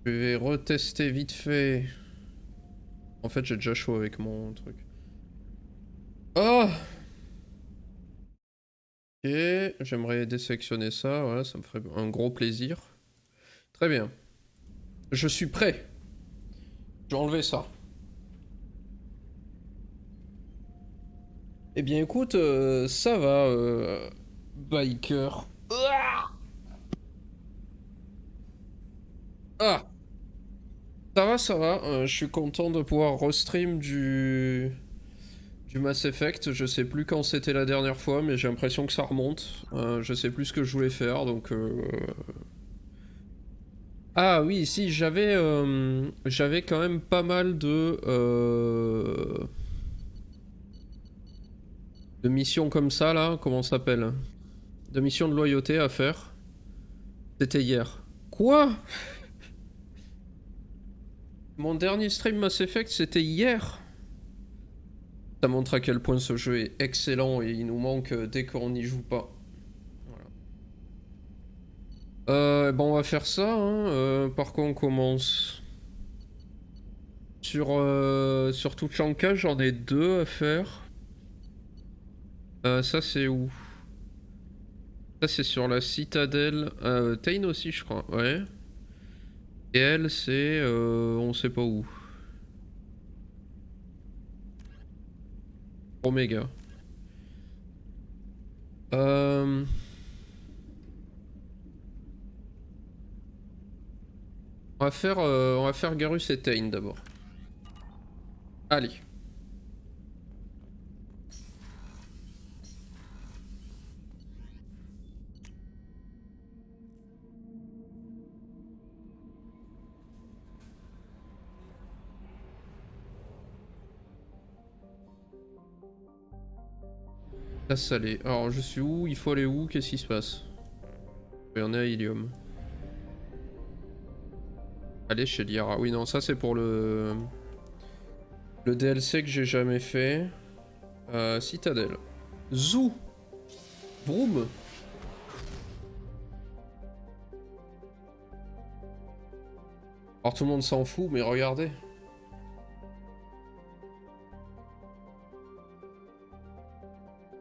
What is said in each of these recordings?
Je vais retester vite fait. En fait, j'ai déjà chaud avec mon truc. Oh! Ok, j'aimerais désélectionner ça, voilà, ça me ferait un gros plaisir. Très bien. Je suis prêt. Je vais enlever ça. Eh bien écoute, ça va, biker. Ah! Ça va, je suis content de pouvoir restream du Mass Effect. Je sais plus quand c'était la dernière fois, mais j'ai l'impression que ça remonte. Je sais plus ce que je voulais faire, donc... Ah oui, si, j'avais quand même pas mal de missions comme ça, là, comment ça s'appelle? De missions de loyauté à faire. C'était hier. Quoi? Mon dernier stream Mass Effect, c'était hier? Ça montre à quel point ce jeu est excellent et il nous manque dès qu'on n'y joue pas. Voilà. Bon, on va faire ça, hein. Par quoi on commence? Sur Tuchanka, j'en ai deux à faire. Ça, c'est où? Ça, c'est sur la citadelle. Tain aussi, je crois. Ouais. Et elle, c'est... on sait pas où. Omega. Euh... on va faire Garus et Tain d'abord. Allez. La salée. Alors, je suis où? Il faut aller où? Qu'est-ce qui se passe? Oui, on est à Ilium. Allez, chez Liara. Oui, non, ça c'est pour le DLC que j'ai jamais fait. Citadelle. Zou. Vroom. Alors tout le monde s'en fout, mais regardez.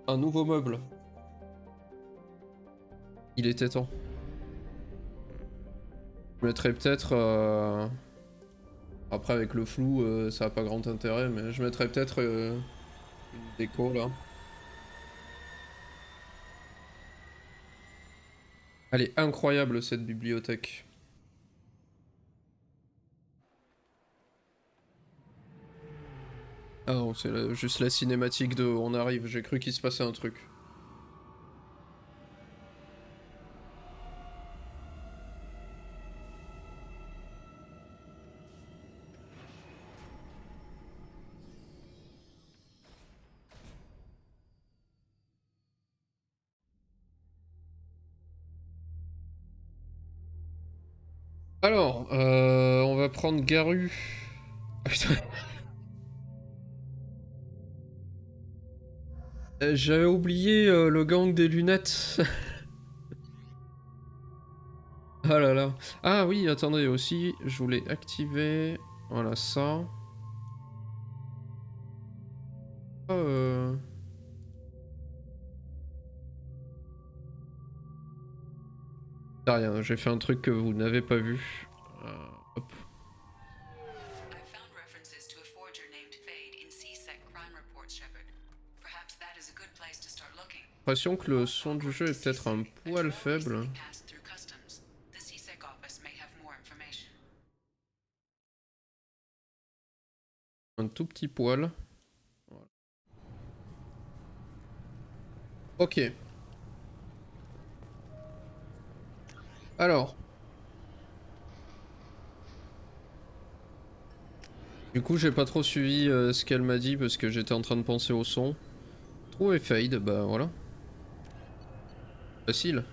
Un nouveau meuble. Il était temps. Je mettrais peut-être... Après avec le flou, ça a pas grand intérêt, mais je mettrais peut-être une déco là. Elle est incroyable cette bibliothèque. Ah non, c'est juste la cinématique de on arrive, j'ai cru qu'il se passait un truc. Alors, on va prendre Garu. Ah, putain. J'avais oublié le gang des lunettes. Ah là là. Ah oui, attendez aussi, je voulais activer... Voilà ça. Euh... C'est rien, j'ai fait un truc que vous n'avez pas vu. Hop. J'ai l'impression que le son du jeu est peut-être un poil faible. Un tout petit poil. Voilà. Ok. Alors. Du coup, j'ai pas trop suivi ce qu'elle m'a dit parce que j'étais en train de penser au son. Trouver fade, bah voilà. Facile.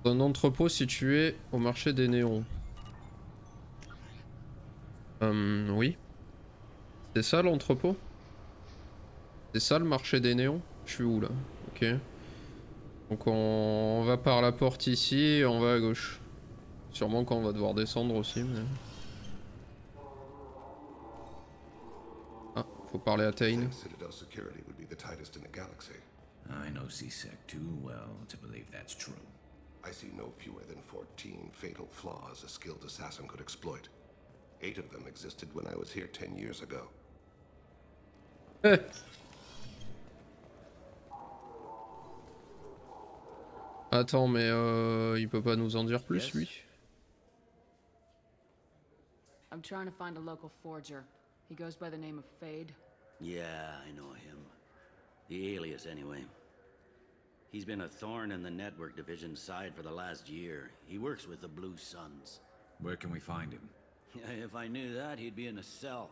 Un entrepôt situé au marché des néons. Oui. C'est ça l'entrepôt? C'est ça le marché des néons? Je suis où là? Ok. Donc on va par la porte ici et on va à gauche. Sûrement qu'on va devoir descendre aussi, mais... Ah, faut parler à Tain. Citadel security would be the tightest in the galaxy. I know C-Sec too well to believe that's true. I see no fewer than 14 fatal flaws a skilled assassin could exploit. 8 of them existed when I was here 10 years ago. Eh. Attends, mais il peut pas nous en dire plus, lui? I'm trying to find a local forger. He goes by the name of Fade. Yeah, I know him. The alias, anyway. He's been a thorn in the network division's side for the last year. He works with the Blue Suns. Where can we find him? If I knew that, he'd be in a cell.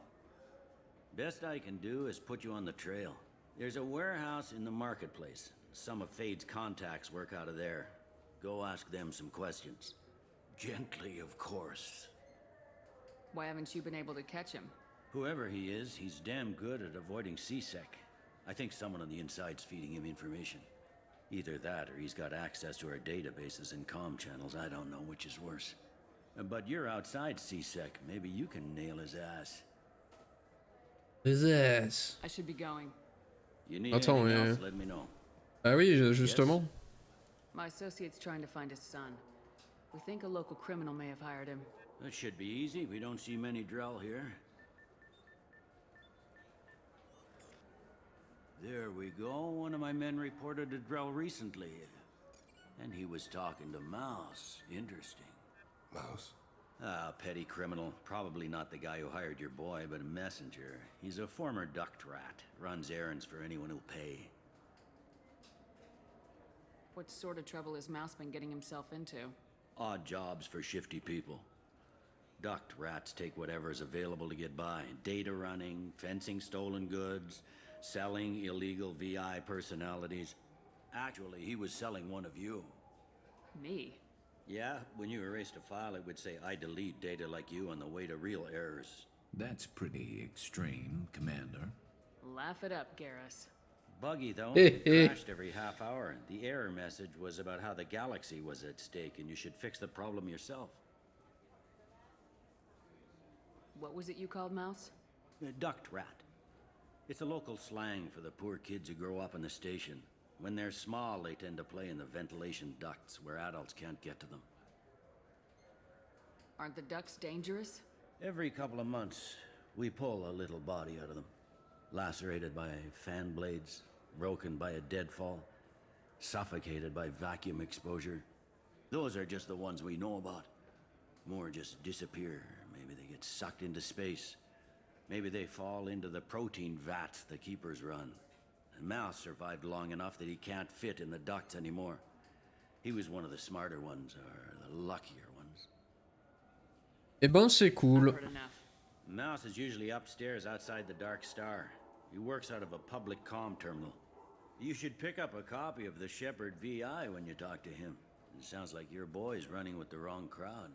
Best I can do is put you on the trail. There's a warehouse in the marketplace. Some of Fade's contacts work out of there. Go ask them some questions. Gently, of course. Why haven't you been able to catch him? Whoever he is, he's damn good at avoiding C-Sec. I think someone on the inside's feeding him information. Either that, or he's got access to our databases and comm channels. I don't know which is worse. But you're outside C-Sec. Maybe you can nail his ass. His ass. I should be going. You need Attends, anything mais... else, let me know. Ah oui, justement. Yes? My associate's trying to find his son. We think a local criminal may have hired him. That should be easy. We don't see many Drell here. There we go. One of my men reported to Drell recently. And he was talking to Mouse. Interesting. Mouse? Ah, petty criminal. Probably not the guy who hired your boy, but a messenger. He's a former duct rat. Runs errands for anyone who'll pay. What sort of trouble has Mouse been getting himself into? Odd jobs for shifty people. Duct rats take whatever is available to get by. Data running, fencing stolen goods, selling illegal VI personalities. Actually, he was selling one of you. Me? Yeah, when you erased a file, it would say, I delete data like you on the way to real errors. That's pretty extreme, Commander. Laugh it up, Garrus. Buggy, though. It crashed every half hour. The error message was about how the galaxy was at stake, and you should fix the problem yourself. What was it you called Mouse? A duct rat. It's a local slang for the poor kids who grow up in the station. When they're small, they tend to play in the ventilation ducts where adults can't get to them. Aren't the ducts dangerous? Every couple of months, we pull a little body out of them. Lacerated by fan blades, broken by a deadfall, suffocated by vacuum exposure. Those are just the ones we know about. More just disappear. Maybe they get sucked into space. Maybe they fall into the protein vats the keepers run. And Mouse survived long enough that he can't fit in the ducts anymore. He was one of the smarter ones, or the luckier ones. Eh ben, c'est I've cool. heard enough. Mouse is usually upstairs outside the Dark Star. He works out of a public comm terminal. You should pick up a copy of the Shepherd VI when you talk to him. It sounds like your boy's running with the wrong crowd.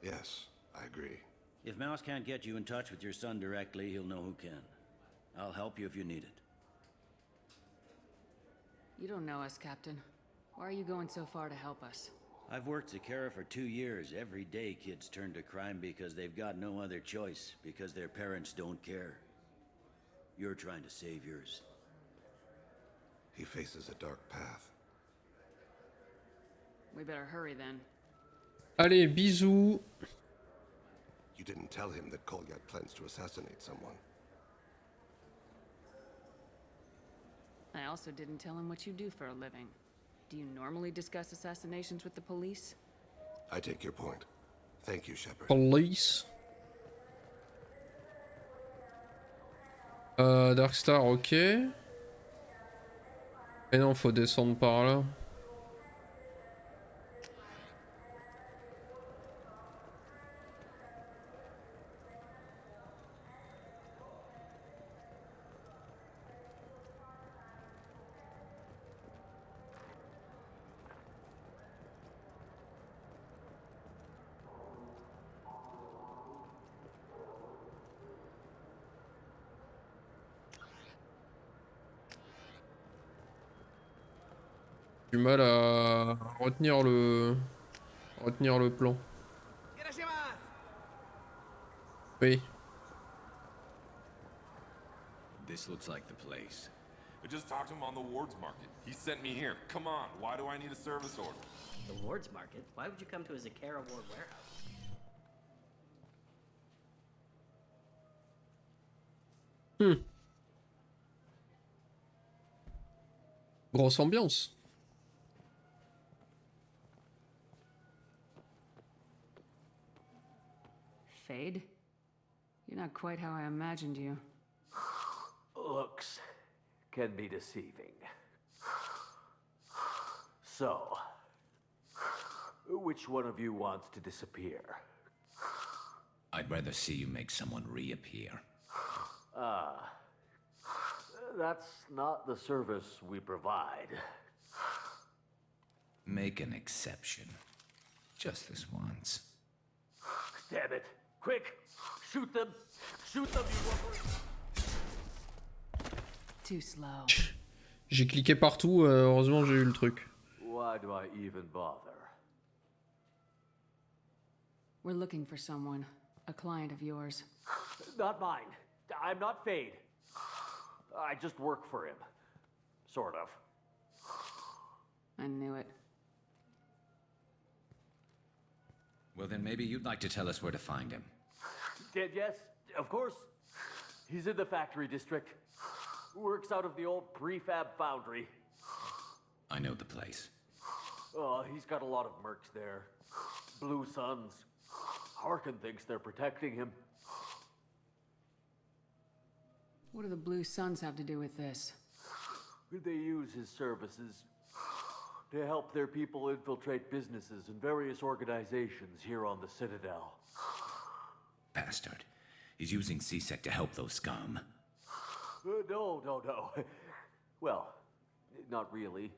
Yes, I agree. If Mouse can't get you in touch with your son directly, he'll know who can. I'll help you if you need it. You don't know us, Captain. Why are you going so far to help us? I've worked Zakera for 2 years. Every day kids turn to crime because they've got no other choice, because their parents don't care. You're trying to save yours. He faces a dark path. We better hurry then. Allez, bisous. You didn't tell him that Kolyat plans to assassinate someone. I also didn't tell him what you do for a living. Do you normally discuss assassinations with the police? I take your point. Thank you, Shepard. Police. Darkstar, ok. Et non, faut descendre par là. Du mal à retenir le plan. Oui. This looks like the place. I just talked to him on the Ward's Market. He sent me here. Come on, why do I need a service order? The Ward's Market? Why would you come to a Zakara Ward warehouse? Grosse ambiance. Fade? You're not quite how I imagined you. Looks can be deceiving. So, which one of you wants to disappear? I'd rather see you make someone reappear. That's not the service we provide. Make an exception. Just this once. Damn it. Quick! Shoot them! Shoot them, you whoppers! Too slow. J'ai cliqué partout, heureusement j'ai eu le truc. Why do I even bother? We're looking for someone. A client of yours. Not mine. I'm not Fade. I just work for him. Sort of. I knew it. Well, then maybe you'd like to tell us where to find him. Yes, of course. He's in the factory district. Works out of the old prefab foundry. I know the place. Oh, he's got a lot of mercs there. Blue Suns. Harkin thinks they're protecting him. What do the Blue Suns have to do with this? They use his services to help their people infiltrate businesses and various organizations here on the Citadel. Bastard. He's using CSEC to help those scum. No. Well, not really.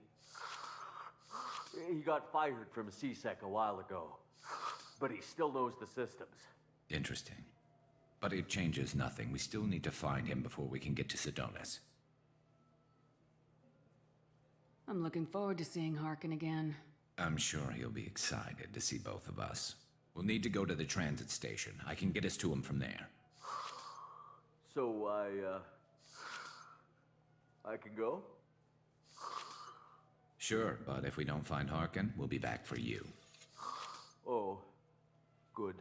He got fired from CSEC a while ago, but he still knows the systems. Interesting. But it changes nothing. We still need to find him before we can get to Sedonis. I'm looking forward to seeing Harkin again. I'm sure he'll be excited to see both of us. We'll need to go to the transit station. I can get us to him from there. So I can go? Sure, but if we don't find Harkin, we'll be back for you. Oh, good.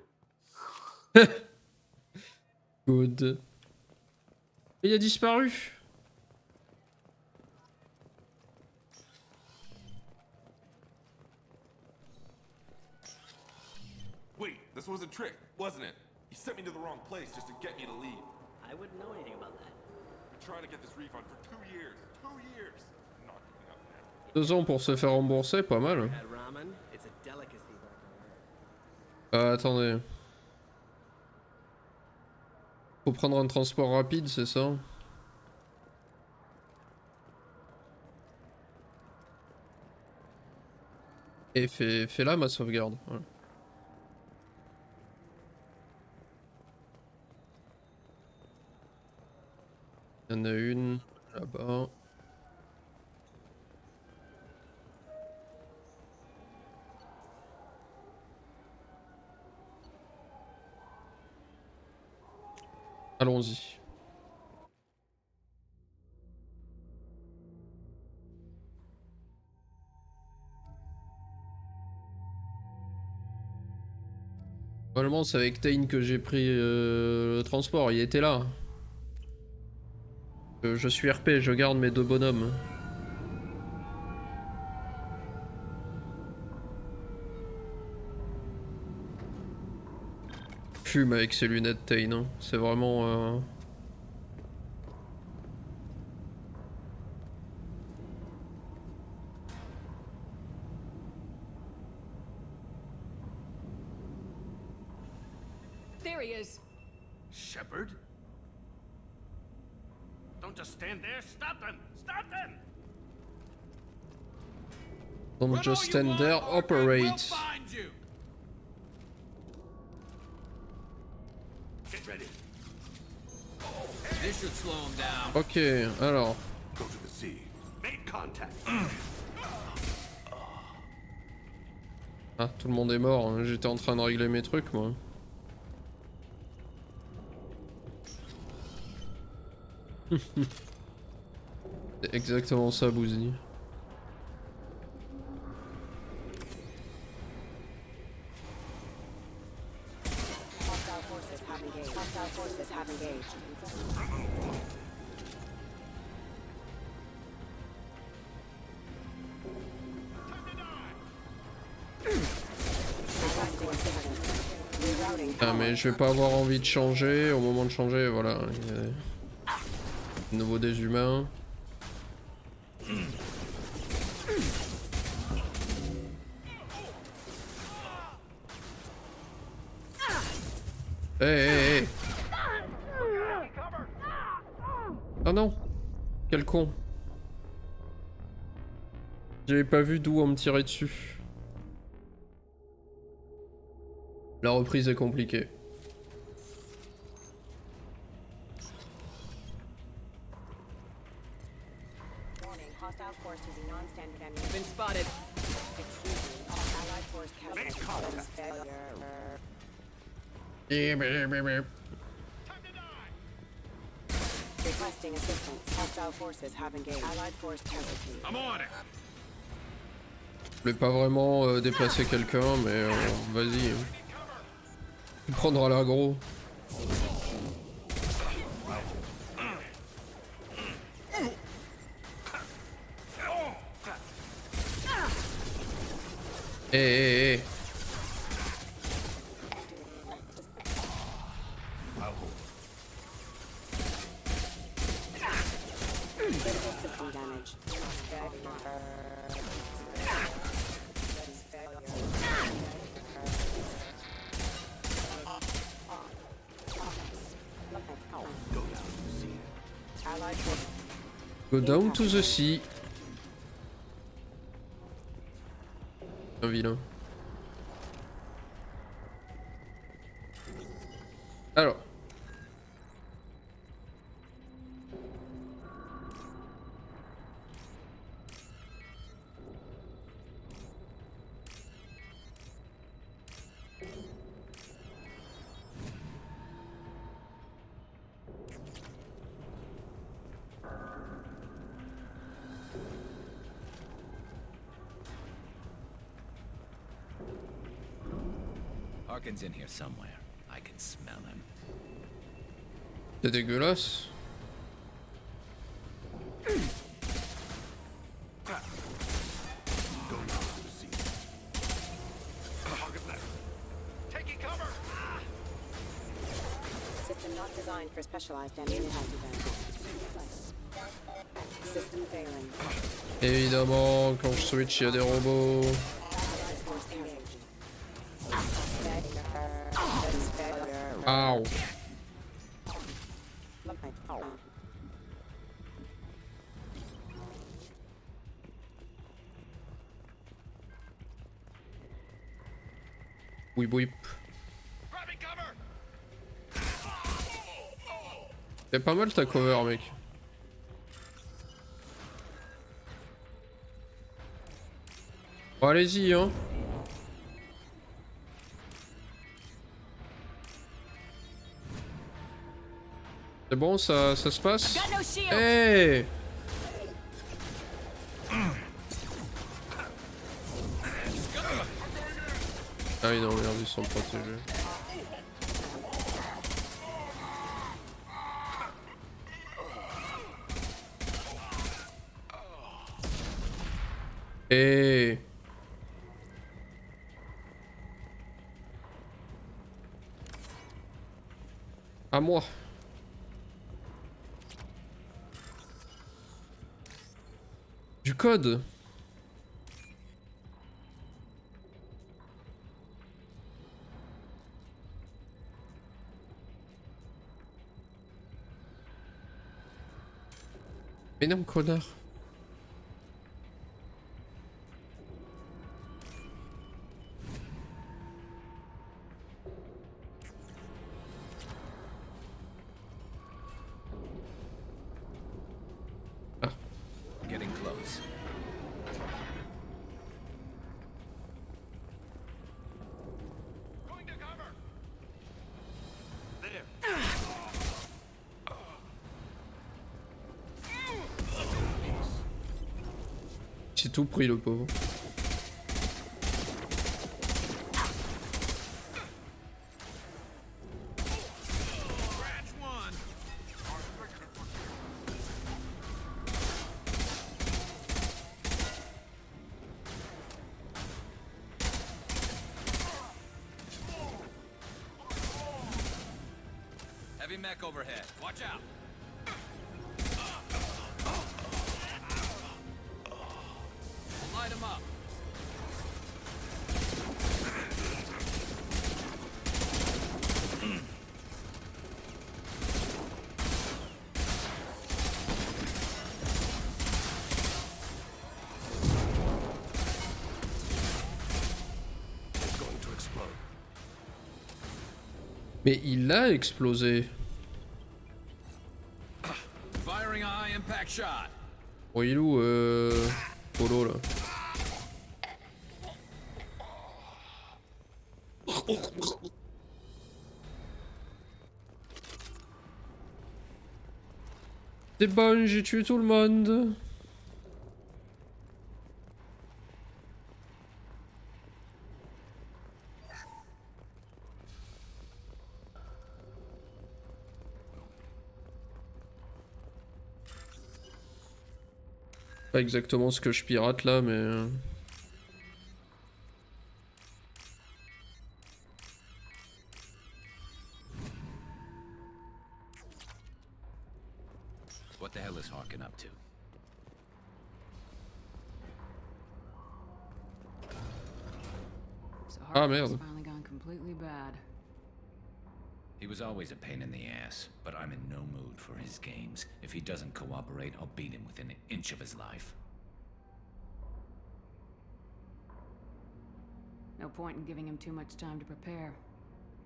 Good. Il a disparu. Wait, this was a trick, wasn't it? You sent me to the wrong place just to get me to leave. I wouldn't know anything about that. I've been trying to get this refund for 2 years. 2 years! I'm not giving up now. 2 ans pour se faire rembourser, pas mal. Had ramen? It's a delicacy back on Earth. Attendez. Faut prendre un transport rapide, c'est ça? Et fais là ma sauvegarde. Voilà. Il y en a une là-bas. Allons-y. Normalement c'est avec Tain que j'ai pris le transport, il était là. Je suis RP, je garde mes 2 bonhommes. Fume avec ses lunettes Tain, hein. C'est vraiment... There he is. Shepard? Don't just stand there. Stop them! Stop them! Don't just stand there, operate. Find you. Get ready. This should slow him down. Ok, alors. Go to the sea. Make contact. Ah, tout le monde est mort, hein. J'étais en train de régler mes trucs moi. C'est exactement ça, Bouzy. Ah mais je vais pas avoir envie de changer, au moment de changer, voilà. Il y a de nouveau des humains. Hé hé hé. Ah non. Quel con. J'avais pas vu d'où on me tirait dessus. La reprise est compliquée. Been spotted. Requesting assistance. Hostile forces have engaged. Allied force casualty. I'm on it. Je voulais pas vraiment déplacer quelqu'un, mais vas-y. Tu prendras l'aggro. Hé hé hé. System damage. Allied force. Go down to the sea. Un vilain. Alors. Harkin's in here somewhere. I can smell him. C'est dégueulasse. System not designed for specialized ammunition events. System failing. Évidemment, quand je switch, il y a des robots. Allied force engaged. Ow. Whip whip. C'est pas mal ta cover, mec. Bon, allez-y, hein. C'est bon, ça se passe? Hey! Ah oui, non, merde, ils sont protégés. Hey! À moi. Du code. Mais non, connard. Getting close. J'ai tout pris le pauvre. Heavy mech overhead. Watch out. Light him up. It's going to explode. Mais il a explosé. Firing a high impact shot. Oh, il est où Polo là? C'est bon, j'ai tué tout le monde. Pas exactement ce que je pirate là, mais... What the hell is Harkin up to? So Ah, Harkness merde. finally gone completely bad. He was always a pain in the ass, but I'm in no mood for his games. If he doesn't cooperate, I'll beat him within an inch of his life. No point in giving him too much time to prepare.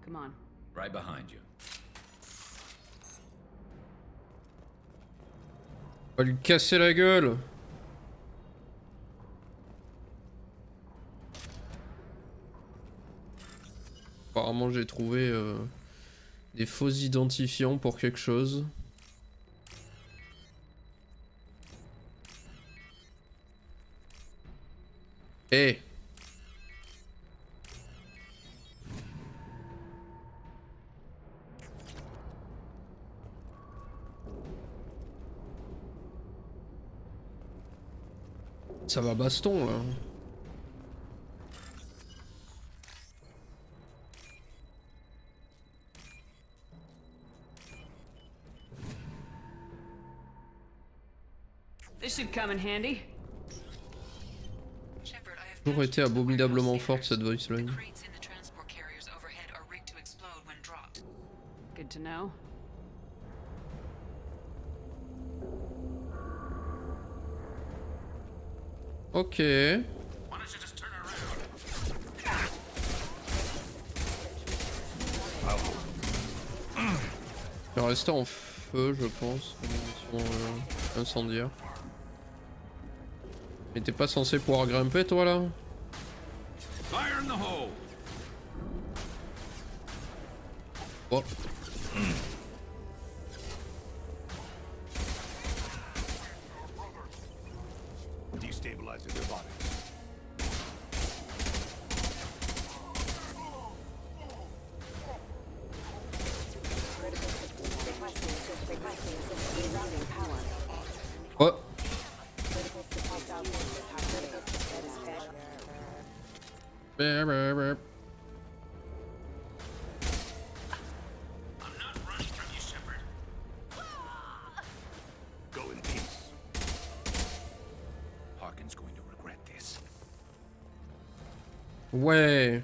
Come on. Right behind you. On va lui casser la gueule. Apparemment j'ai trouvé des faux identifiants pour quelque chose. Eh. Ça va baston là. This should come in handy. Toujours été abominablement forte cette voice line. Good to know. Ok. Il va rester en feu, je pense. Son incendiaire. Mais t'es pas censé pouvoir grimper, toi là? Fire in the hole. Oh. Destabilizing their body. Oh. Brr, brr, brr. I'm not running from you, Shepard. Go in peace. Harkin's going to regret this. Ouais.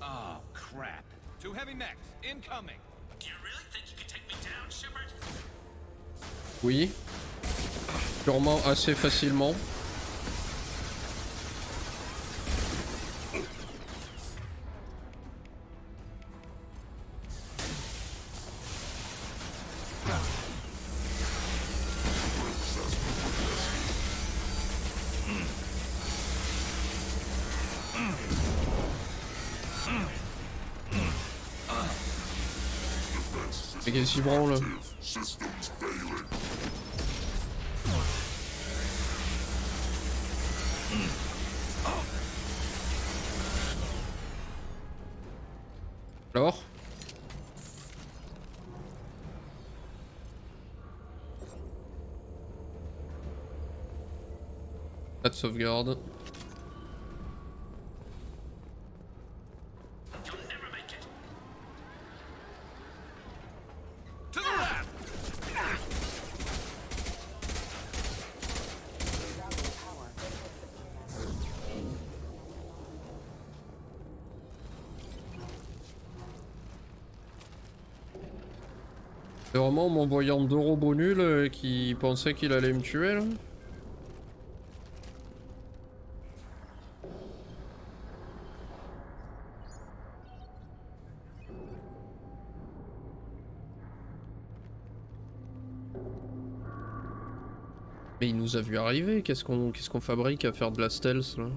Oh, crap. Two heavy mechs, incoming. Do you really think you can take me down, Shepard? Oui. Sûrement assez facilement. Mais qu'est-ce qu'il branle? Alors? Pas de sauvegarde. C'est vraiment en m'envoyant 2 robots nuls qui pensaient qu'il allait me tuer là? Mais il nous a vu arriver, qu'est-ce qu'on fabrique à faire de la stealth là?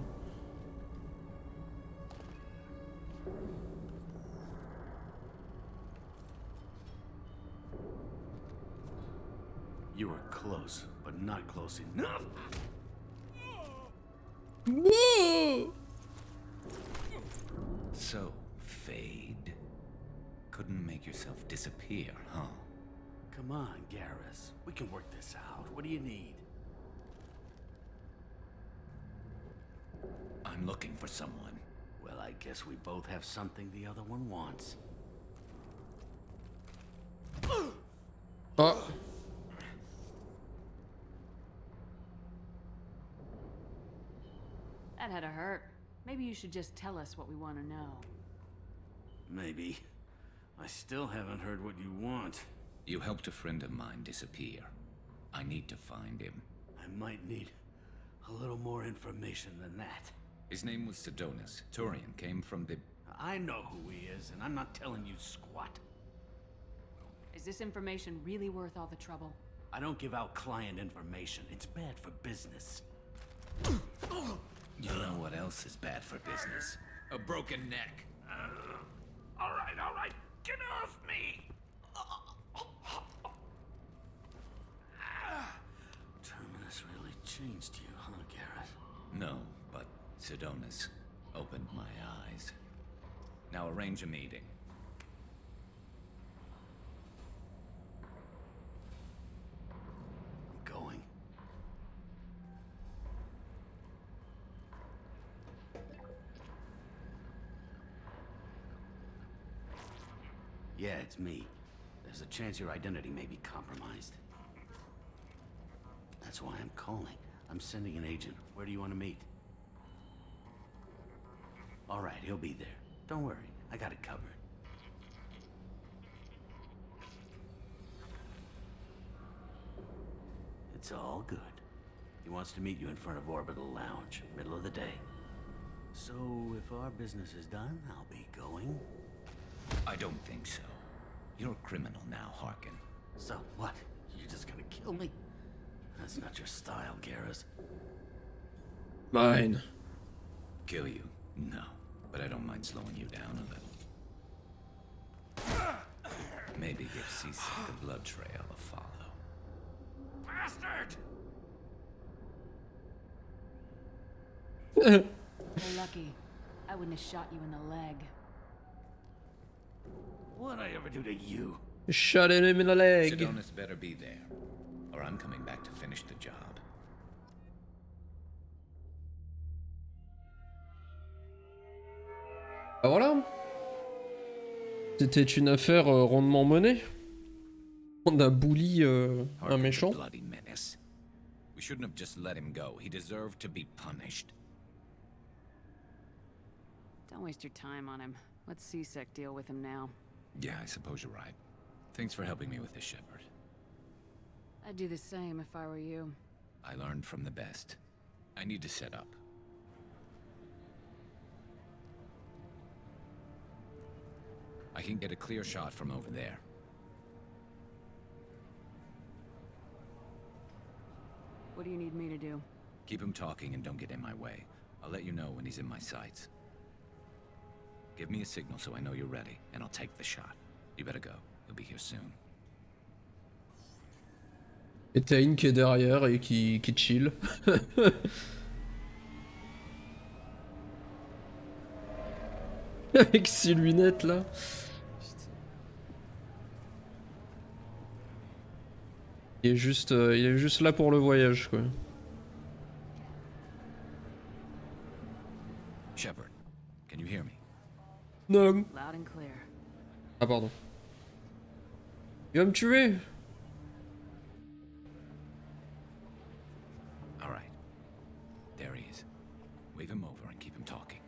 You were close, but not close enough. So, Fade. Couldn't make yourself disappear, huh? Come on, Garrus. We can work this out. What do you need? I'm looking for someone. Well, I guess we both have something the other one wants. Oh. That had to hurt. Maybe you should just tell us what we want to know. Maybe. I still haven't heard what you want. You helped a friend of mine disappear. I need to find him. I might need a little more information than that. His name was Sidonis. Turian came from the... I know who he is, and I'm not telling you squat. Is this information really worth all the trouble? I don't give out client information. It's bad for business. You know what else is bad for business? A broken neck. All right. Get off me! Terminus really changed you, huh, Garrett? No, but Sidonis opened my eyes. Now arrange a meeting. I'm going. Yeah, it's me. There's a chance your identity may be compromised. That's why I'm calling. I'm sending an agent. Where do you want to meet? All right, he'll be there. Don't worry, I got it covered. It's all good. He wants to meet you in front of Orbital Lounge, middle of the day. So, if our business is done, I'll be going. I don't think so. You're a criminal now, Harkin. So what? You're just gonna kill me? That's not your style, Garrus. Mine. Kill you? No. But I don't mind slowing you down a little. Maybe give Seasick the blood trail a follow. Bastard! You're lucky. I wouldn't have shot you in the leg. What'd I ever do to you? Shot him in the leg. Sidonis better be there, or I'm coming back to finish the job. Ah voilà. C'était une affaire rondement menée. On a bully un Harkin's méchant. a bloody menace. We shouldn't have just let him go. He deserved to be punished. Don't waste your time on him. Let Seasick deal with him now. Yeah, I suppose you're right. Thanks for helping me with this, Shepard. I'd do the same if I were you. I learned from the best. I need to set up. I can get a clear shot from over there. What do you need me to do? Keep him talking and don't get in my way. I'll let you know when he's in my sights. Give me a signal so I know you're ready, and I'll take the shot. You better go. He'll be here soon. Et t'as une qui est derrière et qui chill. Avec ses lunettes là. Il est juste là pour le voyage quoi. Shepard, can you hear me? Non. Loud and clear. Ah pardon. Il va me tuer. All right. There he is. Wave him over and keep him talking.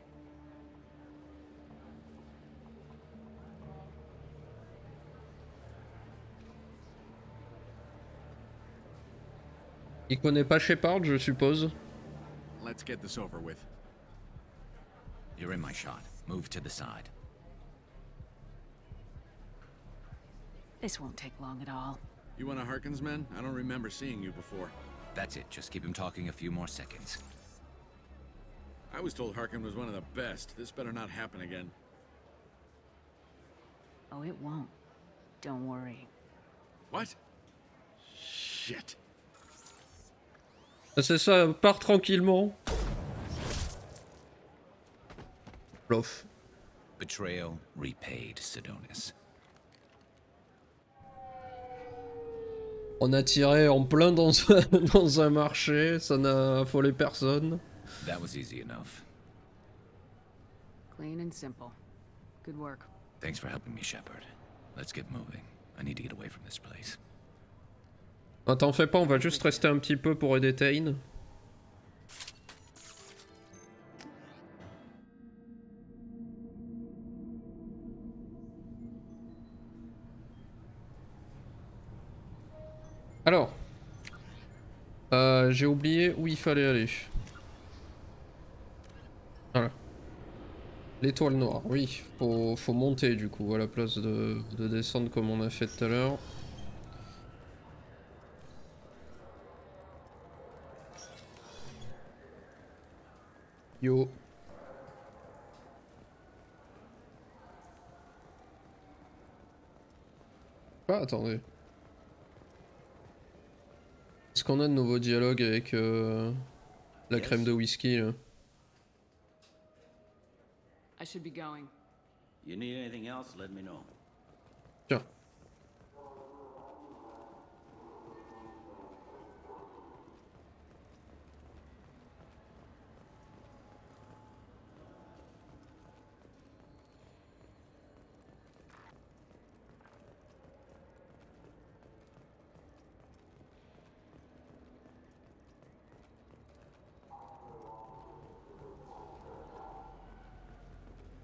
Il connaît pas Shepard, je suppose. Let's get this over with. You're in my shot. Move to the side. This won't take long at all. You one of Harkin's men? I don't remember seeing you before. That's it. Just keep him talking a few more seconds. I was told Harkin was one of the best. This better not happen again. Oh, it won't. Don't worry. What? Shit. C'est ça, part tranquillement. Plof. Betrayal repaid, Sidonis. On a tiré en plein dans un marché, ça n'a affolé personne. That was easy enough. Clean and simple. Good work. Thanks for helping me, Shepard. Let's get moving. I need to get away from this place. Ah, t'en fais pas, on va juste rester un petit peu pour aider Tain. Alors, j'ai oublié où il fallait aller. Voilà. L'étoile noire, oui, faut monter du coup, à la place de descendre comme on a fait tout à l'heure. Yo. Ah, attendez. Est-ce qu'on a de nouveaux dialogues avec la crème de whisky là? I should be going. You need anything else, let me know. Tiens.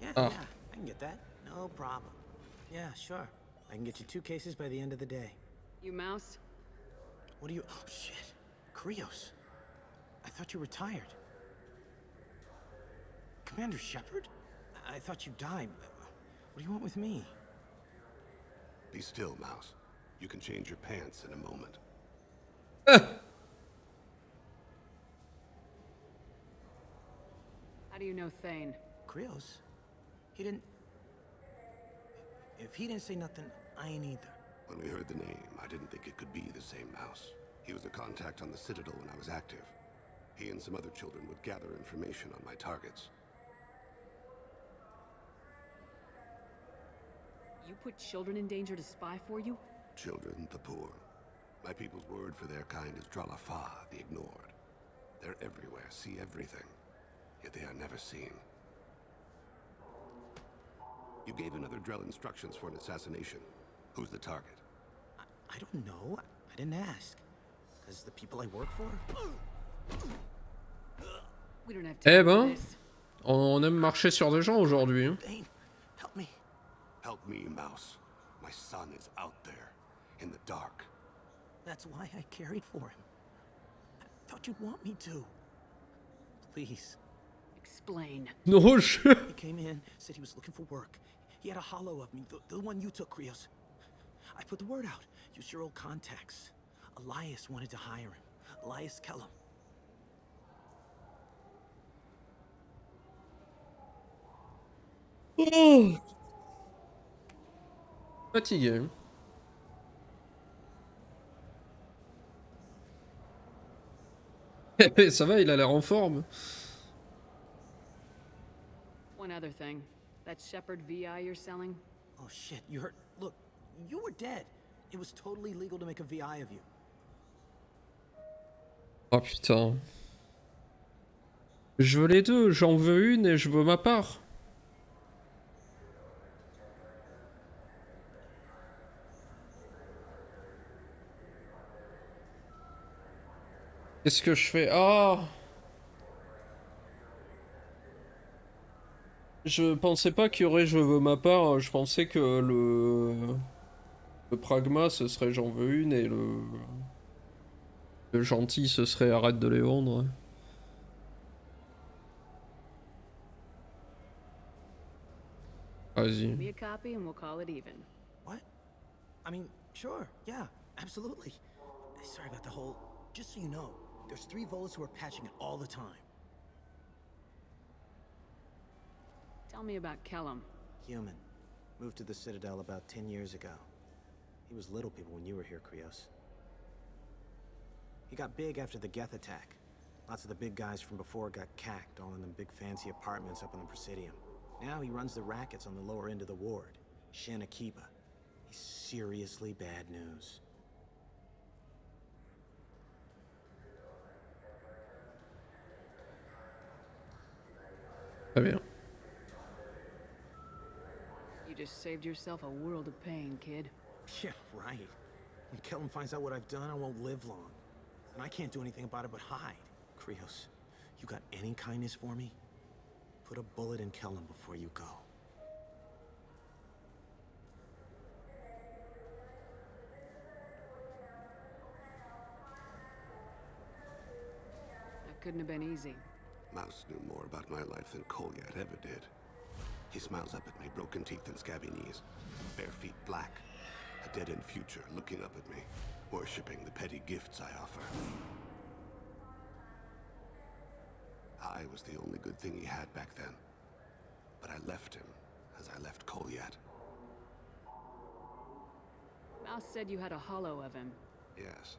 Yeah, I can get that. No problem. Yeah, sure. I can get you 2 cases by the end of the day. You mouse? What are you... Oh, shit. Krios. I thought you retired. Commander Shepard? I thought you died. What do you want with me? Be still, Mouse. You can change your pants in a moment. How do you know Thane? Krios? He didn't... If he didn't say nothing, I ain't either. When we heard the name, I didn't think it could be the same Mouse. He was a contact on the Citadel when I was active. He and some other children would gather information on my targets. You put children in danger to spy for you? Children, the poor. My people's word for their kind is Dralafa, the ignored. They're everywhere, see everything. Yet they are never seen. You gave another Drell instructions for an assassination. Who's the target? I don't know. I didn't ask. Because the people I work for? We don't have Eh time for ben, this. on aime marcher sur des gens aujourd'hui. Hein. Dane, help me. Help me, Mouse. My son is out there, in the dark. That's why I carried for him. I thought you'd want me to. Please. Explain. Non, He came in, said he was looking for work. He had a hollow of me, the one you took, Krios. I put the word out. Use your old contacts. Elias wanted to hire him. Elias Kellum. Fatigué. Ça va, il a l'air en forme. One other thing. That Shepherd VI you're selling? Oh shit, you heard? Look, you were dead. It was totally legal to make a VI of you. Oh putain. Je veux les deux, j'en veux une et je veux ma part. Qu'est-ce que je fais? Ah! Je pensais pas qu'il y aurait je veux ma part, je pensais que le pragma ce serait j'en veux une et le gentil ce serait arrête de les vendre. Give Vas-y. me a copy and we'll call it even. What? I mean, sure, yeah, absolutely. Sorry about the whole... Just so you know, there's 3 Volas who are patching it all the time. Tell me about Kellum. Human. Moved to the Citadel about 10 years ago. He was little people when you were here, Krios. He got big after the Geth attack. Lots of the big guys from before got cacked, all in them big fancy apartments up in the Presidium. Now he runs the rackets on the lower end of the ward, Shin Akiba. He's seriously bad news. Très bien. You just saved yourself a world of pain, kid. Yeah, right. When Kellum finds out what I've done, I won't live long. And I can't do anything about it but hide. Krios, you got any kindness for me? Put a bullet in Kellum before you go. That couldn't have been easy. Mouse knew more about my life than Kolyat ever did. He smiles up at me, broken teeth and scabby knees. Bare feet black. A dead-end future looking up at me, worshipping the petty gifts I offer. I was the only good thing he had back then. But I left him, as I left Kolyat. Mouse said you had a hollow of him. Yes.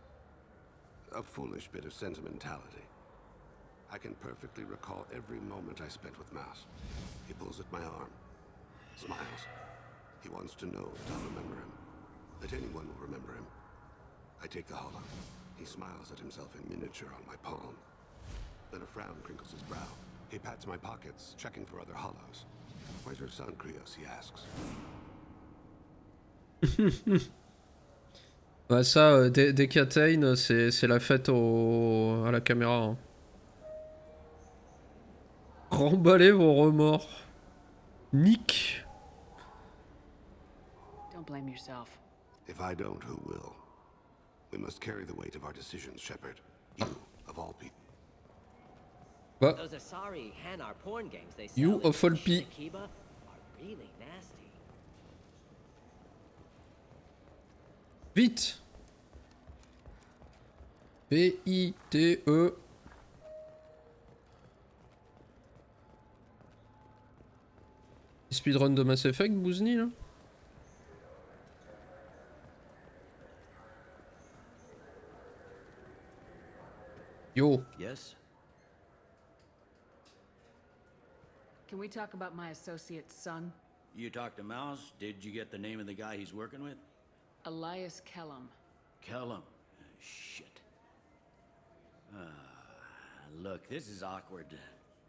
A foolish bit of sentimentality. I can perfectly recall every moment I spent with Mouse. He pulls at my arm, smiles. He wants to know that I'll remember him, that anyone will remember him. I take the hollow. He smiles at himself in miniature on my palm. Then a frown crinkles his brow. He pats my pockets, checking for other hollows. Where's your son, Krios? He asks. Ouais, ça, dès qu'il y a Tain, c'est la fête à la caméra. Hein. Remballez vos remords. Nick. Don't blame yourself. If I don't, who will? We must carry the weight of our decisions, Shepard. You, of all people. Bah. Those Asari Hanar porn games they sell You of all in Akiba are really nasty. Vite. P-I-T-E. Speedrun de Mass Effect, Bouzni, là? Yo. Yes? Can we talk about my associate's son? You talked to Mouse? Did you get the name of the guy he's working with? Elias Kellum. Kellum. Shit. Look, this is awkward.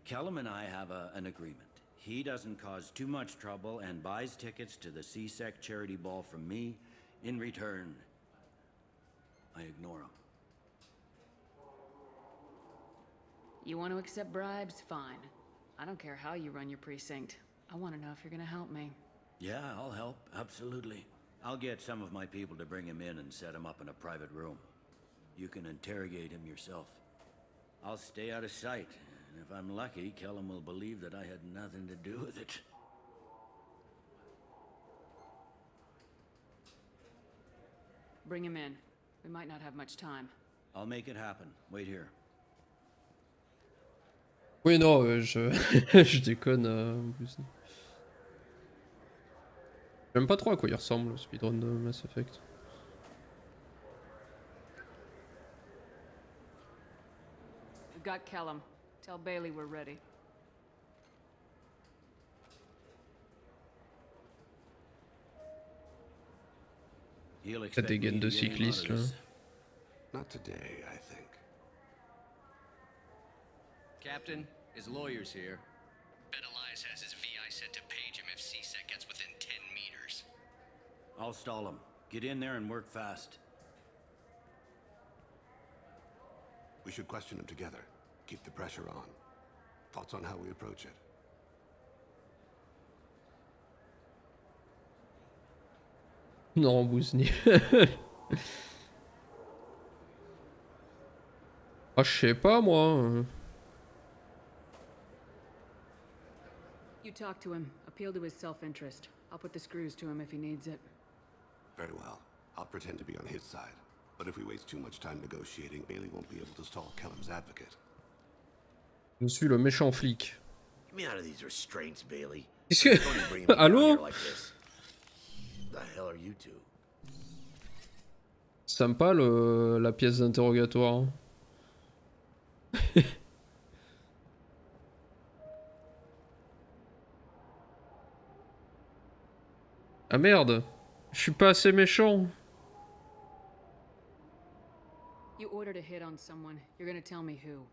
Kellum and I have an agreement. He doesn't cause too much trouble and buys tickets to the C-Sec charity ball from me. In return, I ignore him. You want to accept bribes? Fine. I don't care how you run your precinct. I want to know if you're gonna help me. Yeah, I'll help. Absolutely. I'll get some of my people to bring him in and set him up in a private room. You can interrogate him yourself. I'll stay out of sight, and if I'm lucky, Kellum will believe that I had nothing to do with it. Bring him in. We might not have much time. I'll make it happen. Wait here. Oui, non, je, je déconne. J'aime pas trop à quoi il ressemble le speedrun de Mass Effect. We've got Kellum. Tell Bailey we're ready. He'll La expect me dégaine to de get him out of cycliste là. this. Not today, I think. Captain, his lawyer's here. Bet Elias has his VI set to page him if CSEC gets within 10 meters. I'll stall him. Get in there and work fast. We should question him together. Keep the pressure on. Thoughts on how we approach it? Non, Bouzni. Ah, je sais pas moi. You talk to him. Appeal to his self-interest. I'll put the screws to him if he needs it. Very well. I'll pretend to be on his side. But if we waste too much time negotiating, Bailey won't be able to stall Kellum's advocate. Je suis le méchant flic. Get me out of these restraints, Bailey. Qu'est-ce que... Don't you bring me down Allô? here like this. The hell are you two? Sympa la pièce d'interrogatoire. Ah merde, je suis pas assez méchant. You ordered a hit on someone. You're gonna tell me who.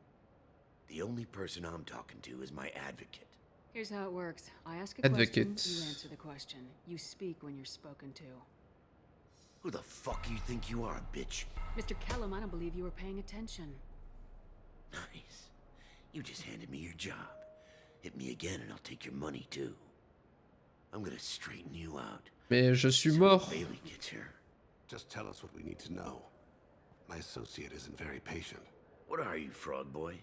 The only person I'm talking to is my advocate. Here's how it works. I ask a Advocate. question, you answer the question. You speak when you're spoken to. Who the fuck you think you are, bitch? Mr. Kellum, I don't believe you were paying attention. Nice. You just handed me your job. Hit me again and I'll take your money too. I'm gonna straighten you out. Mais je suis mort. Bailey gets here. Just tell us what we need to know. My associate isn't very patient. What are you, frog boy?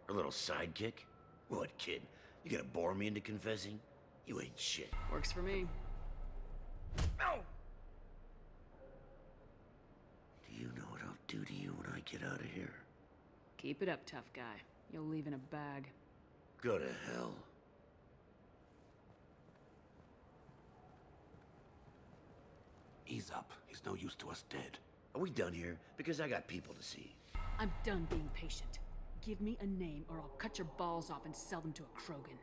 A little sidekick? What, kid? You gonna bore me into confessing? You ain't shit. Works for me. No! Do you know what I'll do to you when I get out of here? Keep it up, tough guy. You'll leave in a bag. Go to hell. Ease up. He's no use to us dead. Are we done here? Because I got people to see. I'm done being patient. Give me a name or I'll cut your balls off and sell them to a Krogan.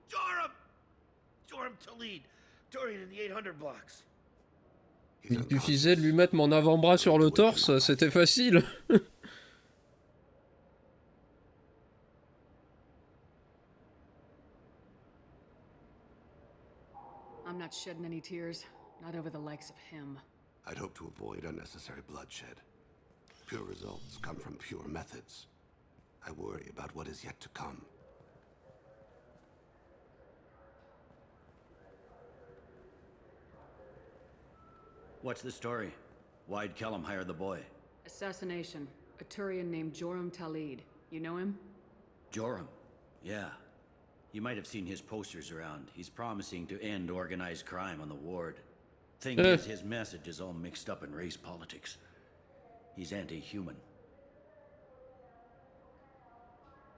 Joram! Joram Talid! Dorian in the 800 blocks. Il suffisait de lui mettre mon avant-bras sur le torse, c'était facile. I'm not shedding any tears. Not over the likes of him. I'd hope to avoid unnecessary bloodshed. Pure results come from pure methods. I worry about what is yet to come. What's the story? Why'd Kellum hire the boy? Assassination. A Turian named Joram Talid. You know him? Joram? Yeah. You might have seen his posters around. He's promising to end organized crime on the ward. Thing is, his message is all mixed up in race politics. He's anti-human.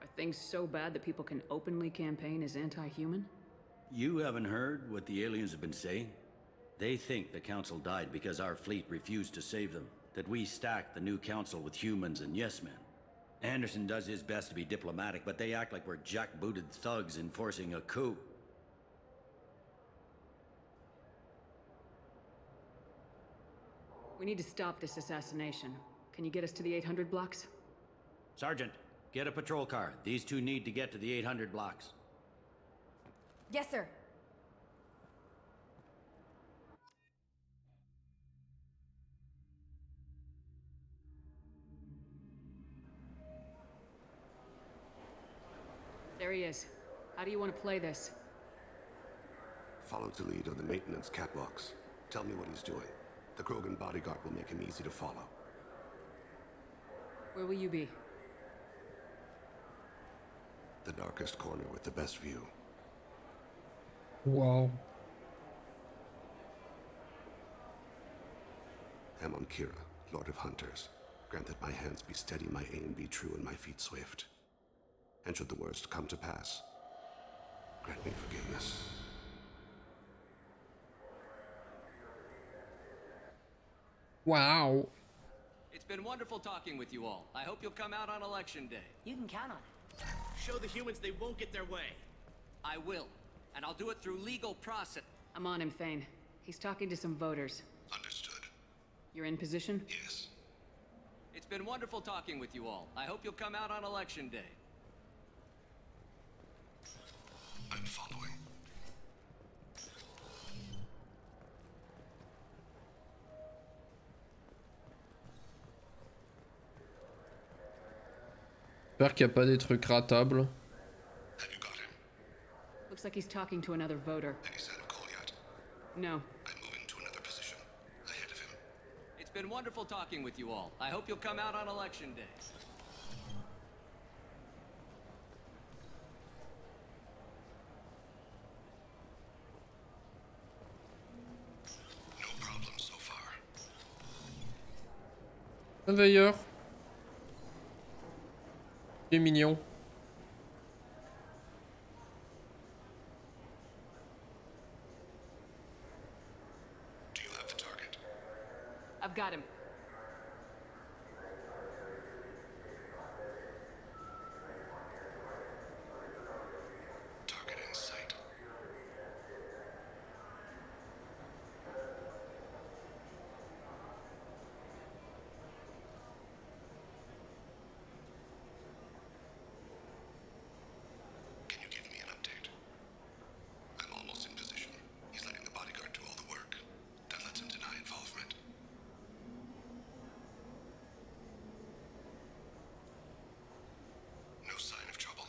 Are things so bad that people can openly campaign as anti-human? You haven't heard what the aliens have been saying? They think the council died because our fleet refused to save them. That we stacked the new council with humans and yes-men. Anderson does his best to be diplomatic, but they act like we're jackbooted thugs enforcing a coup. We need to stop this assassination. Can you get us to the 800 blocks? Sergeant, get a patrol car. These two need to get to the 800 blocks. Yes, sir. There he is. How do you want to play this? Follow to lead on the maintenance catwalks. Tell me what he's doing. The Krogan bodyguard will make him easy to follow. Where will you be? The darkest corner with the best view. Wow. Amon Kira, Lord of Hunters. Grant that my hands be steady, my aim be true, and my feet swift. And should the worst come to pass, grant me forgiveness. Wow. It's been wonderful talking with you all. I hope you'll come out on election day. You can count on it. Show the humans they won't get their way. I will. And I'll do it through legal process. I'm on him, Thane. He's talking to some voters. Understood. You're in position? Yes. It's been wonderful talking with you all. I hope you'll come out on election day. I'm following. J'espère qu'il n'y a pas des trucs ratables. Have you got him? Looks like he's talking to another voter. Any sign of Cole yet? No. I'm moving to another position. Ahead of him. It's been wonderful talking with you all. I hope you'll come out on election day. No problem so far. Un veilleur. Il est mignon. Do you have the target? I've got him. Target in sight. Can you give me an update? I'm almost in position. He's letting the bodyguard do all the work. That lets him deny involvement. No sign of trouble.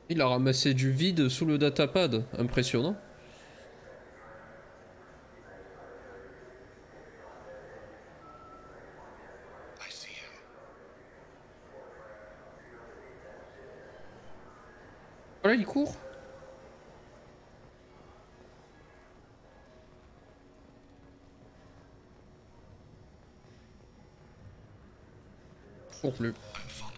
Il a ramassé du vide sous le datapad. Impressionnant. I see him. Voilà, il court. Court plus. I'm following.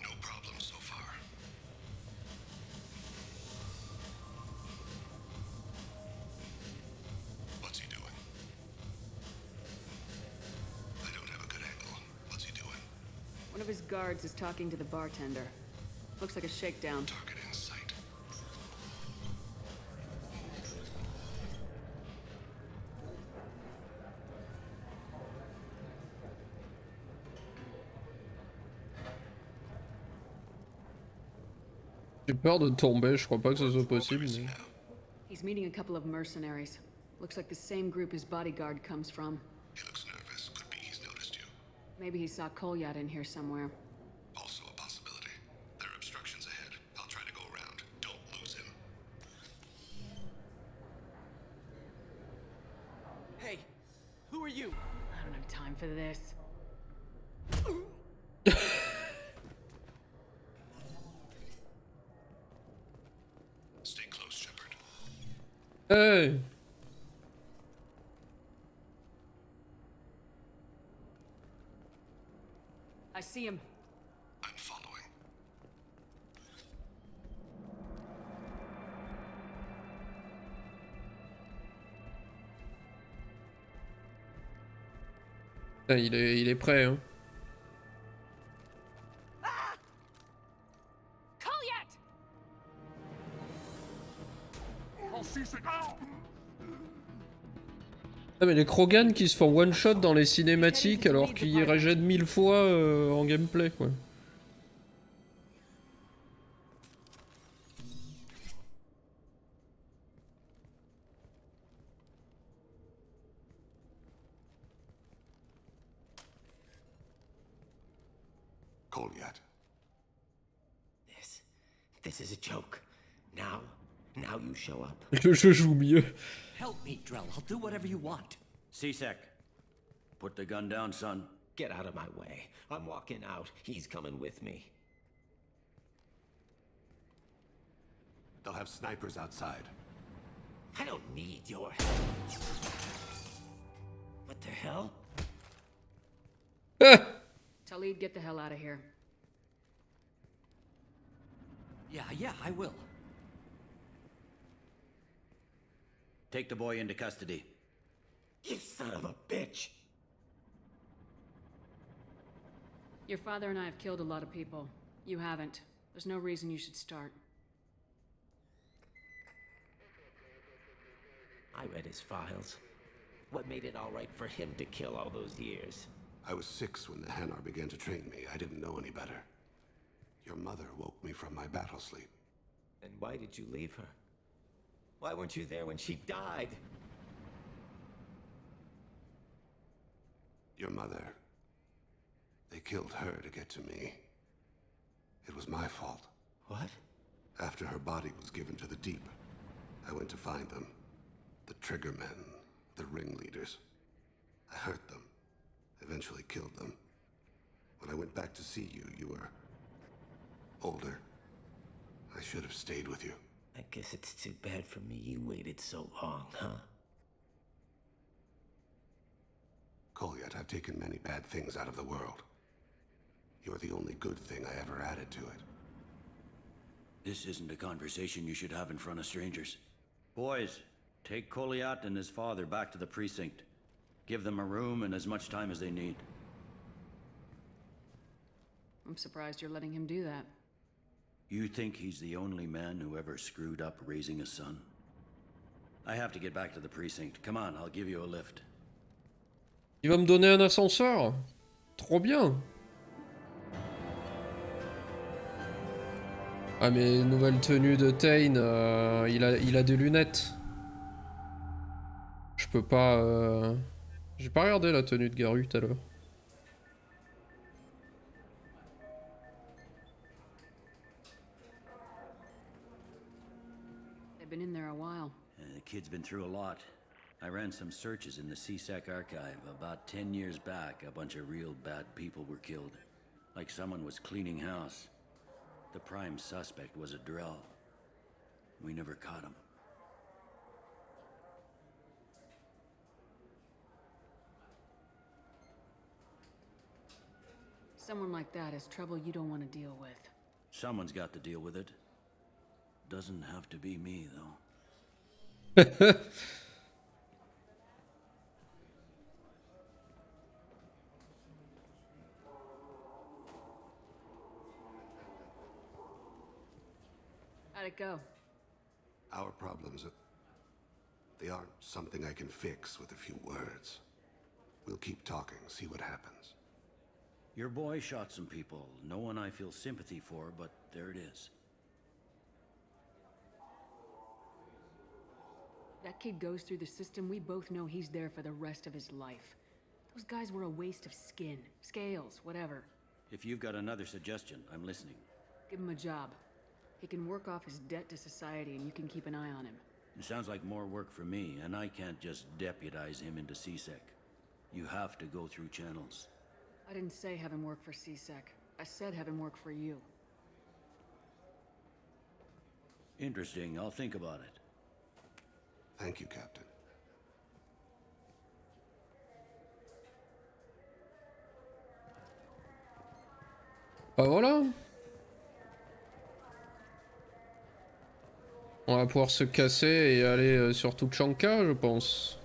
No problem so far. What's he doing? I don't have a good angle. What's he doing? One of his guards is talking to the bartender. Looks like a shakedown. Target in sight. J'ai peur de tomber, je crois pas que ce soit possible. Mais... He's meeting a couple of mercenaries. Looks like the same group his bodyguard comes from. He looks nervous. Could be he's noticed you. Maybe he saw Kolyat in here somewhere. Also a possibility. There are obstructions ahead. I'll try to go around. Don't lose him. Hey, who are you? I don't have time for this. Stay close, Shepard. Hey! I see him. I'm following. Putain, il est prêt, hein. Kolyat! Ah mais les Krogan qui se font one shot dans les cinématiques alors qu'ils y régènent 1000 fois en gameplay quoi. Kolyat. This is a joke. Now you show up. Le jeu joue mieux. Help me, Drell. I'll do whatever you want. C-Sec, put the gun down, son. Get out of my way. I'm walking out. He's coming with me. They'll have snipers outside. I don't need your help. What the hell? Talib, get the hell out of here. Yeah, I will. Take the boy into custody. You son of a bitch! Your father and I have killed a lot of people. You haven't. There's no reason you should start. I read his files. What made it all right for him to kill all those years? I was 6 when the Hanar began to train me. I didn't know any better. Your mother woke me from my battle sleep. And why did you leave her? Why weren't you there when she died? Your mother. They killed her to get to me. It was my fault. What? After her body was given to the Deep, I went to find them. The Triggermen, the ringleaders. I hurt them. Eventually killed them. When I went back to see you, you were older. I should have stayed with you. I guess it's too bad for me you waited so long, huh? Kolyat, I've taken many bad things out of the world. You're the only good thing I ever added to it. This isn't a conversation you should have in front of strangers. Boys, take Kolyat and his father back to the precinct. Give them a room and as much time as they need. I'm surprised you're letting him do that. You think he's the only man who ever screwed up raising a son? I have to get back to the precinct. Come on, I'll give you a lift. Il va me donner un ascenseur. Trop bien. Ah mais nouvelle tenue de Tain, il a des lunettes. Je peux pas... J'ai pas regardé la tenue de Garou tout à l'heure. They've been in there a while. The kid's been through a lot. I ran some searches in the CSEC archive. About 10 years back, a bunch of real bad people were killed. Like someone was cleaning house. The prime suspect was a Drell. We never caught him. Someone like that is trouble you don't want to deal with. Someone's got to deal with it. Doesn't have to be me, though. How'd it go? Our problems, they aren't something I can fix with a few words. We'll keep talking, see what happens. Your boy shot some people. No one I feel sympathy for, but there it is. That kid goes through the system, we both know he's there for the rest of his life. Those guys were a waste of skin, scales, whatever. If you've got another suggestion, I'm listening. Give him a job. He can work off his debt to society and you can keep an eye on him. It sounds like more work for me, and I can't just deputize him into CSEC. You have to go through channels. I didn't say have him work for CSEC. I said have him work for you. Interesting. I'll think about it. Thank you, Captain. Bah voilà. On va pouvoir se casser et aller sur Tuchanka, je pense.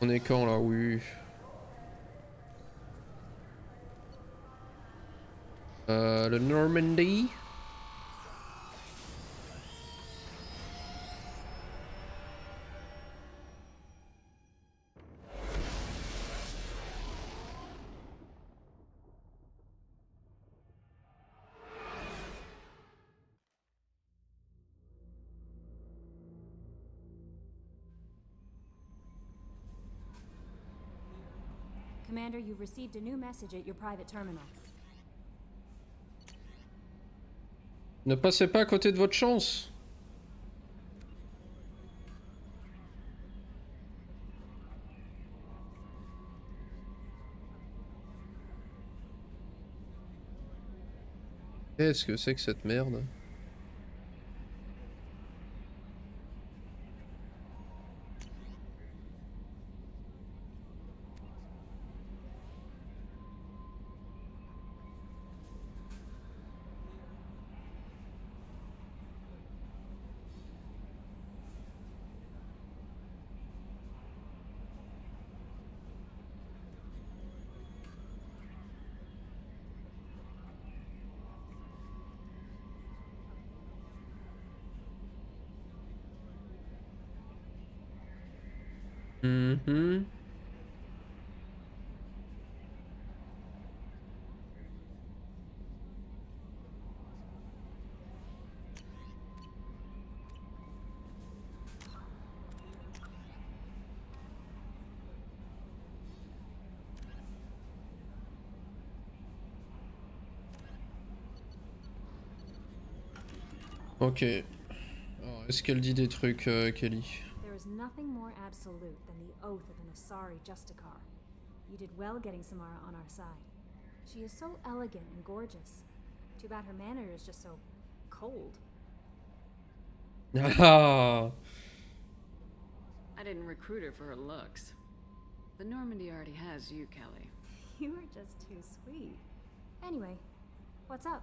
On est quand là? Oui. Le Normandy. Commander, you've received a new message at your private terminal. Ne passez pas à côté de votre chance. Qu'est-ce que c'est que cette merde? Mhm. Ok. Alors, est-ce qu'elle dit des trucs, Kelly? There is nothing more absolute than the oath of an Asari Justicar. You did well getting Samara on our side. She is so elegant and gorgeous. Too bad her manner is just so cold. Ah. I didn't recruit her for her looks. The Normandy already has you, Kelly. You are just too sweet. Anyway, what's up?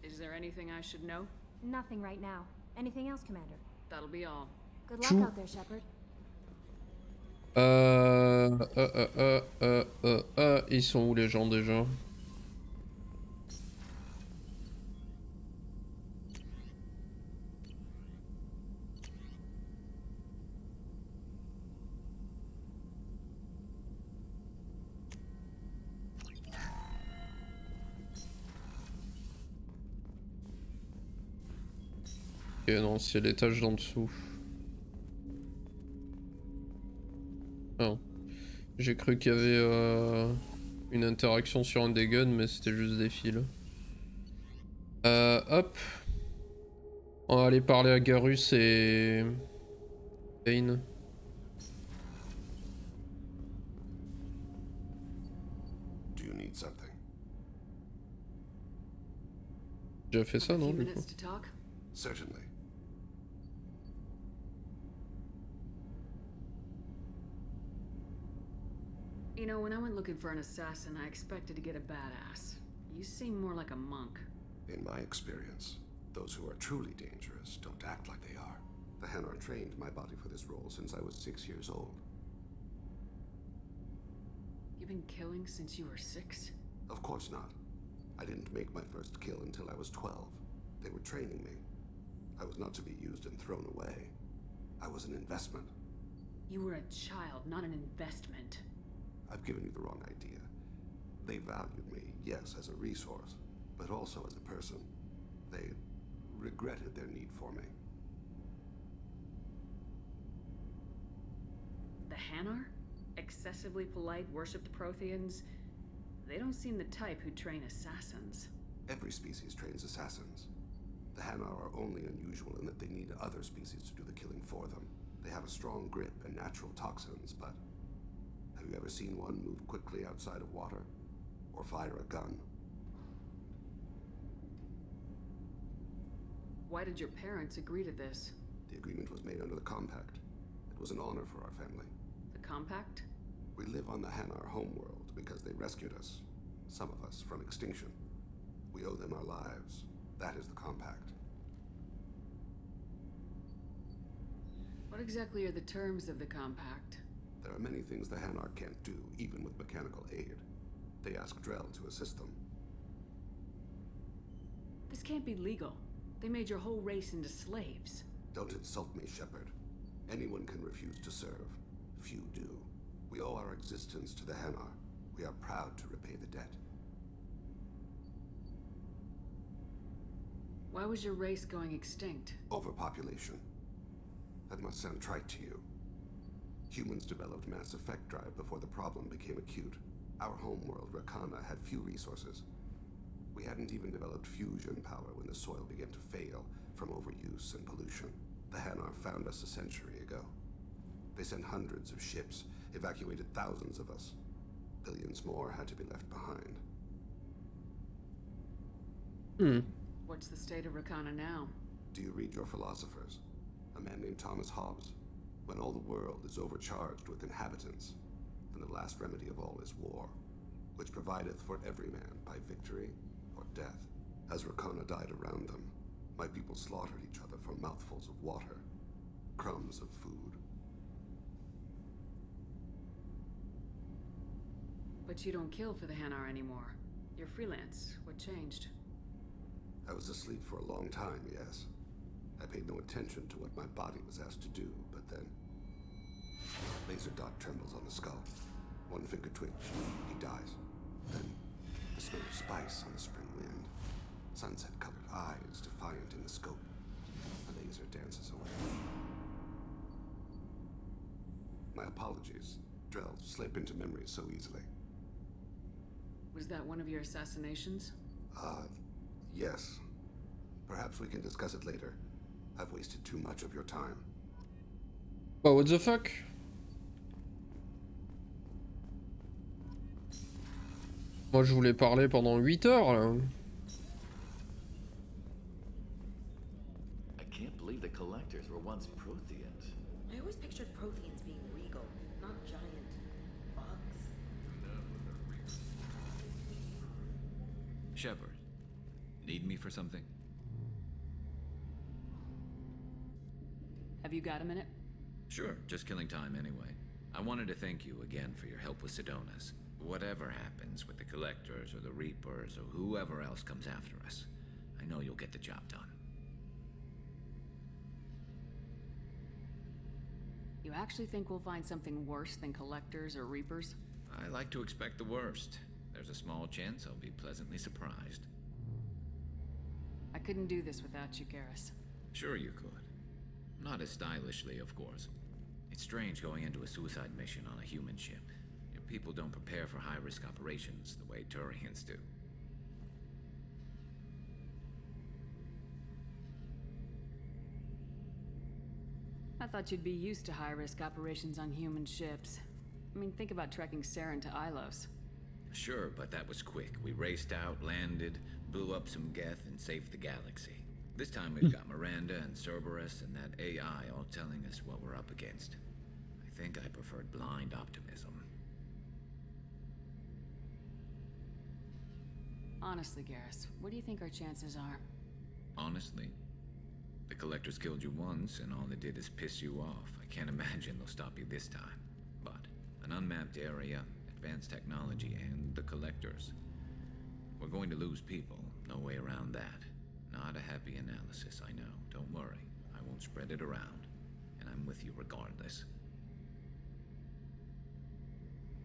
Is there anything I should know? Nothing right now. Anything else, Commander? That'll be all. Good luck out there, Shepard. Ils sont où les gens déjà? Ok, non, c'est l'étage d'en dessous. Non. J'ai cru qu'il y avait une interaction sur un des guns, mais c'était juste des fils. Hop. On va aller parler à Garus et... Bane. Do you need something? J'ai fait ça, non, du coup? Certainly. You know, when I went looking for an assassin, I expected to get a badass. You seem more like a monk. In my experience, those who are truly dangerous don't act like they are. The Hanar trained my body for this role since I was 6 years old. You've been killing since you were 6? Of course not. I didn't make my first kill until I was 12. They were training me. I was not to be used and thrown away. I was an investment. You were a child, not an investment. I've given you the wrong idea. They valued me, yes, as a resource, but also as a person. They regretted their need for me. The Hanar? Excessively polite, worship the Protheans? They don't seem the type who train assassins. Every species trains assassins. The Hanar are only unusual in that they need other species to do the killing for them. They have a strong grip and natural toxins, but have you ever seen one move quickly outside of water? Or fire a gun? Why did your parents agree to this? The agreement was made under the Compact. It was an honor for our family. The Compact? We live on the Hanar homeworld because they rescued us, some of us, from extinction. We owe them our lives. That is the Compact. What exactly are the terms of the Compact? There are many things the Hanar can't do, even with mechanical aid. They ask Drell to assist them. This can't be legal. They made your whole race into slaves. Don't insult me, Shepard. Anyone can refuse to serve. Few do. We owe our existence to the Hanar. We are proud to repay the debt. Why was your race going extinct? Overpopulation. That must sound trite to you. Humans developed mass effect drive before the problem became acute. Our homeworld, Rakana, had few resources. We hadn't even developed fusion power when the soil began to fail from overuse and pollution. The Hanar found us a century ago. They sent hundreds of ships, evacuated thousands of us. Billions more had to be left behind. What's the state of Rakana now? Do you read your philosophers? A man named Thomas Hobbes. When all the world is overcharged with inhabitants, then the last remedy of all is war, which provideth for every man by victory or death. As Rakana died around them, my people slaughtered each other for mouthfuls of water, crumbs of food. But you don't kill for the Hanar anymore. You're freelance. What changed? I was asleep for a long time, yes. I paid no attention to what my body was asked to do, but then Laser dot trembles on the skull. One finger twitch. He dies. Then, the smell of spice on the spring wind. Sunset-colored eyes defiant in the scope. The laser dances away. My apologies. Drell slip into memory so easily. Was that one of your assassinations? Yes. Perhaps we can discuss it later. I've wasted too much of your time. Bah, what the fuck? Moi je voulais parler pendant 8 heures là. I can't believe the collectors were once Protheans. I always pictured Protheans being regal, not giant bugs. Shepard, need me for something? Have you got a minute? Sure, just killing time anyway. I wanted to thank you again for your help with Sedona's. Whatever happens with the Collectors or the Reapers or whoever else comes after us, I know you'll get the job done. You actually think we'll find something worse than Collectors or Reapers? I like to expect the worst. There's a small chance I'll be pleasantly surprised. I couldn't do this without you, Garrus. Sure you could. Not as stylishly, of course. It's strange going into a suicide mission on a human ship. Your people don't prepare for high-risk operations the way Turians do. I thought you'd be used to high-risk operations on human ships. I mean, think about trekking Saren to Ilos. Sure, but that was quick. We raced out, landed, blew up some Geth, and saved the galaxy. This time we've got Miranda and Cerberus and that AI all telling us what we're up against. I think I preferred blind optimism. Honestly, Garrus, what do you think our chances are? Honestly, the Collectors killed you once, and all they did is piss you off. I can't imagine they'll stop you this time. But an unmapped area, advanced technology, and the Collectors. We're going to lose people, no way around that. Not a happy analysis, I know. Don't worry, I won't spread it around. And I'm with you regardless.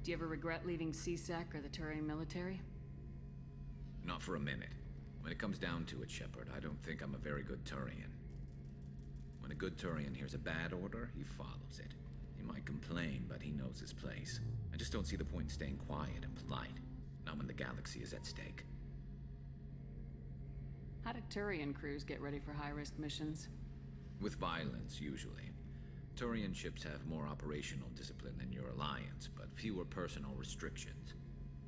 Do you ever regret leaving CSEC or the Turian military? Not for a minute. When it comes down to it, Shepard, I don't think I'm a very good Turian. When a good Turian hears a bad order, he follows it. He might complain, but he knows his place. I just don't see the point in staying quiet and polite. Not when the galaxy is at stake. How do Turian crews get ready for high-risk missions? With violence, usually. Turian ships have more operational discipline than your alliance, but fewer personal restrictions.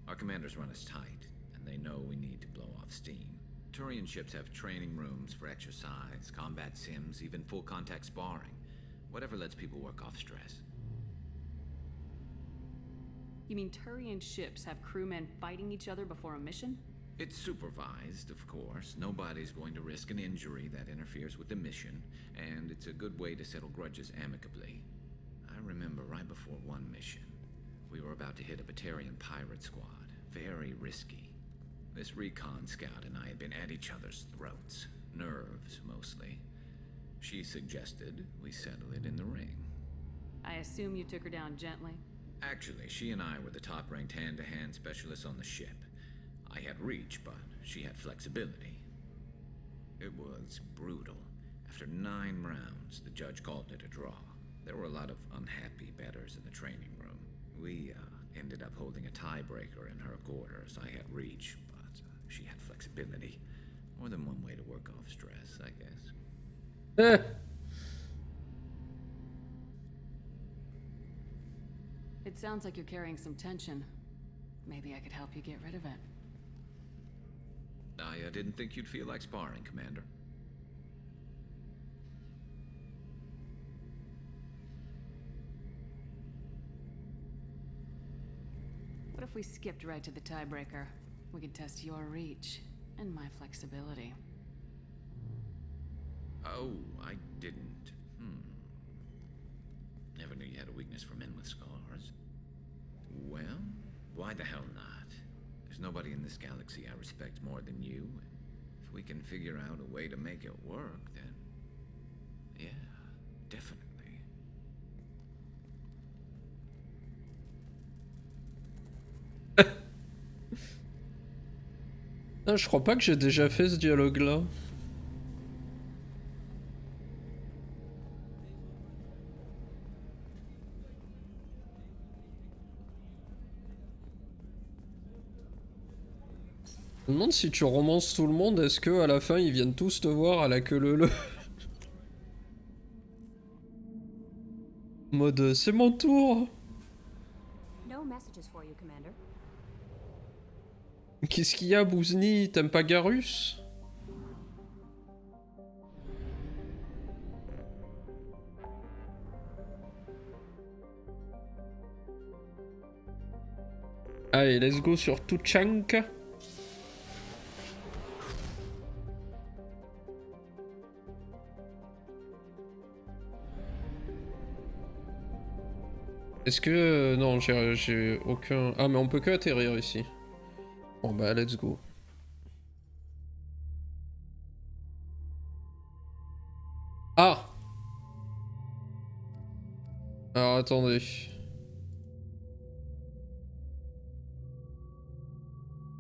Our commanders run us tight, and they know we need to blow off steam. Turian ships have training rooms for exercise, combat sims, even full-contact sparring. Whatever lets people work off stress. You mean Turian ships have crewmen fighting each other before a mission? It's supervised, of course. Nobody's going to risk an injury that interferes with the mission, and it's a good way to settle grudges amicably. I remember right before one mission, we were about to hit a Batarian pirate squad. Very risky. This recon scout and I had been at each other's throats. Nerves, mostly. She suggested we settle it in the ring. I assume you took her down gently? Actually, she and I were the top-ranked hand-to-hand specialists on the ship. I had reach, but she had flexibility. It was brutal. After 9 rounds, the judge called it a draw. There were a lot of unhappy bettors in the training room. We ended up holding a tiebreaker in her quarters. I had reach, but she had flexibility. More than one way to work off stress, I guess. It sounds like you're carrying some tension. Maybe I could help you get rid of it. I didn't think you'd feel like sparring, Commander. What if we skipped right to the tiebreaker? We could test your reach and my flexibility. Oh, I didn't. Never knew you had a weakness for men with scars. Well, why the hell not? There's nobody in this galaxy I respect more than you. If we can figure out a way to make it work, then... yeah, definitely. Ah, je crois pas que j'ai déjà fait ce dialogue-là. Je me demande si tu romances tout le monde, est-ce que à la fin ils viennent tous te voir à la queue leu. Mode c'est mon tour. No messages for you, Commander. Qu'est-ce qu'il y a, Bouzni? T'aimes pas Garus? Allez, let's go sur Tuchank. Est-ce que... non, j'ai aucun... Ah, mais on peut que atterrir ici. Bon bah, let's go. Ah! Alors, attendez.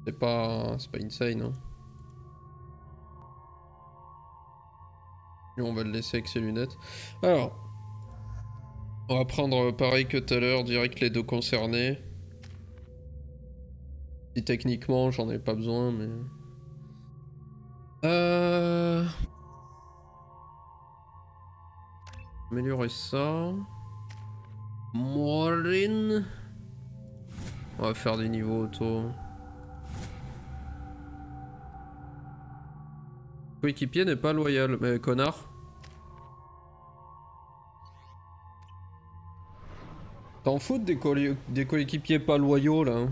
C'est pas insane, hein. Lui, on va le laisser avec ses lunettes. Alors... on va prendre pareil que tout à l'heure, direct les deux concernés. Si techniquement j'en ai pas besoin, mais... améliorer ça. Morin. On va faire des niveaux auto. Coéquipier n'est pas loyal, mais connard. T'en fous des coéquipiers pas loyaux là hein.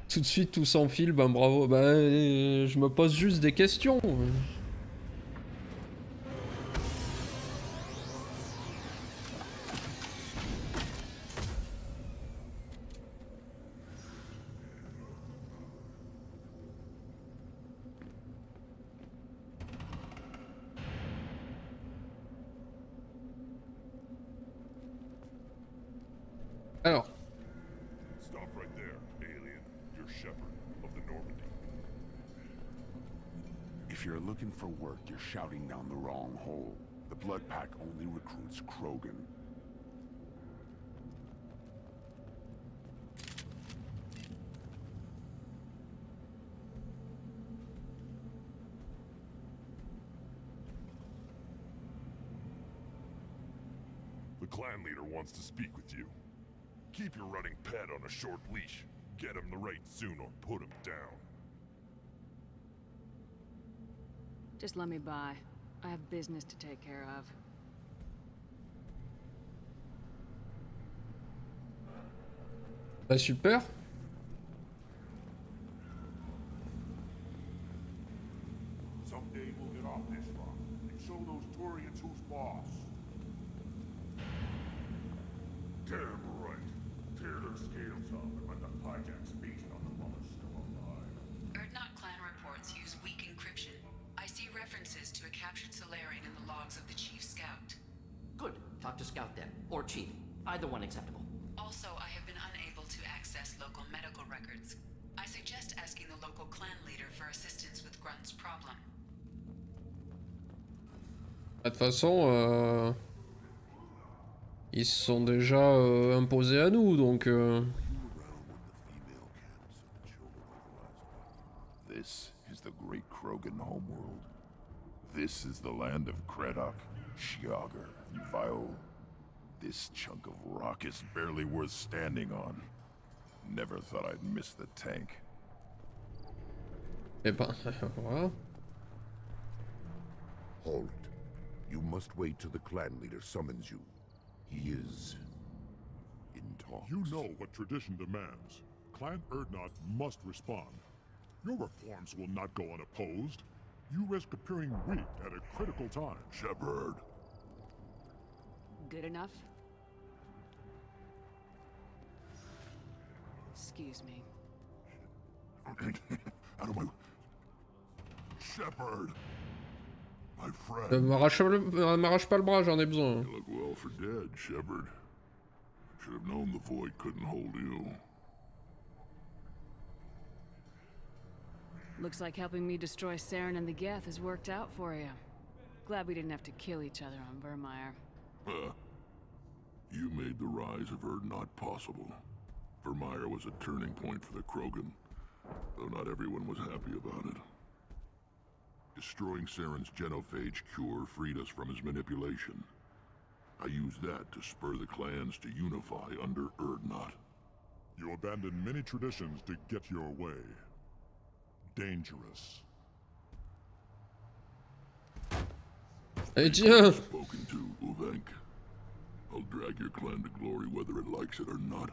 Tout de suite tout s'enfile, ben bravo, bah je me pose juste des questions. Alors. Stop right there, alien. You're Shepard of the Normandy. If you're looking for work, you're shouting down the wrong hole. The Blood Pack only recruits Krogan. The clan leader wants to speak with you. Keep your running pet on a short leash. Get him the right soon or put him down. Just let me by. I have business to take care of. Bah super. Someday we'll get off this rock and show those Turians who's boss. Damn right. Tear their scales off and let the Pyjax feast on them while they're still alive. Erdnot clan reports use weak encryption. I see references to a captured Solarian in the logs of the Chief Scout. Good. Talk to Scout then. Or Chief. Either one acceptable. Also, I have been unable to access local medical records. I suggest asking the local clan leader for assistance with Grunt's problem. De toute façon, ils se sont déjà imposés à nous, donc... This is the great Krogan homeworld. This is the land of Kredok, Shiagar, and Viol. This chunk of rock is barely worth standing on. Never thought I'd miss the tank. Eh ben, voilà. Halt. You must wait till the clan leader summons you. He is in talks. You know what tradition demands. Clan Erdnot must respond. Your reforms will not go unopposed. You risk appearing weak at a critical time. Shepard. Good enough? Excuse me. Out of my... Shepard. My friend. M'arrache pas le bras, j'en ai besoin. You look well for dead, Shepard. Should have known the void couldn't hold you. Looks like helping me destroy Saren and the Geth has worked out for you. Glad we didn't have to kill each other on Vermeer. You made the rise of Erdnot possible. Vermeer was a turning point for the Krogan, though not everyone was happy about it. Destroying Saren's genophage cure freed us from his manipulation. I used that to spur the clans to unify under Erdnot. You abandoned many traditions to get your way. Dangerous. Et tiens! Spoken to, Uvenk. I'll drag your clan to glory whether it likes it or not.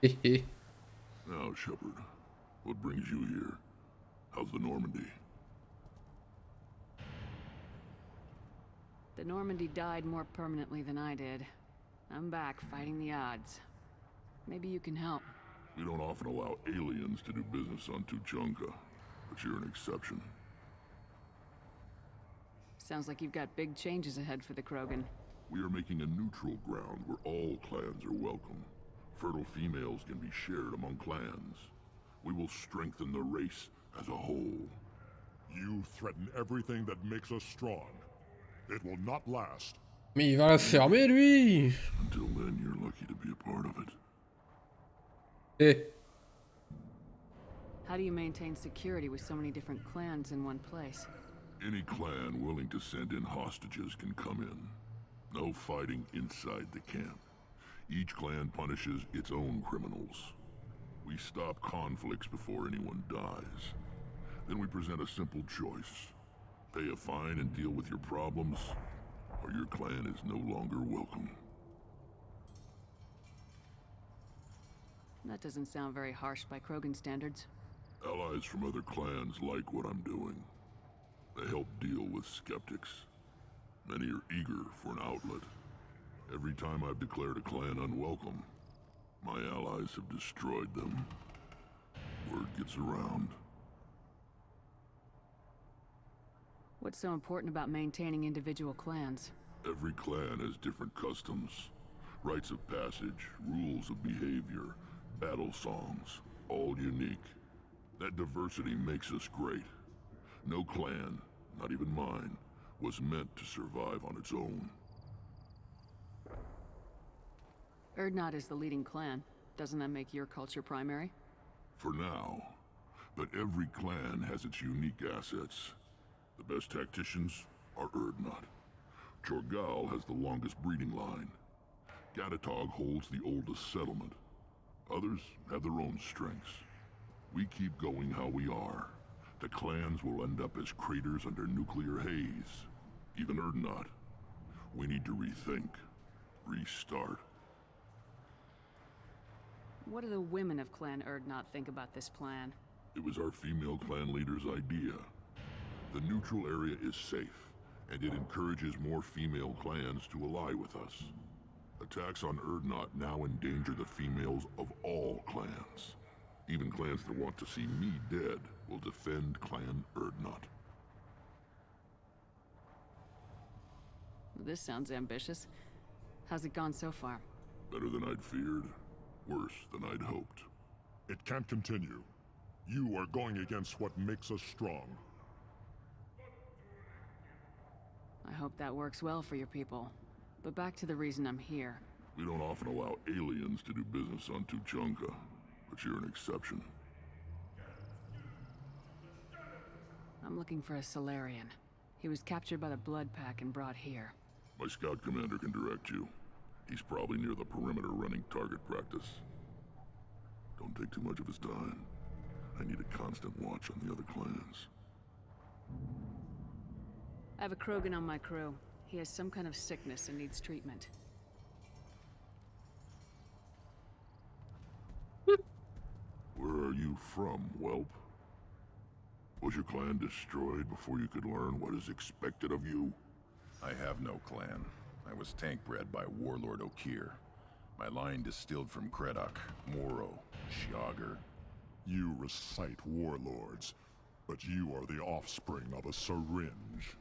Hehe. Now, Shepard, what brings you here? How's the Normandy? The Normandy died more permanently than I did. I'm back fighting the odds. Maybe you can help. We don't often allow aliens to do business on Tuchanka, but you're an exception. Sounds like you've got big changes ahead for the Krogan. We are making a neutral ground where all clans are welcome. Fertile females can be shared among clans. We will strengthen the race as a whole. You threaten everything that makes us strong. It will not last. Mais il va la fermer, lui! Until then, you're lucky to be a part of it. Eh. How do you maintain security with so many different clans in one place? Any clan willing to send in hostages can come in. No fighting inside the camp. Each clan punishes its own criminals. We stop conflicts before anyone dies. Then we present a simple choice. Pay a fine and deal with your problems, or your clan is no longer welcome. That doesn't sound very harsh by Krogan standards. Allies from other clans like what I'm doing. They help deal with skeptics. Many are eager for an outlet. Every time I've declared a clan unwelcome, my allies have destroyed them. Word gets around. What's so important about maintaining individual clans? Every clan has different customs, rites of passage, rules of behavior, battle songs, all unique. That diversity makes us great. No clan, not even mine, was meant to survive on its own. Erdnot is the leading clan. Doesn't that make your culture primary? For now. But every clan has its unique assets. The best tacticians are Erdnot. Chorgal has the longest breeding line. Gatatog holds the oldest settlement. Others have their own strengths. We keep going how we are. The clans will end up as craters under nuclear haze. Even Erdnot. We need to rethink. Restart. What do the women of Clan Erdnot think about this plan? It was our female clan leader's idea. The neutral area is safe, and it encourages more female clans to ally with us. Attacks on Erdnot now endanger the females of all clans. Even clans that want to see me dead will defend Clan Erdnot. This sounds ambitious. How's it gone so far? Better than I'd feared. Worse than I'd hoped. It can't continue. You are going against what makes us strong. I hope that works well for your people. But back to the reason I'm here. We don't often allow aliens to do business on Tuchanka, but you're an exception. I'm looking for a Solarian. He was captured by the Blood Pack and brought here. My scout commander can direct you. He's probably near the perimeter running target practice. Don't take too much of his time. I need a constant watch on the other clans. I have a Krogan on my crew. He has some kind of sickness and needs treatment. Where are you from, whelp? Was your clan destroyed before you could learn what is expected of you? I have no clan. I was tank bred by Warlord Okir. My line distilled from Kredok, Moro, Shiagar. You recite warlords, but you are the offspring of a syringe.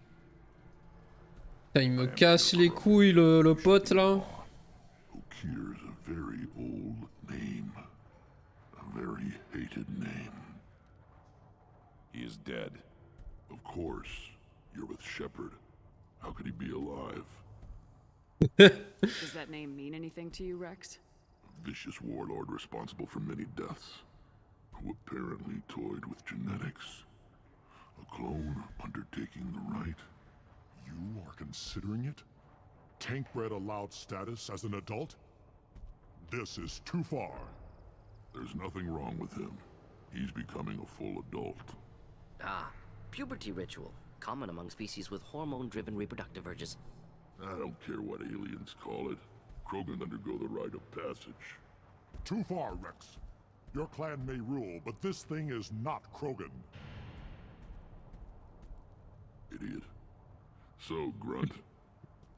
Il me casse les couilles le pote là. Okir's a very old name. A very hated name. He is dead. Of course. You're with Shepard. How could he be alive? Does that name mean anything to you, Rex? A vicious warlord responsible for many deaths, who apparently toyed with genetics. A clone undertaking the right. You are considering it? Tankbred allowed status as an adult? This is too far. There's nothing wrong with him. He's becoming a full adult. Ah, puberty ritual. Common among species with hormone-driven reproductive urges. I don't care what aliens call it. Krogan undergo the rite of passage. Too far, Rex. Your clan may rule, but this thing is not Krogan. Idiot. So, Grunt,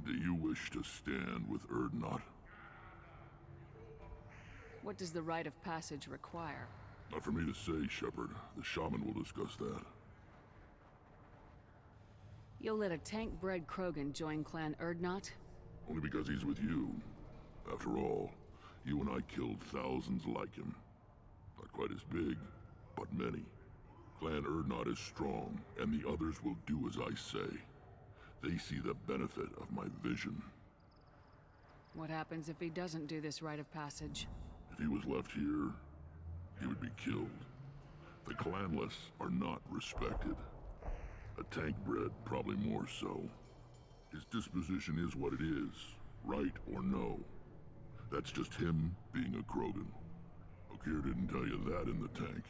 do you wish to stand with Erdnot? What does the rite of passage require? Not for me to say, Shepard. The shaman will discuss that. You'll let a tank-bred Krogan join Clan Erdnot? Only because he's with you. After all, you and I killed thousands like him. Not quite as big, but many. Clan Erdnot is strong, and the others will do as I say. They see the benefit of my vision. What happens if he doesn't do this rite of passage? If he was left here, he would be killed. The clanless are not respected. A tank bred, probably more so. His disposition is what it is, right or no. That's just him being a Krogan. Okir didn't tell you that in the tank,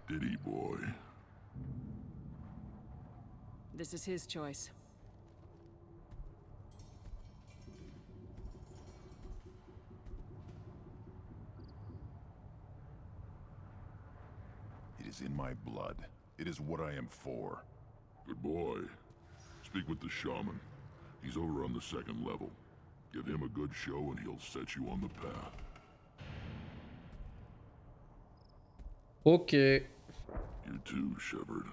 did he, boy? This is his choice. It is in my blood. It is what I am for. Good boy. Speak with the shaman. He's over on the second level. Give him a good show and he'll set you on the path. Okay. You too, Shepard.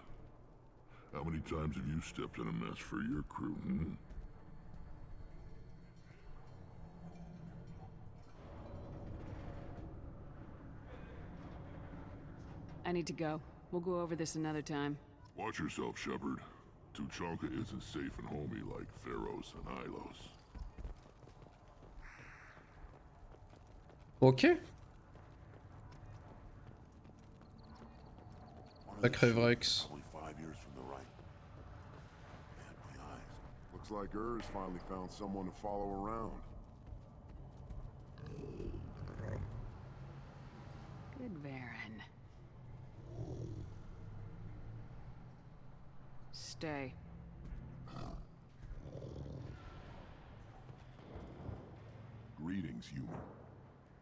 How many times have you stepped in a mess for your crew, hmm? I need to go. We'll go over this another time. Watch yourself, Shepard. Tuchanka isn't safe and homey like Theros and Ilos. Ok. Sacré Vrex. Only 5 years from the right. Man, my eyes. Looks like Urs finally found someone to follow around. Good Varen. Stay. Greetings, human.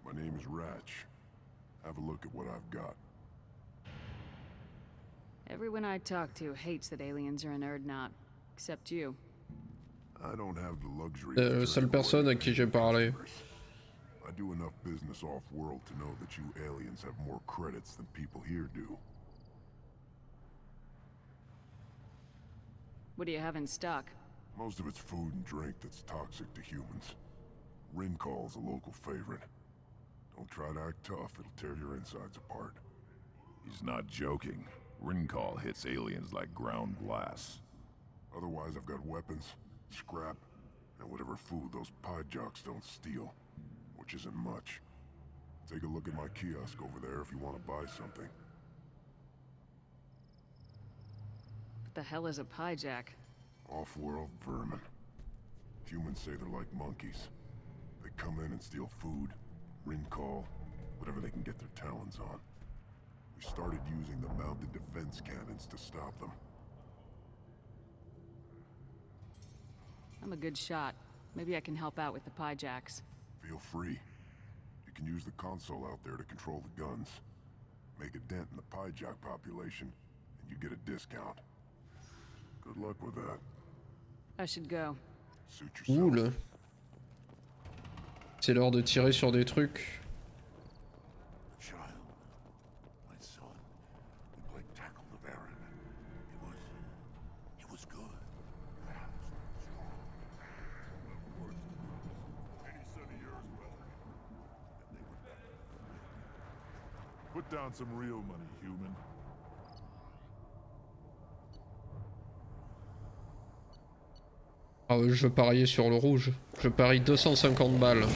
My name is Ratch. Have a look at what I've got. Everyone I talk to hates that aliens are in Erdnot, except you. I don't have the luxury La seule personne à qui j'ai parlé. I do enough business off-world to know that you aliens have more credits than people here do. What do you have in stock? Most of it's food and drink that's toxic to humans. Rincall's a local favorite. Don't try to act tough, it'll tear your insides apart. He's not joking. Rincall hits aliens like ground glass. Otherwise, I've got weapons, scrap, and whatever food those pie jocks don't steal. Which isn't much. Take a look at my kiosk over there if you want to buy something. What the hell is a pie jack? Off-world vermin. Humans say they're like monkeys. They come in and steal food, Rincall, whatever they can get their talons on. We started using the mounted defense cannons to stop them. I'm a good shot. Maybe I can help out with the pie jacks. Feel free. You can use the console out there to control the guns. Make a dent in the pie jock population, and you get a discount. Good luck with that. I should go. Suit yourself. Cool. C'est l'heure de tirer sur des trucs. Child, my son, we played tackle the Baron. It was good. Fast, strong. Of course, any son of yours, brother. And they were better. Put Put down some real money, human. Ah, je pariais sur le rouge. Je parie 250 balles.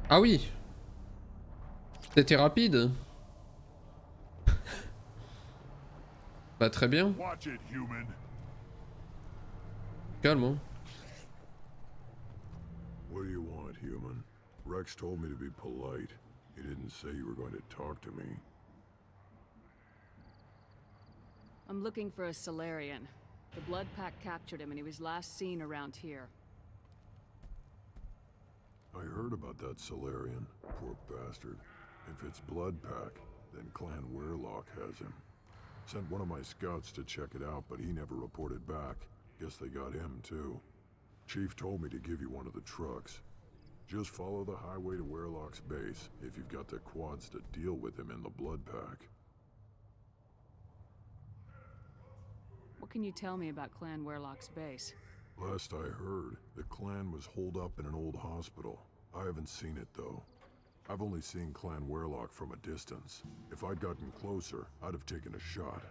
Ah oui. C'était rapide. Bah très bien. Calme, hein. What do you want, human? Rex told me to be polite. He didn't say you were going to talk to me. I'm looking for a Solarian. The Blood Pack captured him and he was last seen around here. I heard about that Solarian. Poor bastard. If it's Blood Pack, then Clan Weirlock has him. Sent one of my scouts to check it out, but he never reported back. Guess they got him too. Chief told me to give you one of the trucks. Just follow the highway to Weirlock's base if you've got the quads to deal with him in the Blood Pack. What can you tell me about Clan Weirlock's base? Last I heard, the clan was holed up in an old hospital. I haven't seen it though. I've only seen Clan Weirlock from a distance. If I'd gotten closer, I'd have taken a shot.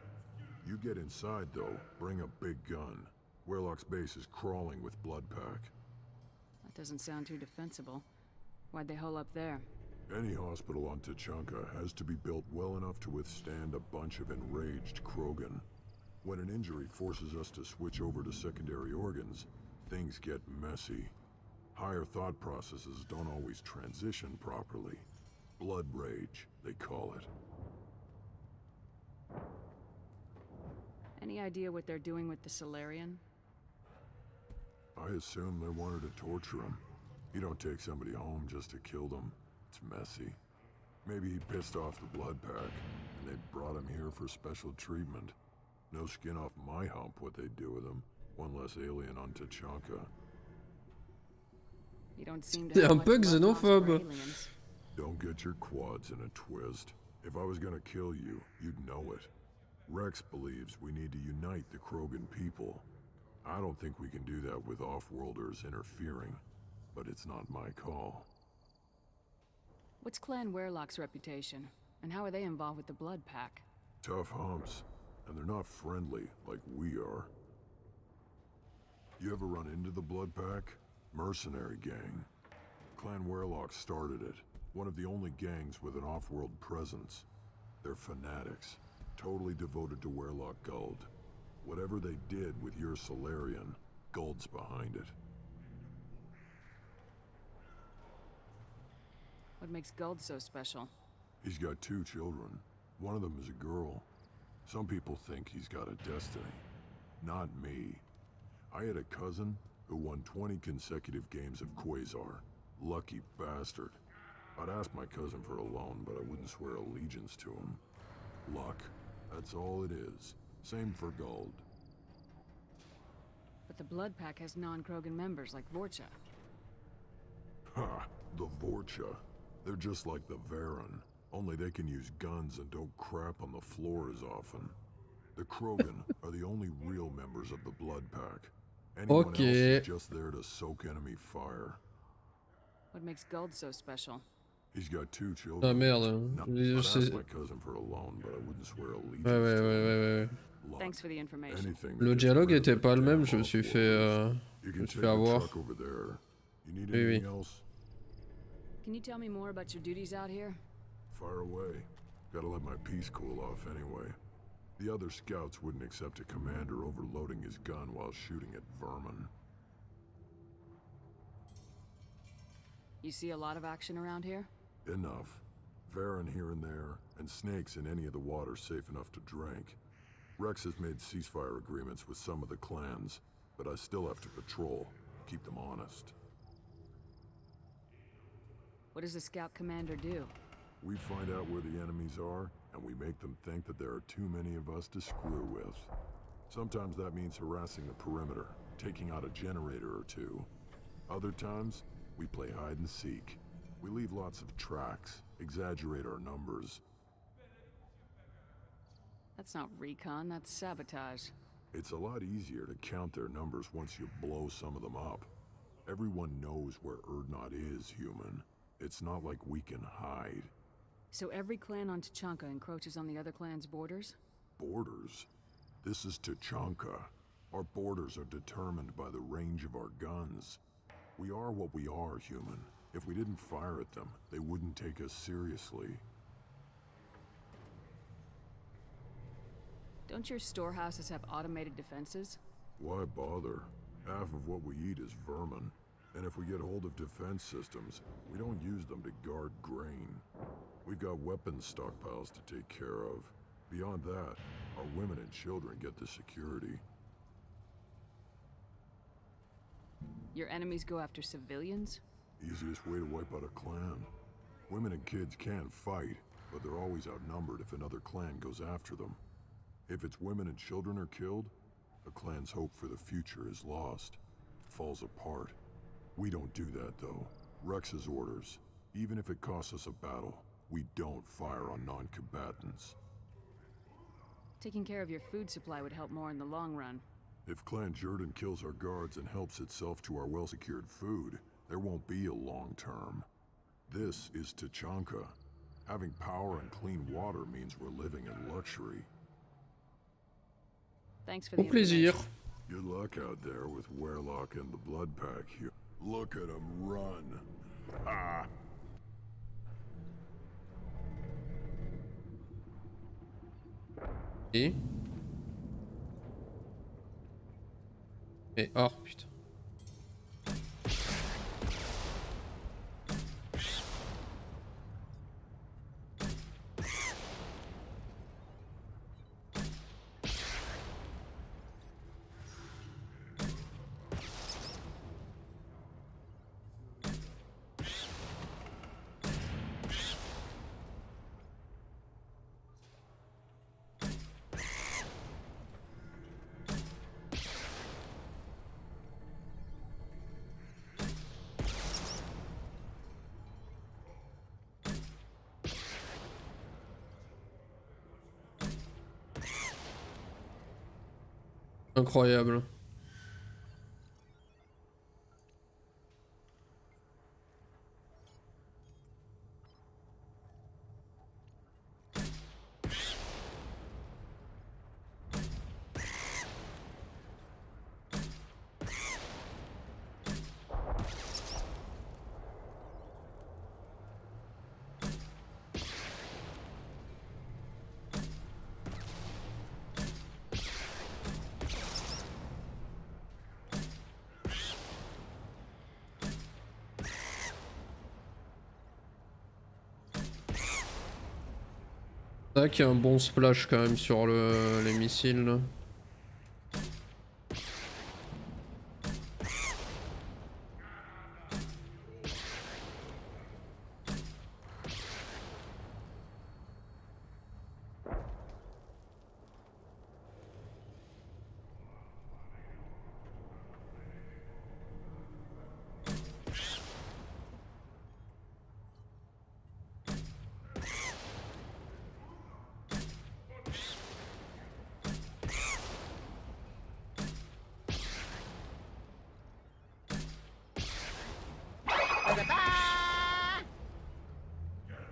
You get inside though, bring a big gun. Weirlock's base is crawling with Blood Pack. That doesn't sound too defensible. Why'd they hole up there? Any hospital on Tuchanka has to be built well enough to withstand a bunch of enraged Krogan. When an injury forces us to switch over to secondary organs, things get messy. Higher thought processes don't always transition properly. Blood rage, they call it. Any idea what they're doing with the Solarian? I assume they wanted to torture him. You don't take somebody home just to kill them. It's messy. Maybe he pissed off the Blood Pack, and they brought him here for special treatment. No skin off my hump what they'd do with him. One less alien on Tuchanka. You don't seem to C'est have un much peu love lost for xénophobe. aliens. Don't get your quads in a twist. If I was gonna kill you, you'd know it. Rex believes we need to unite the Krogan people. I don't think we can do that with off-worlders interfering, but it's not my call. What's Clan Weirlock's reputation? And how are they involved with the Blood Pack? Tough humps, and they're not friendly like we are. You ever run into the Blood Pack? Mercenary gang. Clan Weirlock started it. One of the only gangs with an off-world presence. They're fanatics, totally devoted to Weirlock Guld. Whatever they did with your Solarian, Guld's behind it. What makes Guld so special? He's got 2 children. One of them is a girl. Some people think he's got a destiny. Not me. I had a cousin who won 20 consecutive games of Quasar. Lucky bastard. I'd ask my cousin for a loan, but I wouldn't swear allegiance to him. Luck. That's all it is. Same for Guld. But the Blood Pack has non-Krogan members like Vorcha. Ha! The Vorcha. They're just like the Varen. Only they can use guns and don't crap on the floor as often. The Krogan are the only real members of the Blood Pack. Anyone else is just there to soak enemy fire. What makes Guld so special? He's got 2 children. Ah merde. I'd ask my cousin for a loan, but I wouldn't swear allegiance Ouais. Thanks for the information. Le dialogue était pas le même, je me suis fait avoir. Oui. Can you tell me more about your duties out here? Fire away. Gotta let my piece cool off anyway. The other scouts wouldn't accept a commander overloading his gun while shooting at vermin. You see a lot of action around here? Enough. Varen here and there, and snakes in any of the water safe enough to drink. Rex has made ceasefire agreements with some of the clans, but I still have to patrol, keep them honest. What does the scout commander do? We find out where the enemies are, and we make them think that there are too many of us to screw with. Sometimes that means harassing the perimeter, taking out a generator or 2. Other times, we play hide and seek. We leave lots of tracks, exaggerate our numbers. That's not recon, that's sabotage. It's a lot easier to count their numbers once you blow some of them up. Everyone knows where Erdnot is, human. It's not like we can hide. So every clan on Tachanka encroaches on the other clan's borders? Borders? This is Tachanka. Our borders are determined by the range of our guns. We are what we are, human. If we didn't fire at them, they wouldn't take us seriously. Don't your storehouses have automated defenses? Why bother? Half of what we eat is vermin. And if we get hold of defense systems, we don't use them to guard grain. We've got weapons stockpiles to take care of. Beyond that, our women and children get the security. Your enemies go after civilians? Easiest way to wipe out a clan. Women and kids can fight, but they're always outnumbered if another clan goes after them. If its women and children are killed, a clan's hope for the future is lost. It falls apart. We don't do that, though. Rex's orders. Even if it costs us a battle, we don't fire on non-combatants. Taking care of your food supply would help more in the long run. If Clan Jordan kills our guards and helps itself to our well-secured food, there won't be a long term. This is Tachanka. Having power and clean water means we're living in luxury. Thanks for the Au plaisir. Good luck out there with Werelock and the Blood Pack here. Look at them run. Ah! Et... oh putain. Incroyable. C'est vrai qu'il y a un bon splash quand même sur les missiles là.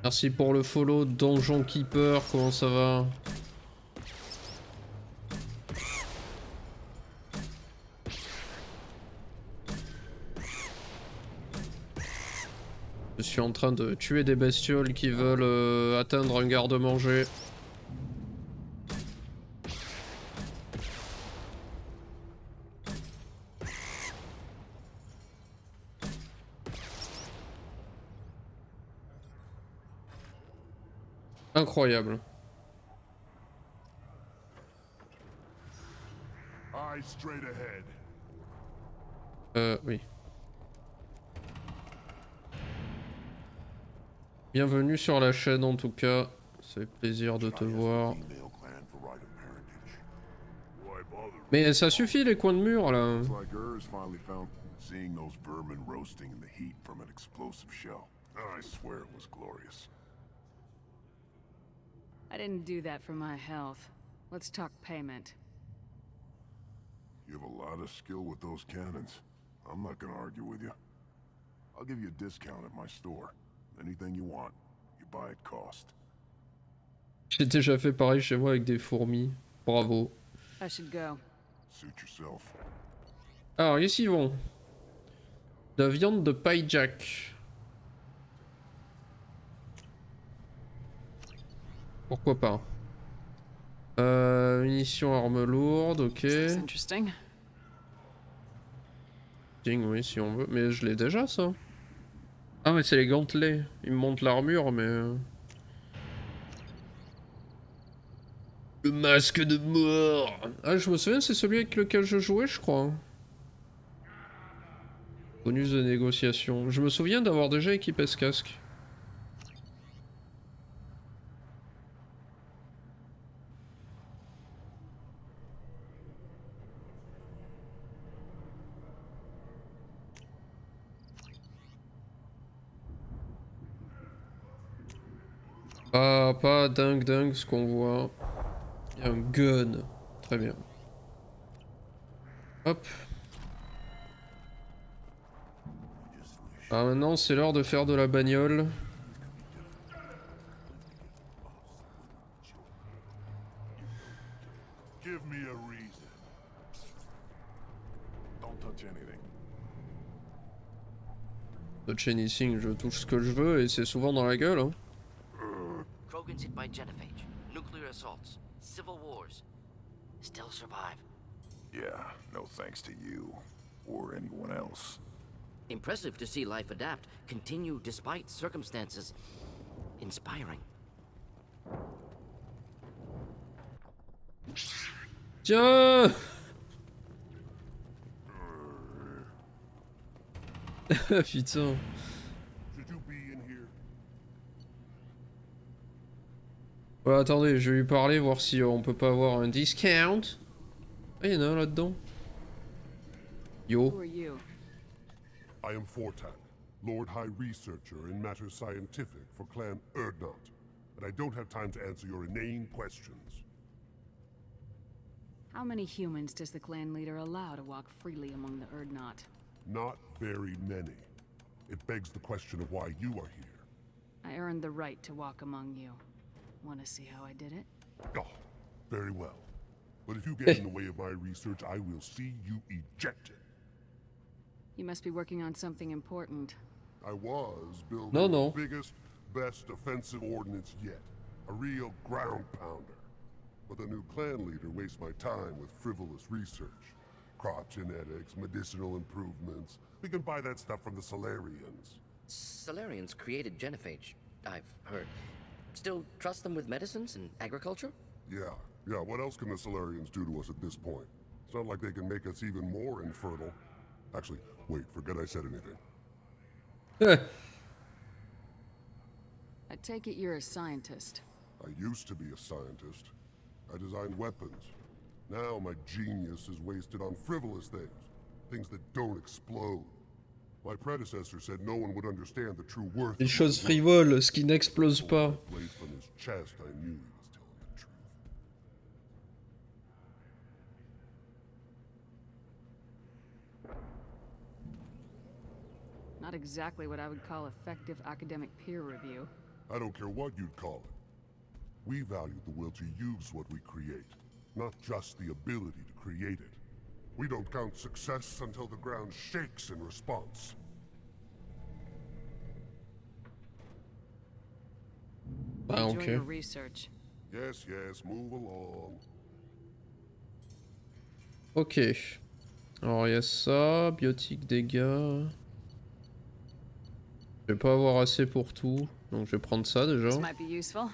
Merci pour le follow, Donjon Keeper, comment ça va? Je suis en train de tuer des bestioles qui veulent atteindre un garde-manger. Incroyable. Oui. Bienvenue sur la chaîne en tout cas. C'est plaisir de te voir. Mais ça suffit les coins de mur là. Seeing those vermin roasting in the heat from an explosive shell. I swear it was glorious. I didn't do that for my health. Let's talk payment. You have a lot of skill with those cannons. I'm not gonna argue with you. I'll give you a discount at my store. Anything you want, you buy at cost. J'ai déjà fait pareil chez moi avec des fourmis. Bravo. I should go. Suit yourself. Alors, ici vont. De la viande de paille jack. Pourquoi pas. Munitions armes lourdes, ok. Interesting. Oui, si on veut. Mais je l'ai déjà, ça. Ah, mais c'est les gantelets. Ils me montent l'armure, mais... Le masque de mort. Ah, je me souviens, c'est celui avec lequel je jouais, je crois. Bonus de négociation. Je me souviens d'avoir déjà équipé ce casque. Ah, pas dingue ce qu'on voit. Il y a un gun. Très bien. Hop. Ah, maintenant c'est l'heure de faire de la bagnole. Give me a reason. Don't touch anything. Touch anything, je touche ce que je veux et c'est souvent dans la gueule. Hein. Krogan's hit by genophage, nuclear assaults, civil wars. Still survive. Yeah, no thanks to you. Or anyone else. Impressive to see life adapt, continue despite circumstances. Inspiring. Tiens. Putain. Ouais, attendez, je vais lui parler, voir si on peut pas avoir un discount. Ah, il y en a un là-dedans. Yo. Who are you? I am Fortak, Lord High Researcher in matters scientific for Clan Erdnot, but I don't have time to answer your inane questions. How many humans does the clan leader allow to walk freely among the Erdnot? Not very many. It begs the question of why you are here. I earned the right to walk among you. Want to see how I did it? Oh, very well. But if you get in the way of my research, I will see you ejected. You must be working on something important. I was building the biggest, best offensive ordnance yet. A real ground pounder. But the new clan leader wastes my time with frivolous research. Crop genetics, medicinal improvements. We can buy that stuff from the Solarians. Solarians created genophage, I've heard. Still trust them with medicines and agriculture? Yeah, what else can the Solarians do to us at this point? It's not like they can make us even more infertile. Actually, wait, forget I said anything. I take it you're a scientist. I used to be a scientist. I designed weapons. Now my genius is wasted on frivolous things. Things that don't explode. My predecessor said no one would understand the true worth. Les choses frivoles, ce qui n'explose pas. From his chest, I knew he was telling the truth. Not exactly what I would call effective academic peer review. I don't care what you'd call it. We value the will to use what we create, not just the ability to create it. We don't count success until the ground shakes in response. Enjoy your research. Yes, move along. Ok. Alors il y a ça, biotique dégâts. Je vais pas avoir assez pour tout, donc je vais prendre ça déjà. This might be useful.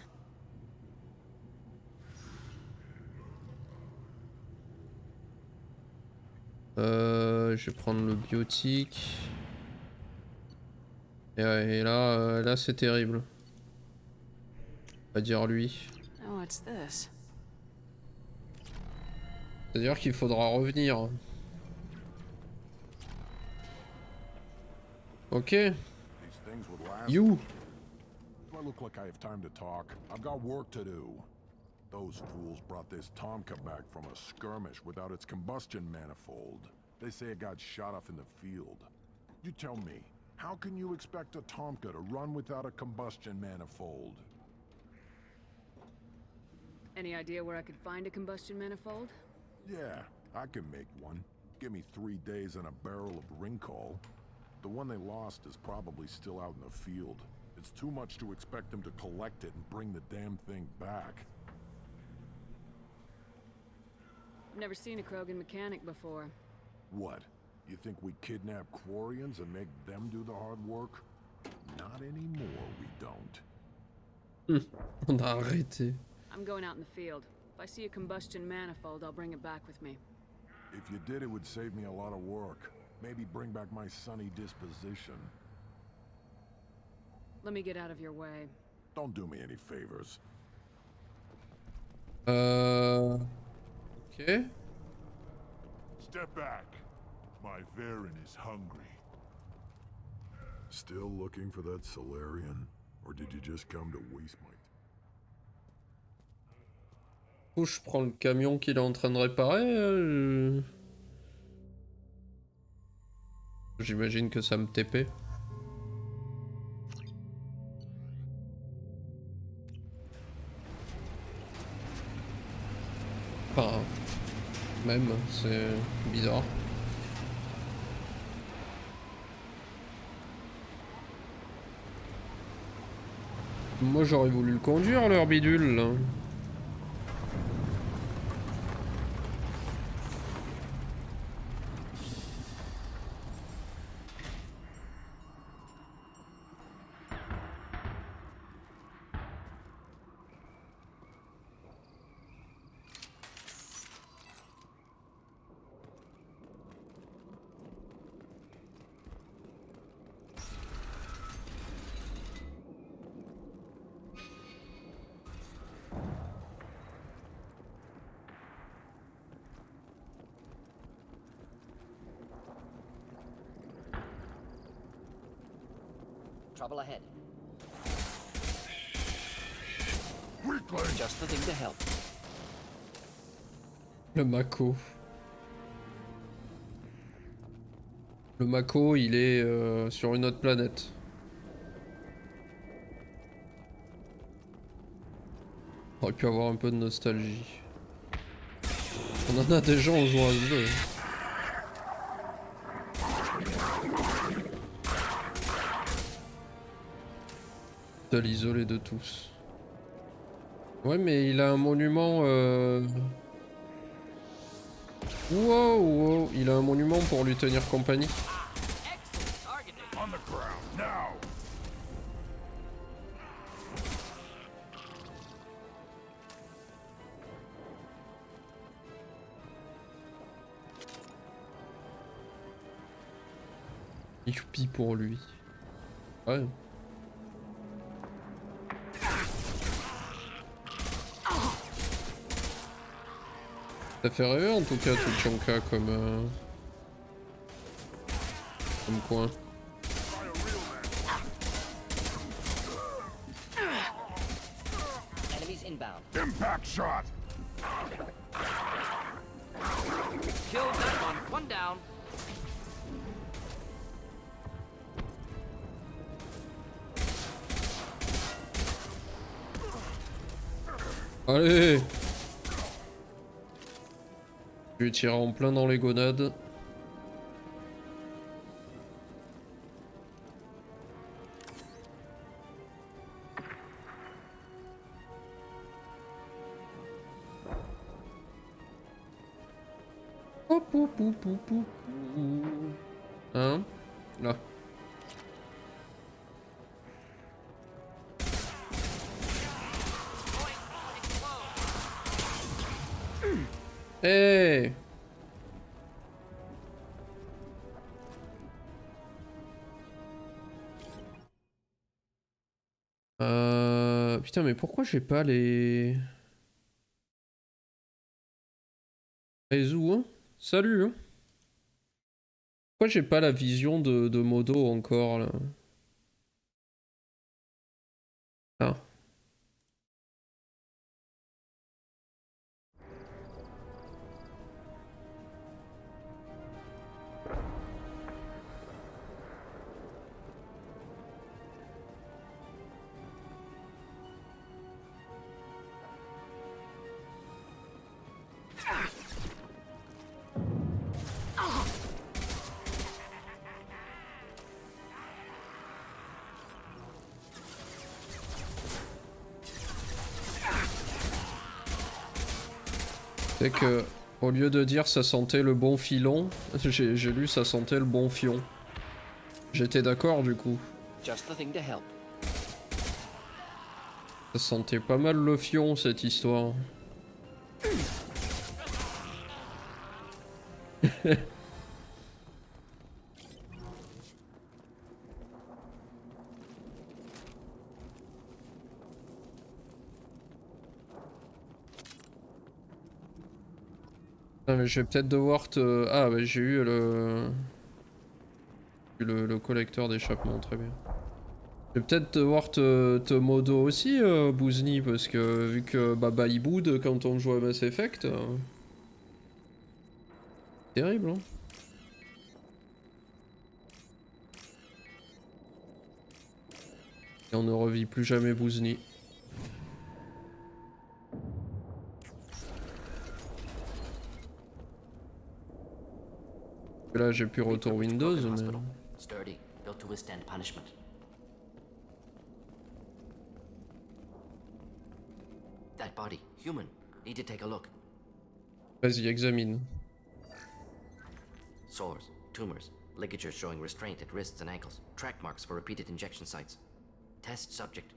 Je vais prendre le biotique. Et là, là c'est terrible. On va dire lui. Oh, what's this? C'est-à-dire qu'il faudra revenir. Ok. You. Do I look like I have time to talk? I've got work to do. Those fools brought this Tomka back from a skirmish without its combustion manifold. They say it got shot off in the field. You tell me, how can you expect a Tomka to run without a combustion manifold? Any idea where I could find a combustion manifold? Yeah, I can make one. Give me 3 days and a barrel of Rincol. The one they lost is probably still out in the field. It's too much to expect them to collect it and bring the damn thing back. I've never seen a Krogan mechanic before. What? You think we kidnap Quarians and make them do the hard work? Not anymore, we don't. On a arrêté. I'm going out in the field. If I see a combustion manifold, I'll bring it back with me. If you did, it would save me a lot of work. Maybe bring back my sunny disposition. Let me get out of your way. Don't do me any favors. Okay. Step back. My Varen is hungry. Still looking for that Solarian? Or did you just come to waste my... Je prends le camion qu'il est en train de réparer. J'imagine que ça me TP. Enfin, même, c'est bizarre. Moi j'aurais voulu le conduire leur bidule là. Trouble ahead. Weakling. Just the thing to help. Le Mako. Le Mako, il est sur une autre planète. On aurait pu avoir un peu de nostalgie. On en a déjà en jouant à ce jeu. De l'isoler de tous. Ouais, mais il a un monument. Wow, wow, il a un monument pour lui tenir compagnie. On the ground, now! Youpi pour lui. Ouais. Ça fait rêver en tout cas Tuchanka comme coin. Enemies inbound. Impact shot! Killed that one. One down. Allez! Je lui tire en plein dans les gonades. Hein? Là. Hey! Putain, mais pourquoi j'ai pas les... Les où, hein? Salut, hein? Pourquoi j'ai pas la vision de Modo encore, là? Ah. C'est que, au lieu de dire ça sentait le bon filon, j'ai lu ça sentait le bon fion. J'étais d'accord du coup. Just the thing to help. Ça sentait pas mal le fion cette histoire. Ah, mais je vais peut-être devoir te... Ah bah j'ai eu le collecteur d'échappement, très bien. Je vais peut-être devoir te modo aussi, Bouzni, parce que vu que Baba il boude quand on joue à Mass Effect... Terrible, hein. Et on ne revit plus jamais Bouzni. Là j'ai plus retour Windows, mais... Sturdy, built to withstand punishment. That body, human. Need to take a look. Vas-y, examine. Sores, tumors, ligatures showing restraint at wrists and ankles, track marks for repeated injection sites. Test subject,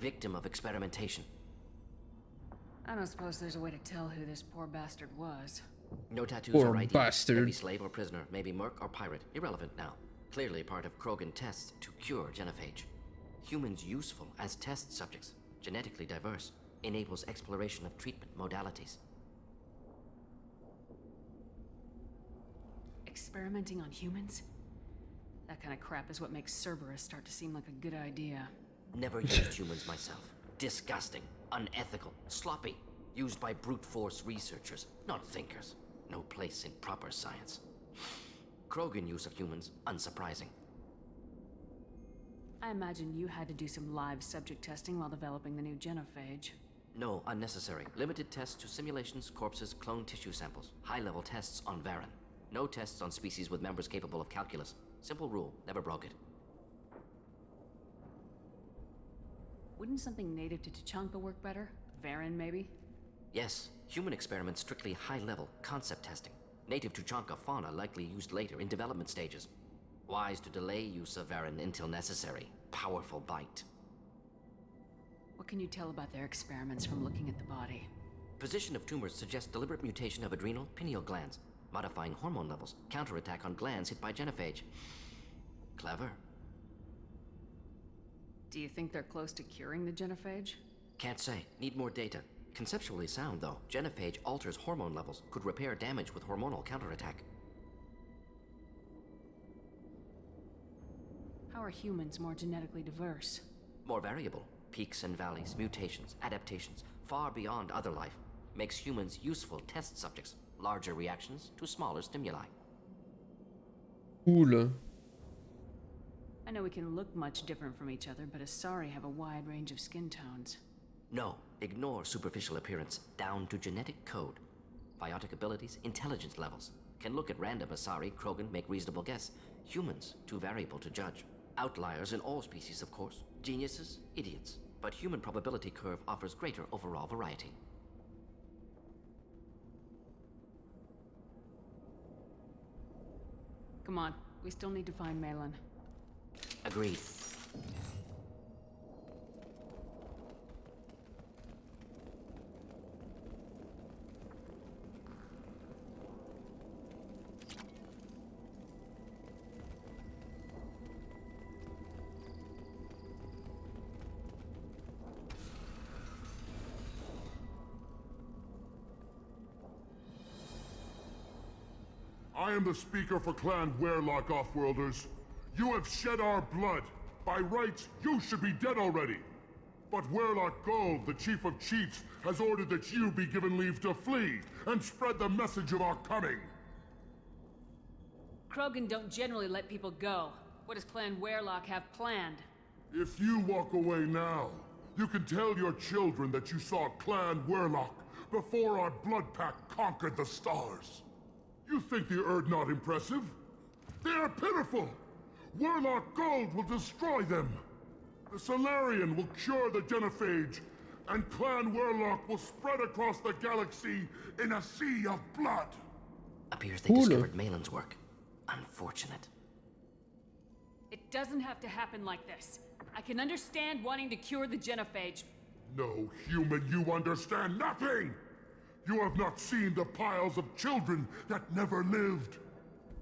victim of experimentation. I don't suppose there's a way to tell who this poor bastard was. No tattoos Poor or ID. bastard. Maybe slave or prisoner, maybe merc or pirate. Irrelevant now. Clearly part of Krogan tests to cure genophage. Humans useful as test subjects, genetically diverse, enables exploration of treatment modalities. Experimenting on humans? That kind of crap is what makes Cerberus start to seem like a good idea. Never used humans myself. Disgusting, unethical, sloppy. Used by brute force researchers, not thinkers. No place in proper science. Krogan use of humans, unsurprising. I imagine you had to do some live subject testing while developing the new genophage. No, unnecessary. Limited tests to simulations, corpses, cloned tissue samples. High-level tests on Varen. No tests on species with members capable of calculus. Simple rule, never broke it. Wouldn't something native to Tuchanka work better? Varen, maybe? Yes, human experiments strictly high-level, concept testing. Native Tuchanka fauna likely used later in development stages. Wise to delay use of Varen until necessary. Powerful bite. What can you tell about their experiments from looking at the body? Position of tumors suggests deliberate mutation of adrenal, pineal glands, modifying hormone levels, counterattack on glands hit by genophage. Clever. Do you think they're close to curing the genophage? Can't say. Need more data. Conceptually sound, though. Genophage alters hormone levels, could repair damage with hormonal counterattack. How are humans more genetically diverse? More variable. Peaks and valleys, mutations, adaptations, far beyond other life. Makes humans useful test subjects. Larger reactions to smaller stimuli. Cool. I know we can look much different from each other, but Asari have a wide range of skin tones. No, ignore superficial appearance, down to genetic code. Biotic abilities, intelligence levels. Can look at random Asari, Krogan, make reasonable guess. Humans, too variable to judge. Outliers in all species, of course. Geniuses, idiots. But human probability curve offers greater overall variety. Come on, we still need to find Malin. Agreed. I am the speaker for Clan Werelock, Offworlders. You have shed our blood. By rights, you should be dead already. But Werelock Gold, the Chief of Chiefs, has ordered that you be given leave to flee and spread the message of our coming. Krogan don't generally let people go. What does Clan Werelock have planned? If you walk away now, you can tell your children that you saw Clan Werelock before our blood pact conquered the stars. You think the Erd not impressive? They are pitiful! Werelock Gold will destroy them! The Solarian will cure the genophage, and Clan Warlock will spread across the galaxy in a sea of blood. Appears they discovered Malin's work. Unfortunate. It doesn't have to happen like this. I can understand wanting to cure the genophage. No, human, you understand nothing! You have not seen the piles of children that never lived.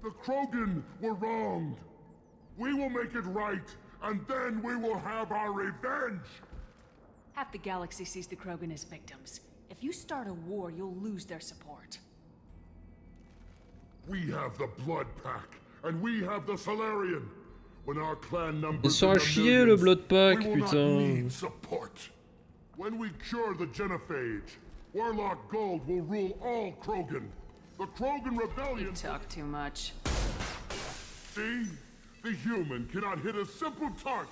The Krogan were wronged. We will make it right, and then we will have our revenge! Half the galaxy sees the Krogan as victims. If you start a war, you'll lose their support. We have the Blood Pack, and we have the Solarian. When our clan numbers Ils sont à chier le Blood Pack, we will not putain. need support. When we cure the genophage, Warlock Gold will rule all Krogan. The Krogan rebellion. You talk too much. See? The human cannot hit a simple target.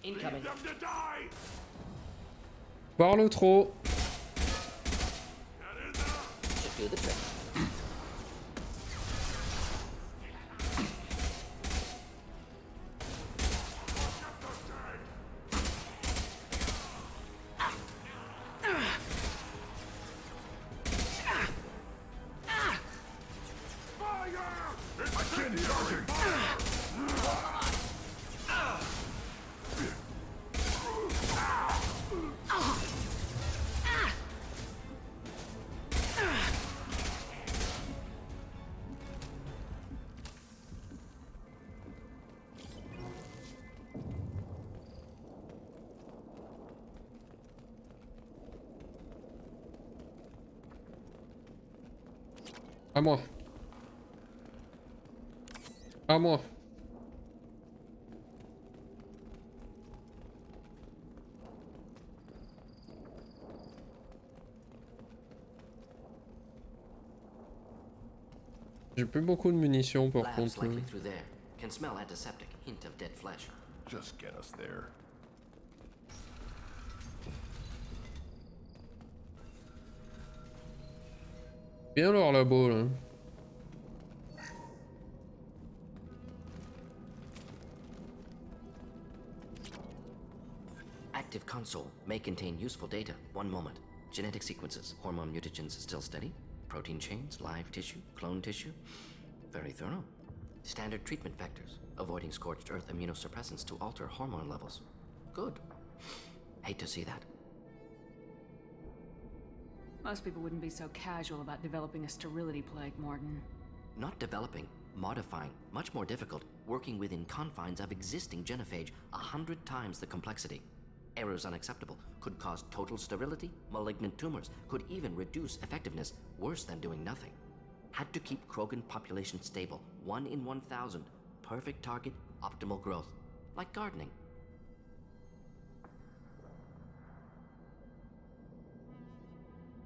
Incoming. Leave them to die. Parle trop. Should do the trick. À moi. À moi. J'ai plus beaucoup de munitions par Labs contre. likely through there. Can smell antiseptic. Hint of dead flesh. Just get us there. Bien leur labo là. Active console may contain useful data. One moment. Genetic sequences, hormone mutagens still steady. Protein chains, live tissue, clone tissue. Very thorough. Standard treatment vectors, avoiding scorched earth immunosuppressants to alter hormone levels. Good. Hate to see that. Most people wouldn't be so casual about developing a sterility plague, Morton. Not developing, modifying, much more difficult, working within confines of existing genophage, 100 times the complexity. Errors unacceptable, could cause total sterility, malignant tumors, could even reduce effectiveness, worse than doing nothing. Had to keep Krogan population stable, 1 in 1,000. Perfect target, optimal growth. Like gardening.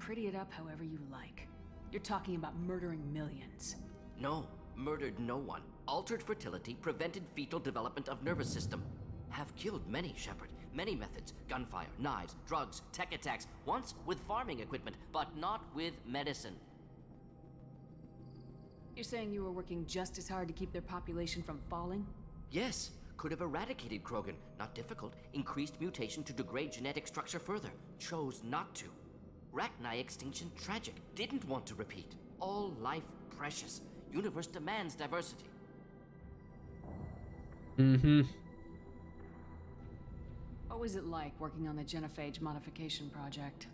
Pretty it up however you like. You're talking about murdering millions. No, murdered no one. Altered fertility, prevented fetal development of nervous system. Have killed many, Shepard. Many methods. Gunfire, knives, drugs, tech attacks. Once with farming equipment, but not with medicine. You're saying you were working just as hard to keep their population from falling? Yes, could have eradicated Krogan. Not difficult. Increased mutation to degrade genetic structure further. Chose not to. Rachni extinction tragic. Didn't want to repeat. All life precious. Universe demands diversity. Mm-hmm. What was it like working on the genophage modification project?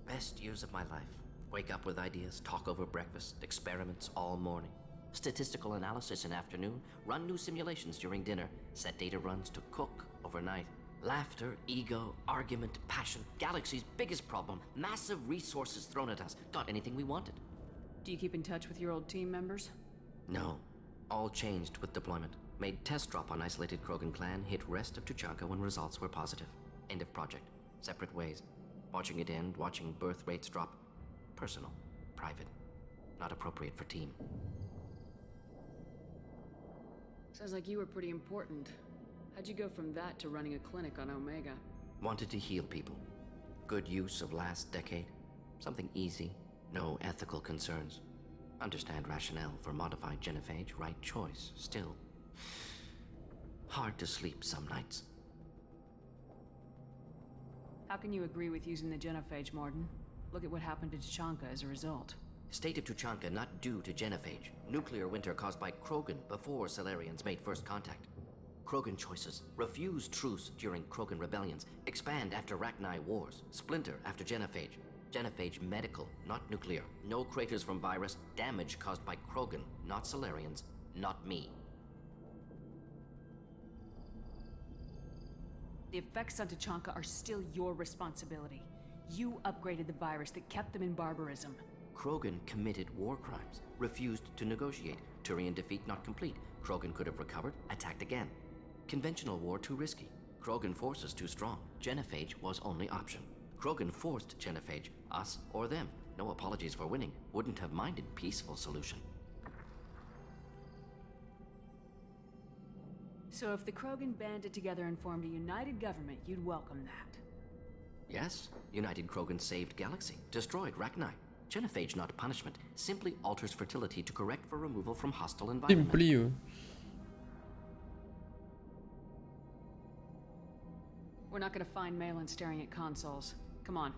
Best years of my life. Wake up with ideas, talk over breakfast, experiments all morning. Statistical analysis in afternoon, run new simulations during dinner, set data runs to cook overnight. Laughter, ego, argument, passion, galaxy's biggest problem, massive resources thrown at us. Got anything we wanted. Do you keep in touch with your old team members? No. All changed with deployment. Made test drop on isolated Krogan clan, hit rest of Tuchanka when results were positive. End of project. Separate ways. Watching it end, watching birth rates drop. Personal. Private. Not appropriate for team. Sounds like you were pretty important. How'd you go from that to running a clinic on Omega? Wanted to heal people. Good use of last decade. Something easy, No ethical concerns. Understand rationale for modified genophage, right choice. Still, hard to sleep some nights. How can you agree with using the genophage, Morden? Look at what happened to Tachanka as a result. State of Tuchanka not due to genophage. Nuclear winter caused by Krogan before Solarians made first contact. Krogan choices. Refuse truce during Krogan rebellions. Expand after Rachni wars. Splinter after genophage. Genophage medical, not nuclear. No craters from virus. Damage caused by Krogan, not Solarians, not me. The effects on Tachanka are still your responsibility. You upgraded the virus that kept them in barbarism. Krogan committed war crimes. Refused to negotiate. Turian defeat not complete. Krogan could have recovered, attacked again. Conventional war too risky. Krogan forces too strong. Genophage was only option. Krogan forced genophage, us or them. No apologies for winning. Wouldn't have minded peaceful solution. So if the Krogan banded together and formed a united government, you'd welcome that. Yes, United Krogan saved Galaxy, destroyed Rachni. Genophage not punishment, simply alters fertility to correct for removal from hostile environment. Simply. We're not gonna find Malin staring at consoles. Come on.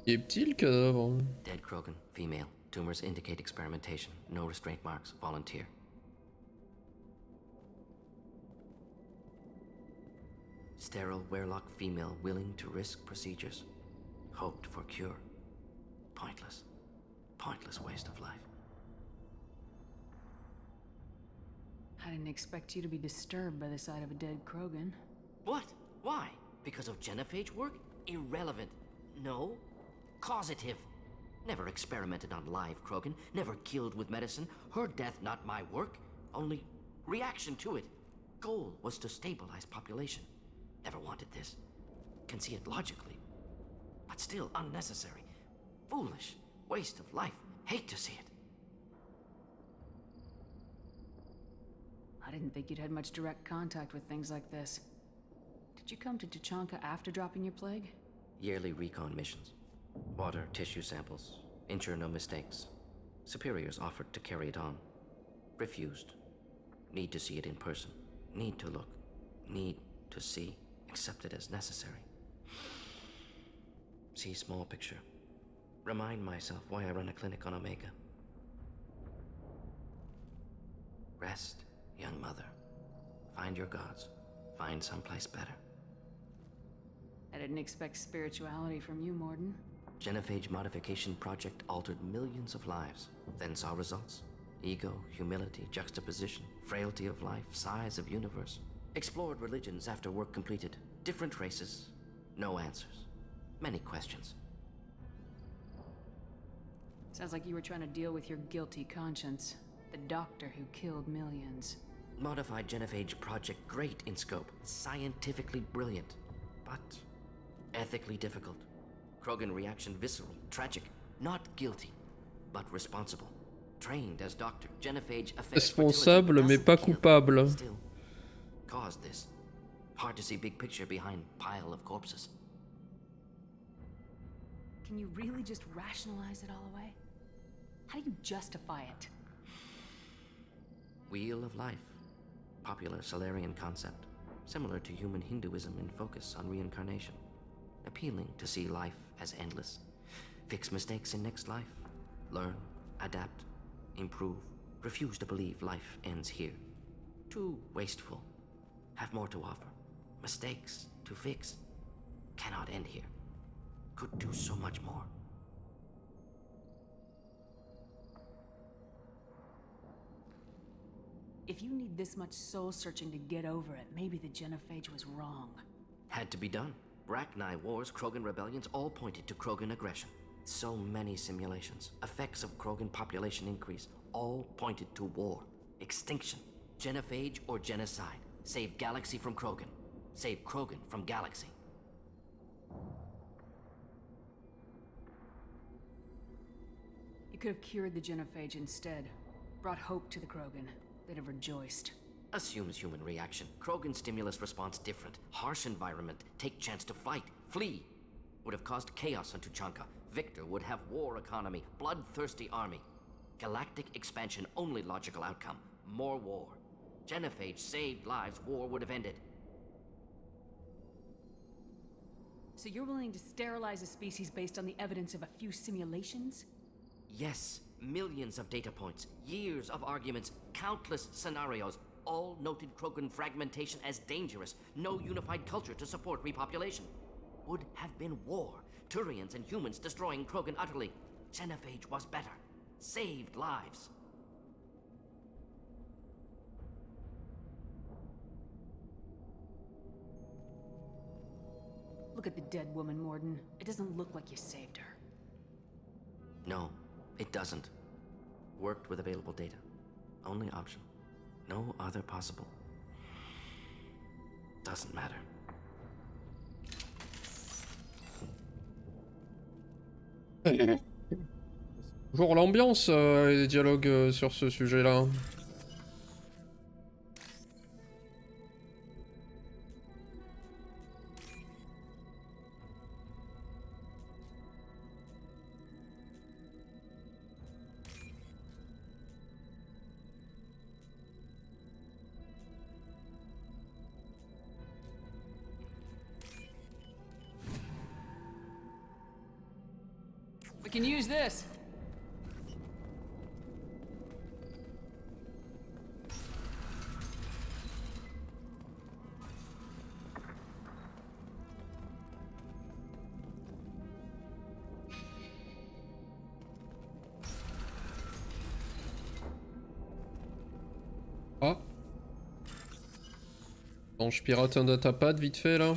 Il est petit le cadavre. Dead Krogan, female. Tumors indicate experimentation. No restraint marks. Volunteer. Sterile Werelock female willing to risk procedures. Hoped for cure. Pointless. Pointless waste of life. I didn't expect you to be disturbed by the sight of a dead Krogan. What? Why? Because of genophage work? Irrelevant. No. Causative. Never experimented on live Krogan. Never killed with medicine. Her death not my work. Only reaction to it. Goal was to stabilize population. Never wanted this. Can see it logically. But still unnecessary. Foolish. Waste of life. Hate to see it. I didn't think you'd had much direct contact with things like this. Did you come to Tachanka after dropping your plague? Yearly recon missions. Water, tissue samples. Ensure no mistakes. Superiors offered to carry it on. Refused. Need to see it in person. Need to look. Need to see. Accept it as necessary. See small picture. Remind myself why I run a clinic on Omega. Rest, young mother. Find your gods. Find someplace better. I didn't expect spirituality from you, Morden. Genophage modification project altered millions of lives. Then saw results. Ego, humility, juxtaposition, frailty of life, size of universe. Explored religions after work completed. Different races. No answers. Many questions. Sounds like you were trying to deal with your guilty conscience. The doctor who killed millions. Modified genophage project great in scope. Scientifically brilliant. But ethically difficult. Krogan reaction visceral, tragic. Not guilty, but responsible. Trained as doctor. Genophage affects Responsable mais pas coupable. Still, caused this. Hard to see big picture behind pile of corpses. Can you really just rationalize it all away? How do you justify it? Wheel of life. Popular Solarian concept. Similar to human Hinduism in focus on reincarnation. Appealing to see life as endless. Fix mistakes in next life. Learn, adapt, improve. Refuse to believe life ends here. Too wasteful. Have more to offer. Mistakes to fix. Cannot end here. Could do so much more. If you need this much soul searching to get over it, maybe the genophage was wrong. Had to be done. Rachni wars, Krogan rebellions, all pointed to Krogan aggression. So many simulations. Effects of Krogan population increase, all pointed to war. Extinction. Genophage or genocide. Save Galaxy from Krogan. Save Krogan from Galaxy. You could have cured the genophage instead. Brought hope to the Krogan. They'd have rejoiced. Assumes human reaction. Krogan stimulus response different. Harsh environment. Take chance to fight. Flee. Would have caused chaos on Tuchanka. Victor would have war economy. Bloodthirsty army. Galactic expansion only logical outcome. More war. Genophage saved lives. War would have ended. So you're willing to sterilize a species based on the evidence of a few simulations? Yes. Millions of data points. Years of arguments. Countless scenarios. All noted Krogan fragmentation as dangerous. No unified culture to support repopulation. Would have been war. Turians and humans destroying Krogan utterly. Genophage was better. Saved lives. Look at the dead woman, Morden. It doesn't look like you saved her. No, it doesn't. Worked with available data. Only option. No other possible. Doesn't matter. Toujours l'ambiance et les dialogues sur ce sujet-là. We can use this. Ah. Bon, je pirate un datapad vite fait là.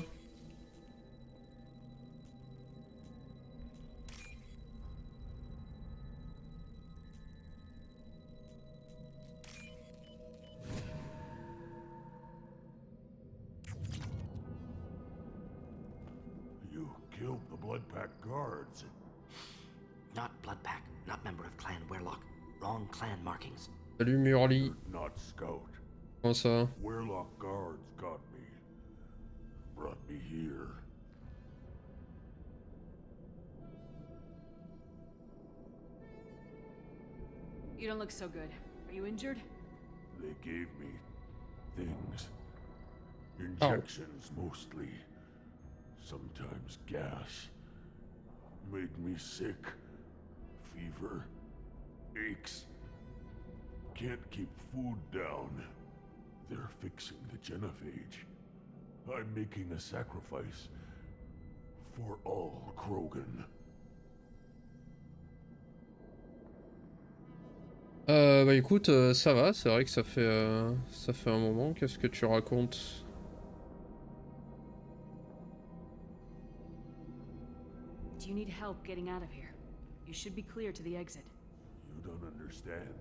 Guards. Not Blood Pack, not member of Clan Werlock. Wrong clan markings. Salut Murli. Not Scout. Comment ça? Werlock guards got me. Brought me here. You don't look so good. Are you injured? They gave me things. Injections mostly. Sometimes gas. Made me sick. Fever. Aches. Can't keep food down. They're fixing the genophage. I'm making a sacrifice. For all Krogan. Bah écoute, ça va, c'est vrai que ça fait un moment. Qu'est-ce que tu racontes? Do you need help getting out of here? You should be clear to the exit. You don't understand.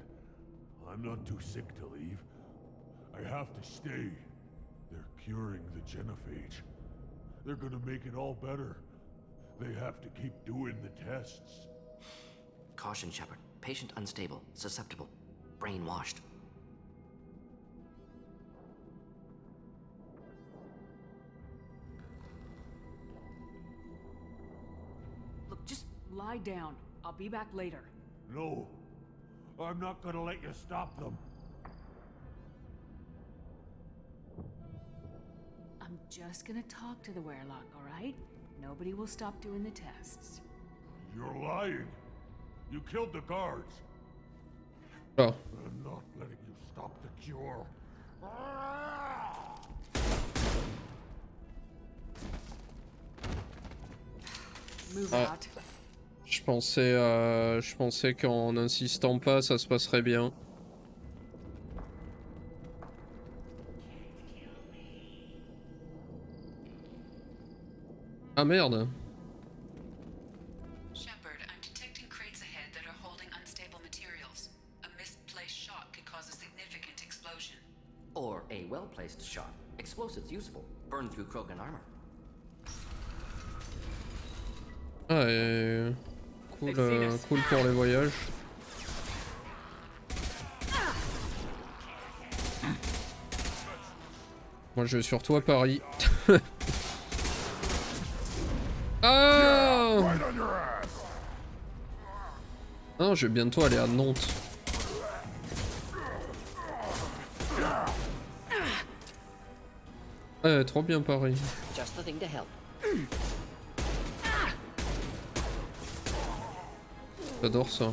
I'm not too sick to leave. I have to stay. They're curing the genophage. They're gonna make it all better. They have to keep doing the tests. Caution, Shepard. Patient unstable, susceptible, brainwashed. Look, just lie down. I'll be back later. No. I'm not gonna let you stop them. I'm just gonna talk to the Werlock, alright? Nobody will stop doing the tests. You're lying. You killed the guards. Oh. I'm not letting you stop the cure. Move out. Je pensais qu'en insistant pas, ça se passerait bien. Ah merde. Shepard, I'm detecting crates ahead that are holding unstable materials. A misplaced shot could cause a significant explosion. Or a well-placed shot. Explosives useful. Burn through Krogan armor. Ah, et... cool, cool pour les voyages. Moi je vais sur toi Paris. Ah non, je vais bientôt aller à Nantes. Ouais, trop bien Paris. Just the thing to help. J'adore ça.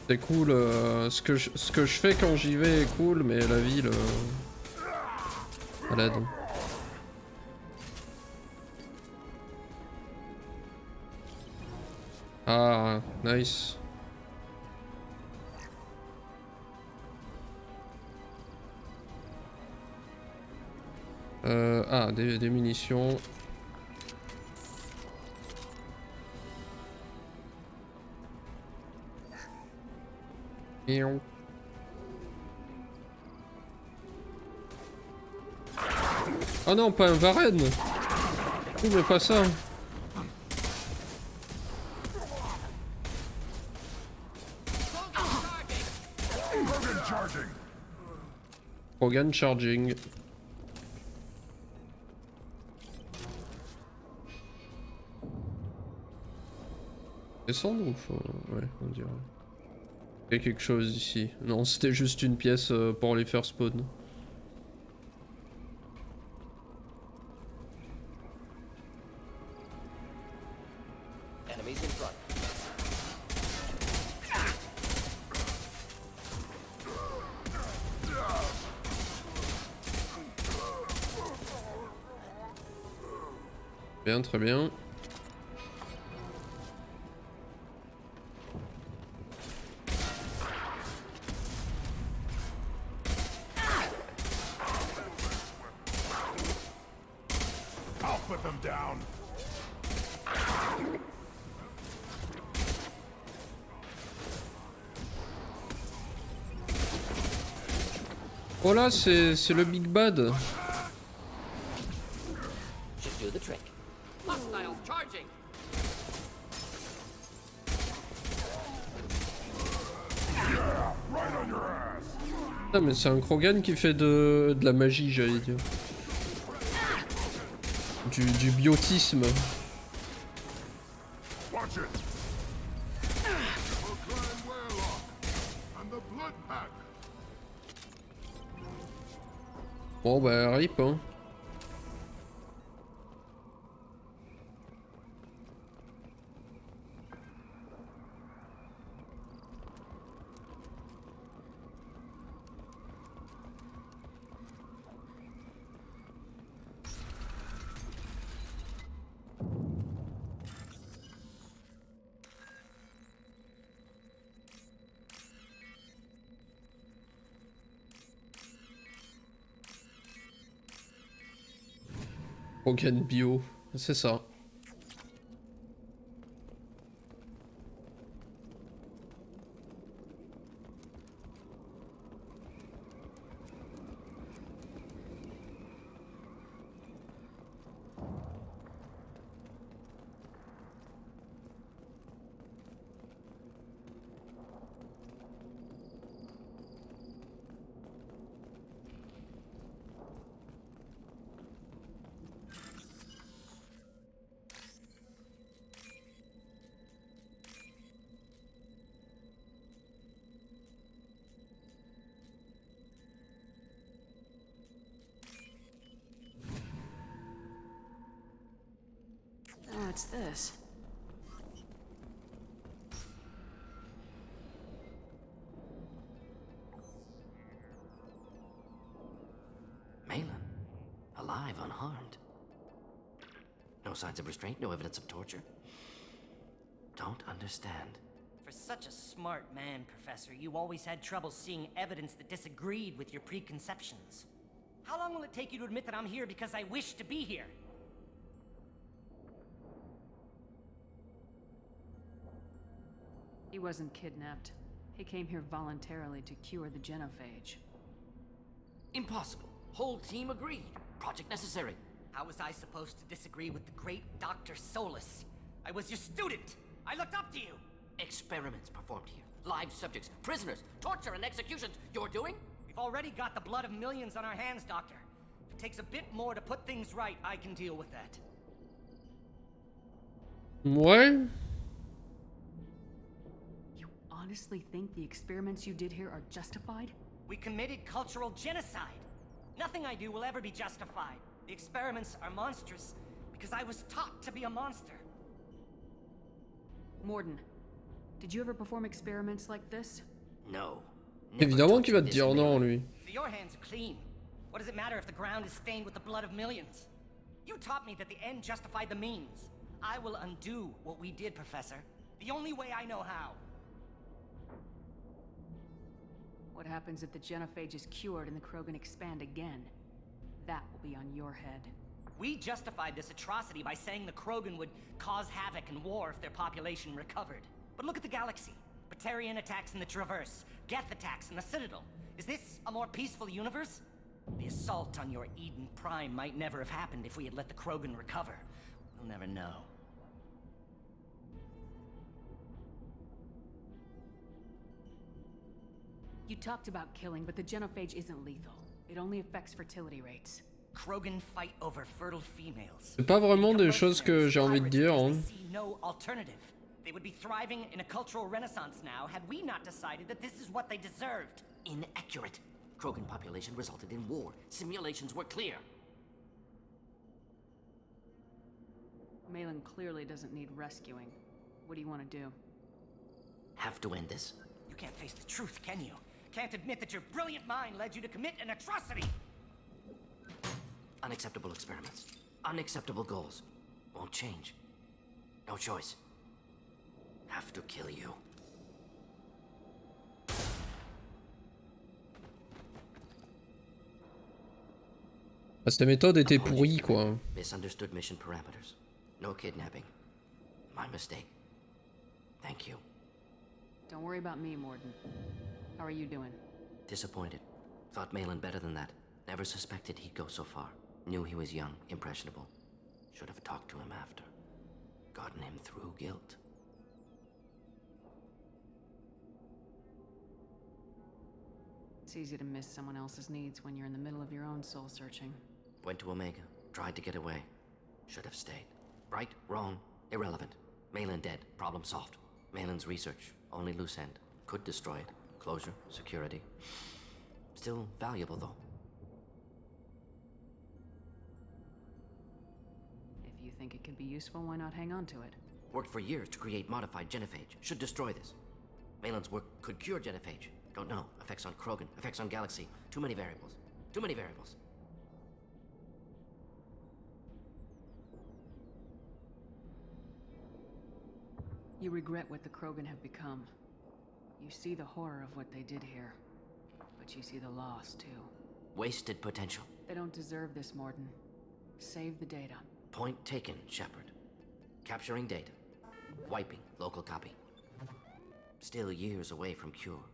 C'est cool, ce que je fais quand j'y vais est cool, mais la ville... malade. Ah, nice. Ah, des munitions. Miaou. Oh non, pas un Varenne. Oh, mais pas ça. Krogan charging. Descendre ou faut... Ouais, on dirait. Il y a quelque chose ici. Non, c'était juste une pièce pour les faire spawn. Enemies in front. Bien, très bien. Oh là, c'est le Big Bad. Should do the trick. Hostiles charging. Ah mais c'est un Krogan qui fait de la magie, j'allais dire. Du biotisme. Bon bah rip hein. Krogan bio, c'est ça. What's this? Malin, alive, unharmed. No signs of restraint, no evidence of torture. Don't understand. For such a smart man, Professor, you always had trouble seeing evidence that disagreed with your preconceptions. How long will it take you to admit that I'm here because I wish to be here? He wasn't kidnapped. He came here voluntarily to cure the genophage. Impossible. Whole team agreed. Project necessary. How was I supposed to disagree with the great Dr. Solus? I was your student! I looked up to you! Experiments performed here. Live subjects, prisoners, torture and executions. You're doing? We've already got the blood of millions on our hands, Doctor. If it takes a bit more to put things right, I can deal with that. Ouais. You honestly think the experiments you did here are justified? We committed cultural genocide. Nothing I do will ever be justified. The experiments are monstrous because I was taught to be a monster. Morden, did you ever perform experiments like this? No. Évidemment qu'il va te dire non, lui. So your hands are clean. What does it matter if the ground is stained with the blood of millions? You taught me that the end justified the means. I will undo what we did, Professor. The only way I know how. What happens if the genophage is cured and the Krogan expand again? That will be on your head. We justified this atrocity by saying the Krogan would cause havoc and war if their population recovered. But look at the galaxy. Batarian attacks in the Traverse, Geth attacks in the Citadel. Is this a more peaceful universe? The assault on your Eden Prime might never have happened if we had let the Krogan recover. We'll never know. You talked about killing, but the genophage isn't lethal. It only affects fertility rates. Krogan fight over fertile females. C'est pas vraiment des choses que j'ai envie de dire. Hein. They see no alternative. They would be thriving in a cultural renaissance now had we not decided that this is what they deserved. Inaccurate. Krogan population resulted in war. Simulations were clear. Malin clearly doesn't need rescuing. What do you want to do? Have to end this. You can't face the truth, can you? Can't admit that your brilliant mind led you to commit an atrocity! Unacceptable experiments. Unacceptable goals. Won't change. No choice. Have to kill you. Cette méthode était pourrie, quoi. Misunderstood mission parameters. No kidnapping. My mistake. Thank you. Don't worry about me, Morden. How are you doing? Disappointed. Thought Malin better than that. Never suspected he'd go so far. Knew he was young, impressionable. Should have talked to him after. Gotten him through guilt. It's easy to miss someone else's needs when you're in the middle of your own soul searching. Went to Omega. Tried to get away. Should have stayed. Right, wrong, irrelevant. Malin dead. Problem solved. Malin's research. Only loose end. Could destroy it. Closure, security. Still valuable, though. If you think it could be useful, why not hang on to it? Worked for years to create modified genophage. Should destroy this. Malin's work could cure genophage. Don't know. Effects on Krogan. Effects on Galaxy. Too many variables. Too many variables. You regret what the Krogan have become. You see the horror of what they did here. But you see the loss, too. Wasted potential. They don't deserve this, Morden. Save the data. Point taken, Shepard. Capturing data. Wiping local copy. Still years away from cure.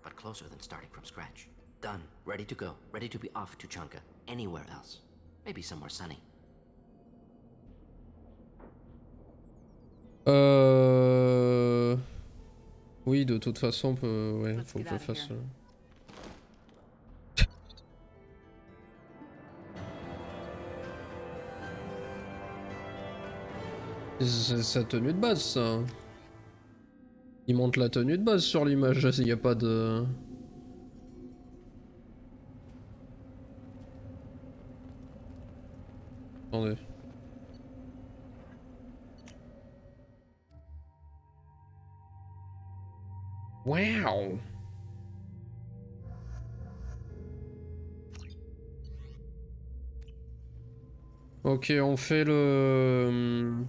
But closer than starting from scratch. Done. Ready to go. Ready to be off to Chanka. Anywhere else. Maybe somewhere sunny. Oui, de toute façon, ouais, faut que je fasse. C'est sa tenue de base, ça. Il montre la tenue de base sur l'image, il n'y a pas de... Attendez. Wow. Ok, on fait le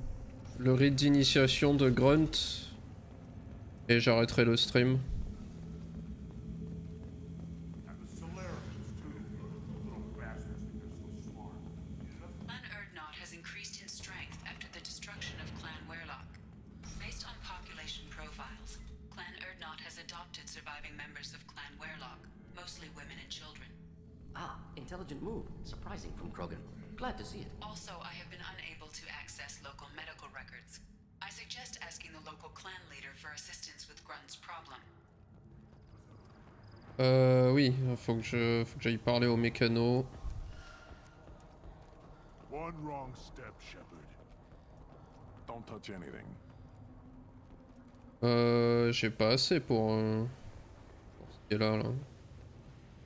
rite d'initiation de Grunt et j'arrêterai le stream. Intelligent move. Surprising from Krogan. Glad to see it. Also, I have been unable to access local medical records. I suggest asking the local clan leader for assistance with Grunt's problem. Oui, faut que j'aille parler au mécano. One wrong step, Shepard. Don't touch anything. J'ai pas assez pour ce qui est là.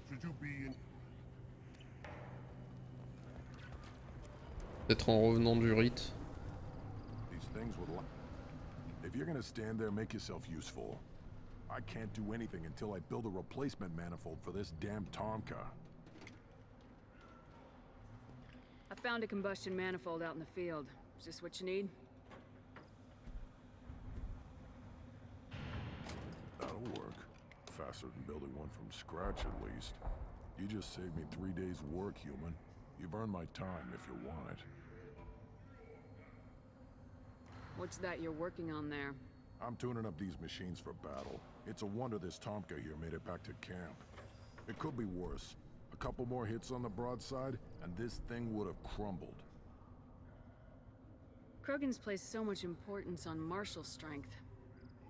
Should you be in... Peut-être en revenant du rite. These things would if you're gonna stand there, make yourself useful. I can't do anything until I build a replacement manifold for this damn Tomka. I found a combustion manifold out in the field. Is this what you need? That'll work. Faster than building one from scratch, at least. You just saved me 3 days' work, human. You've earned my time if you want it. What's that you're working on there? I'm tuning up these machines for battle. It's a wonder this Tomka here made it back to camp. It could be worse. A couple more hits on the broadside, and this thing would have crumbled. Krogan's placed so much importance on martial strength.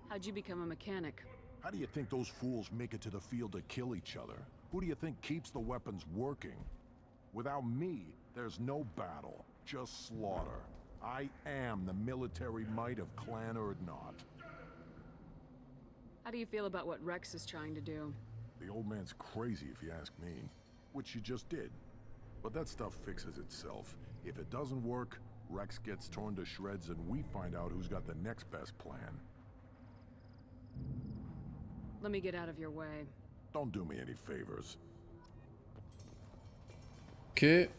How'd you become a mechanic? How do you think those fools make it to the field to kill each other? Who do you think keeps the weapons working? Without me, there's no battle, just slaughter. I am the military might of Clan Urdnot. How do you feel about what Rex is trying to do? The old man's crazy if you ask me, which you just did. But that stuff fixes itself. If it doesn't work, Rex gets torn to shreds and we find out who's got the next best plan. Let me get out of your way. Don't do me any favors. Ok.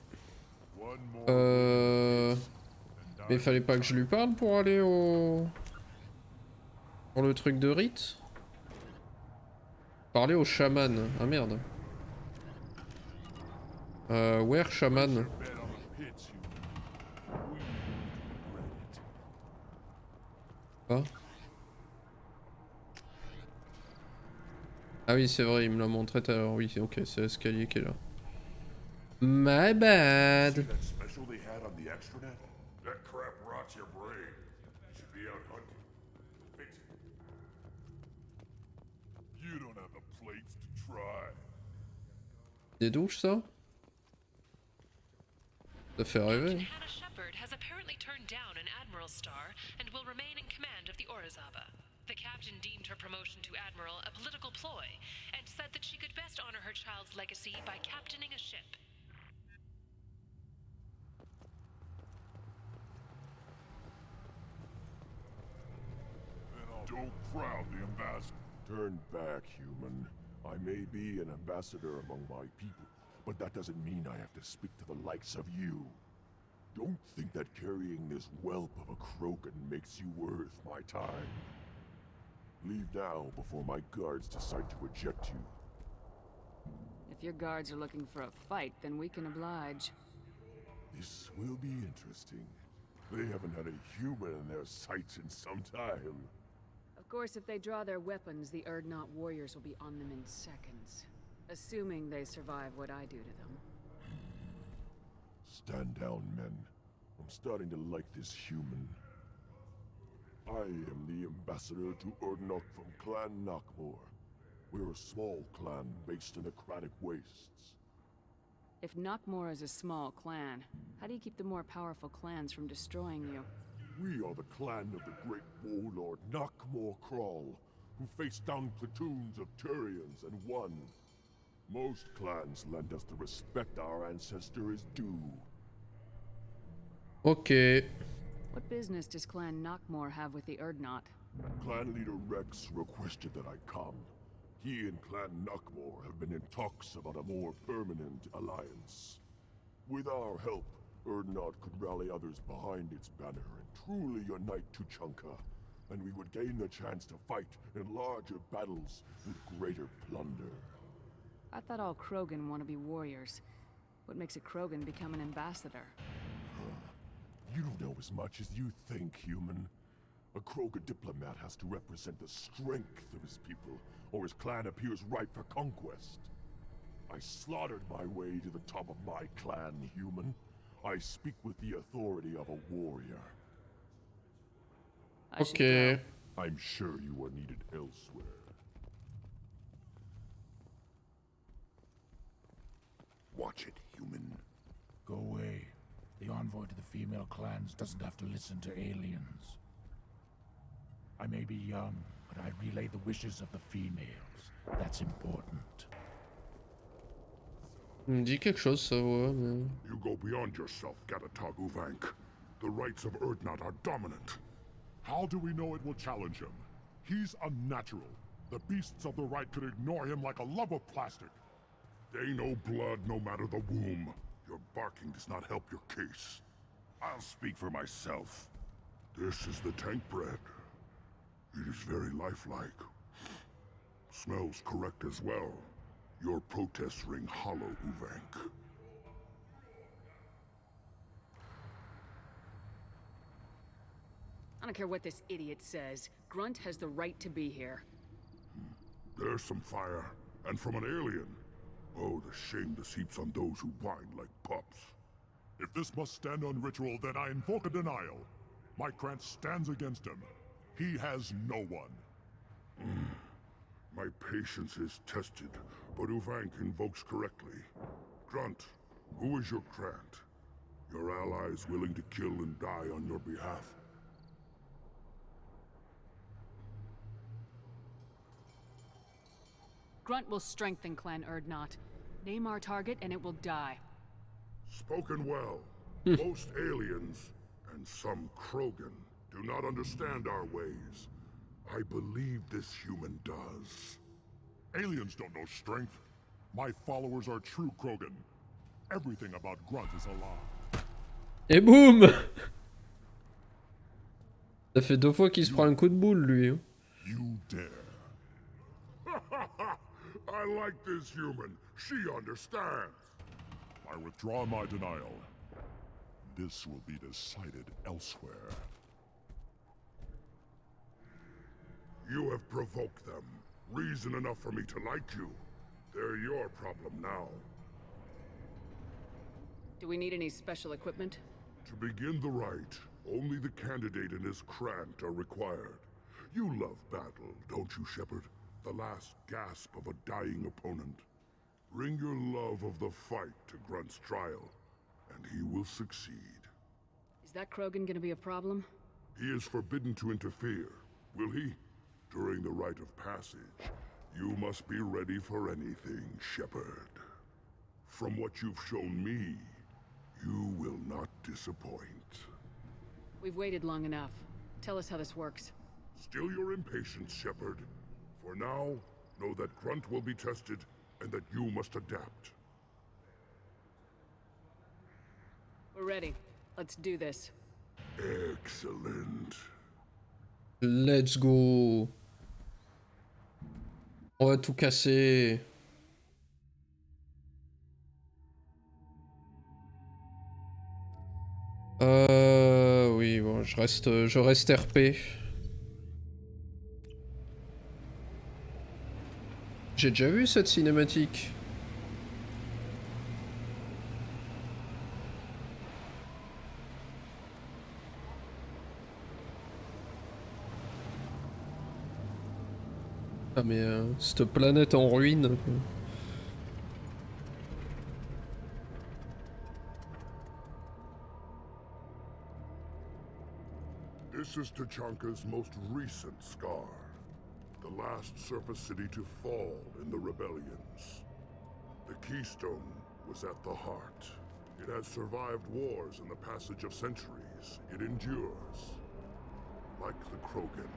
Mais fallait pas que je lui parle pour aller au... Pour le truc de rite. Parler au chaman. Ah merde. Where chaman? Quoi? Ah oui, c'est vrai, il me l'a montré tout à l'heure. Oui, ok, c'est l'escalier qui est là. My bad. See that special they had on the extranet? That crap rots your brain. You should be out hunting. Fix it. You don't have the plates to try. Des douches, ça? Ça fait rêver. Hannah Shepard has apparently turned down an admiral's star and will remain in command of the Orizaba. The captain deemed her promotion to admiral a political ploy and said that she could best honor her child's legacy by captaining a ship. Don't crowd the ambassador. Turn back, human. I may be an ambassador among my people, but that doesn't mean I have to speak to the likes of you. Don't think that carrying this whelp of a Krogan makes you worth my time. Leave now before my guards decide to eject you. If your guards are looking for a fight, then we can oblige. This will be interesting. They haven't had a human in their sights in some time. Of course, if they draw their weapons, the Urdnot warriors will be on them in seconds. Assuming they survive what I do to them. Stand down, men. I'm starting to like this human. I am the ambassador to Urdnot from Clan Knockmore. We're a small clan based in the Craddock Wastes. If Knockmore is a small clan, how do you keep the more powerful clans from destroying you? We are the clan of the great warlord Knockmore Crawl, who faced down platoons of Turians and won. Most clans lend us the respect our ancestor is due. Ok. What business does Clan Knockmore have with the Urdnot? Clan leader Rex requested that I come. He and Clan Knockmore have been in talks about a more permanent alliance. With our help, Urdnot could rally others behind its banner and truly unite Tuchanka, and we would gain the chance to fight in larger battles with greater plunder. I thought all Krogan want to be warriors. What makes a Krogan become an ambassador? You don't know as much as you think, human. A Krogan diplomat has to represent the strength of his people, or his clan appears ripe for conquest. I slaughtered my way to the top of my clan, human. I speak with the authority of a warrior. Okay. I'm sure you are needed elsewhere. Watch it, human. Go away. The envoy to the female clans doesn't have to listen to aliens. I may be young, but I relay the wishes of the females. That's important. Il me dit quelque chose, ça, ouais, mais... You go beyond yourself, Gatatog Uvank. The rights of Erdnot are dominant. How do we know it will challenge him? He's unnatural. The beasts of the right could ignore him like a lump of plastic. They know blood no matter the womb. Your barking does not help your case. I'll speak for myself. This is the tank bread. It is very lifelike. Smells correct as well. Your protests ring hollow, Uvank. I don't care what this idiot says. Grunt has the right to be here. There's some fire, and from an alien. Oh, the shame this heaps on those who whine like pups. If this must stand on ritual, then I invoke a denial. My Krant stands against him. He has no one. My patience is tested, but Uvank invokes correctly. Grunt, who is your Krant? Your allies willing to kill and die on your behalf? Grunt will strengthen Clan Erdnot. Name our target and it will die. Spoken well. Most aliens, and some Krogan, do not understand our ways. I believe this human does. Aliens don't know strength. My followers are true Krogan. Everything about Grunt is a lie. Et boum! Ça fait 2 fois qu'il se prend un coup de boule, lui. Hein. You dare. I like this human. She understands. I withdraw my denial. This will be decided elsewhere. You have provoked them. Reason enough for me to like you. They're your problem now. Do we need any special equipment? To begin the rite, only the candidate and his Krant are required. You love battle, don't you, Shepard? The last gasp of a dying opponent. Bring your love of the fight to Grunt's trial, and he will succeed. Is that Krogan gonna be a problem? He is forbidden to interfere, will he? During the rite of passage, you must be ready for anything, Shepard. From what you've shown me, you will not disappoint. We've waited long enough. Tell us how this works. Still your impatience, Shepard. For now, know that Grunt will be tested, and that you must adapt. We're ready. Let's do this. Excellent. Let's go. On va tout casser. Oui, bon, je reste RP. J'ai déjà vu cette cinématique. Ah mais cette planète en ruine. This is Tachanka's most recent scar. The last surface city to fall in the rebellions. The Keystone was at the heart. It has survived wars and the passage of centuries. It endures. Like the Krogan.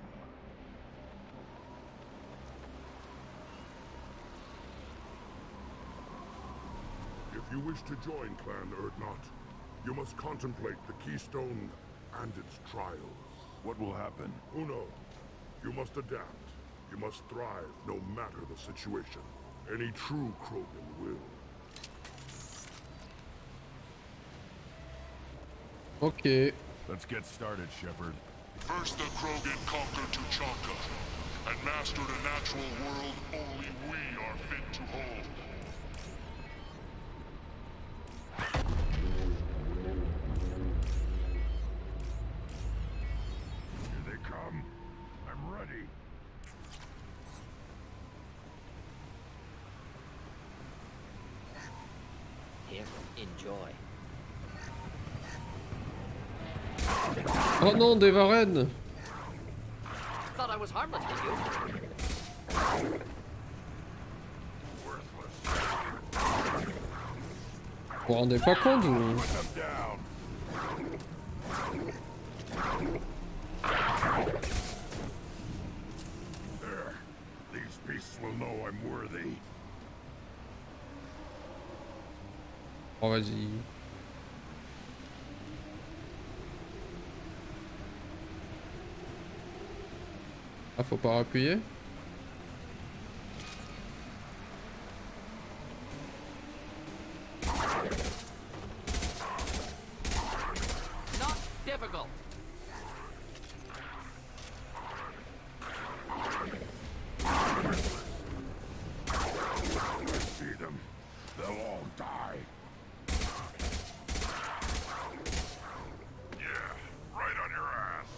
If you wish to join Clan Erdnot, you must contemplate the Keystone and its trials. What will happen? Who knows? You must adapt. You must thrive no matter the situation. Any true Krogan will. Okay. Let's get started, Shepard. First the Krogan conquered Tuchanka, and mastered a natural world only we are fit to hold. Here they come. I'm ready. Enjoy. Oh non, des varennes! Thought I was harmless, did you? Vous vous rendez pas compte ou... These beasts will know I'm worthy. Oh vas-y. Ah faut pas appuyer. Not difficult. See them. They'll all die. Yeah, right on your ass.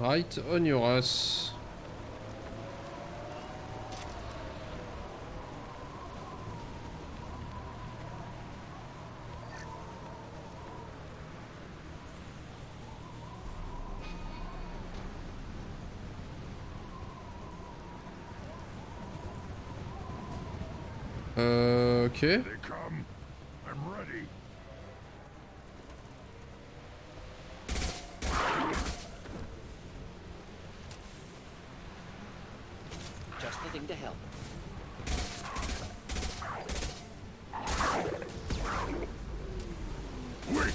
Right on your ass. Ok. They come. I'm ready. Just the thing to help. Quick!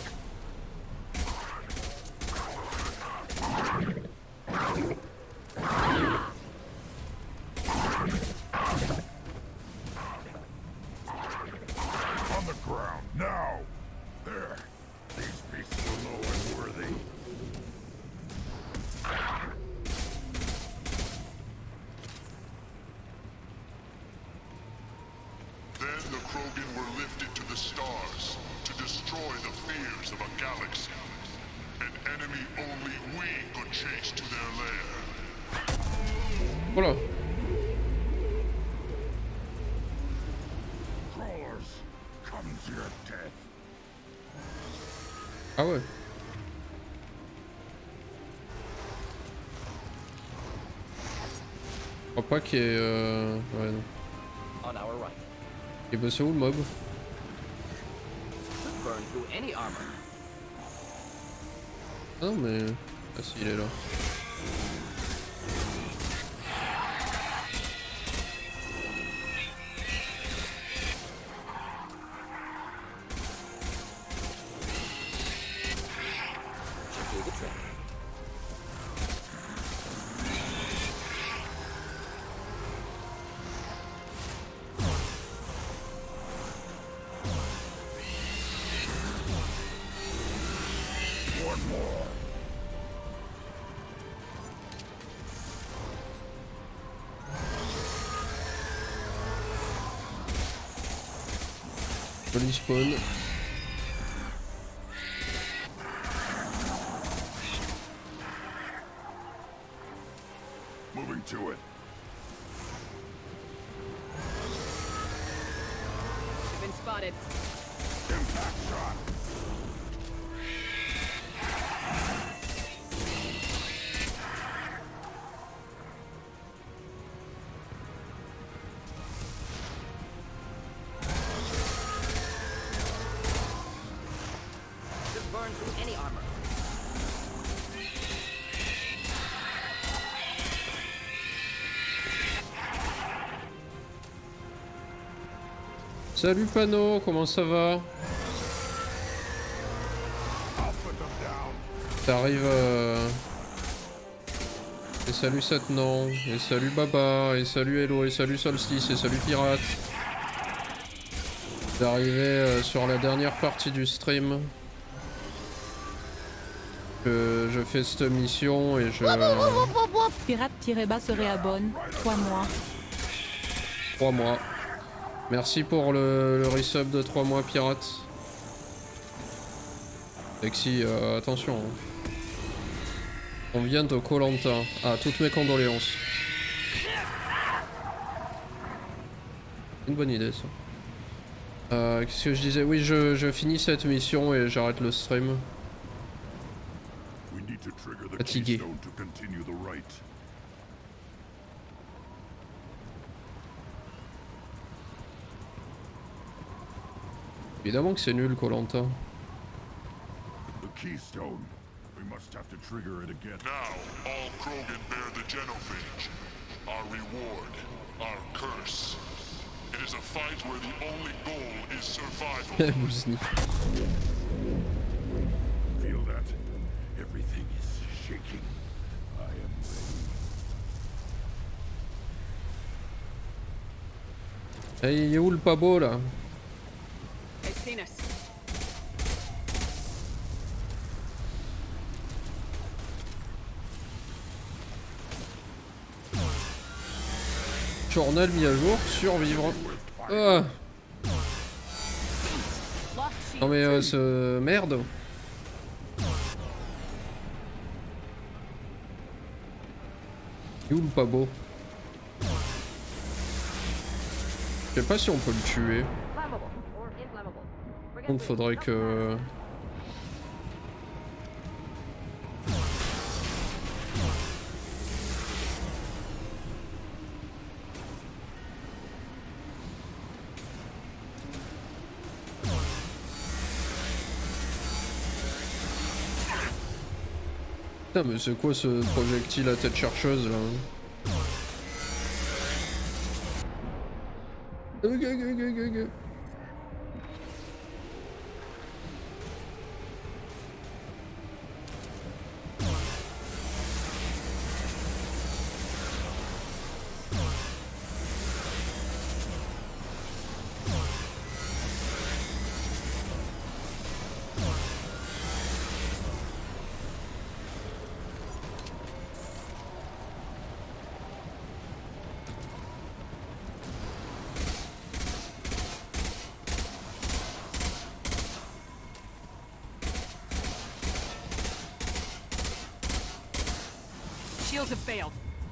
On the ground, now! There. These beasts will know I'm worthy. Then the Krogan were lifted to the stars to destroy the fears of a galaxy. An enemy only we could chase to their lair. Voilà. Crawlers, come to your death. Ah ouais. Je crois pas qu'il y ait... Ouais non. On our right. Et bah c'est où le mob? Could burn through any armor. Ah non mais... Ah si il est là. Should do the trick. One more. Joli spawn. Moving to it. You've been spotted. Impact shot. Could burn through any armor. Salut Pano, comment ça va? T'arrives Et salut Satnan, et salut Baba, et salut Hello, et salut Solstice, et salut Pirate. D'arriver sur la dernière partie du stream. Je fais cette mission et je... Pirate-bas se réabonne. 3 mois. 3 mois. Merci pour le resub de 3 mois Pirate. Lexi, attention. Hein. On vient de Koh-Lanta. Ah, toutes mes condoléances. Une bonne idée ça. Qu'est-ce que je disais? Oui, je finis cette mission et j'arrête le stream. Fatigué. Évidemment que c'est nul, Koh-Lanta. Keystone. We must have to trigger it again. Now, all Krogan bear the genophage. Our reward, our curse. It is a fight where the only goal is survival. Feel that? Everything is shaking. I am ready. Hey, il est où le pas beau là? They've seen us. Journal mis à jour, survivre. Non mais ce merde. Il est où le pas beau? Je sais pas si on peut le tuer. Donc faudrait que... Putain mais c'est quoi ce projectile à tête chercheuse là?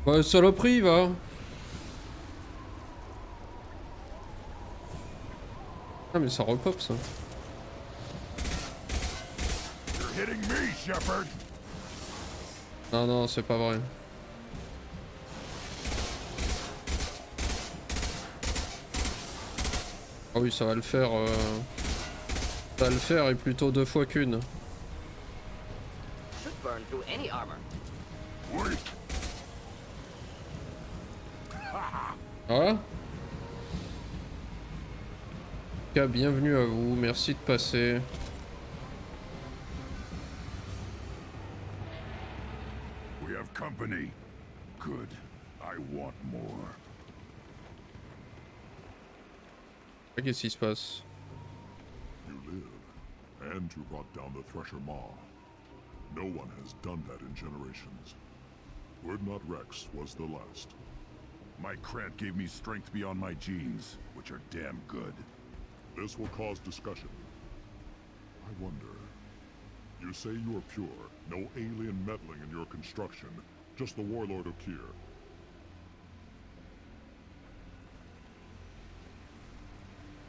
Ouais, saloperie, va. Ah mais ça repop ça. Non non, c'est pas vrai. Ah oui, ça va le faire. Ça va le faire et plutôt 2 fois qu'une. Voilà. En tout cas, bienvenue à vous, merci de passer. We have company. Good. I want more. Qu'est-ce qui se passe? You live, and you brought down the Thresher Maw. No one has done that in generations. Urdnot Rex was the last. My Krant gave me strength beyond my genes, which are damn good. This will cause discussion. I wonder... You say you are pure, no alien meddling in your construction, just the Warlord Okir.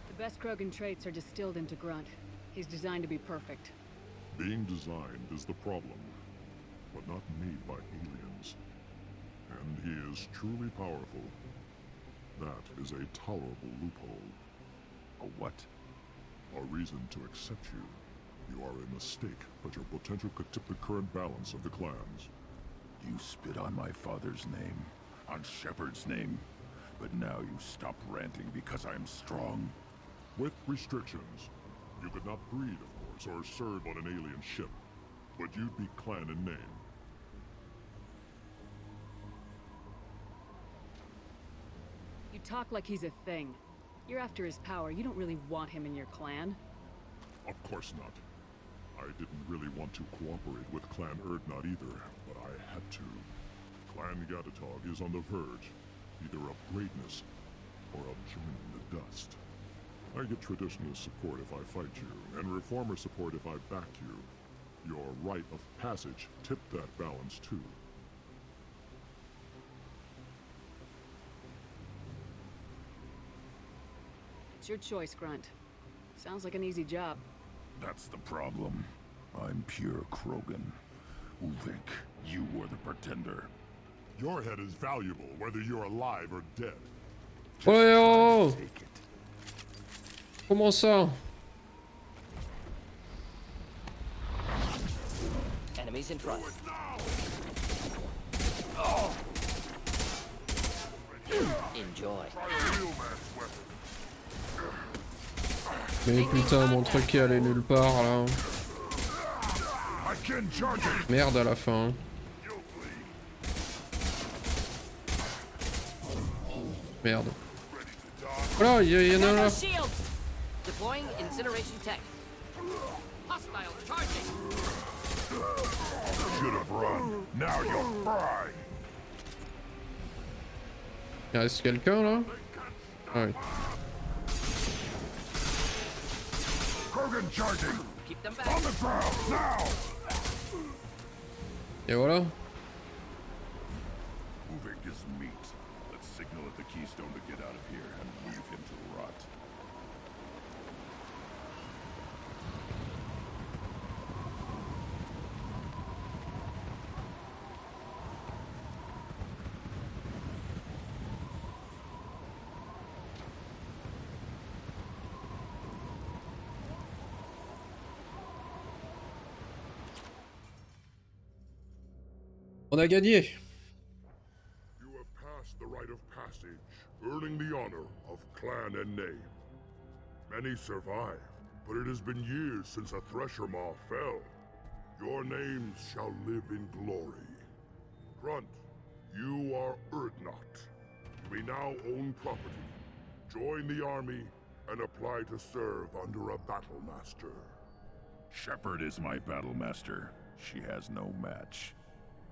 The best Krogan traits are distilled into Grunt. He's designed to be perfect. Being designed is the problem, but not made by aliens. And he is truly powerful. That is a tolerable loophole. A what? A reason to accept you. You are a mistake, but your potential could tip the current balance of the clans. You spit on my father's name, on Shepard's name, but now you stop ranting because I'm strong. With restrictions. You could not breed, of course, or serve on an alien ship, but you'd be clan in name. You talk like he's a thing. You're after his power. You don't really want him in your clan. Of course not. I didn't really want to cooperate with Clan Urdnot either, but I had to. Clan Gatatog is on the verge, either of greatness or of joining the dust. I get traditionalist support if I fight you, and reformer support if I back you. Your rite of passage tipped that balance too. It's your choice, Grunt. Sounds like an easy job. That's the problem. I'm pure Krogan. Ulvik, you were the pretender. Your head is valuable, whether you're alive or dead. Ouais oh! Comment ça? Enemies in front. Enjoy. Mais putain, mon truc qui allait nulle part là. Merde à la fin. Merde. Voilà, il y en a là. Deploying incineration tech. Hostile charging. Should have run. Now you'll fry. Il reste quelqu'un là? Ah oui. Krogan charging. Keep them back. On the ground now. Et voilà. Ulvik is meat. Let's signal at the keystone to get out of here and leave him to rot. On a gagné. You have passed the rite of passage, earning the honor of clan and name. Many survive, but it has been years since a Thresher Maw fell. Your names shall live in glory. Grunt, you are Urdnot. You may now own property, join the army, and apply to serve under a battle master. Shepard is my battle master. She has no match.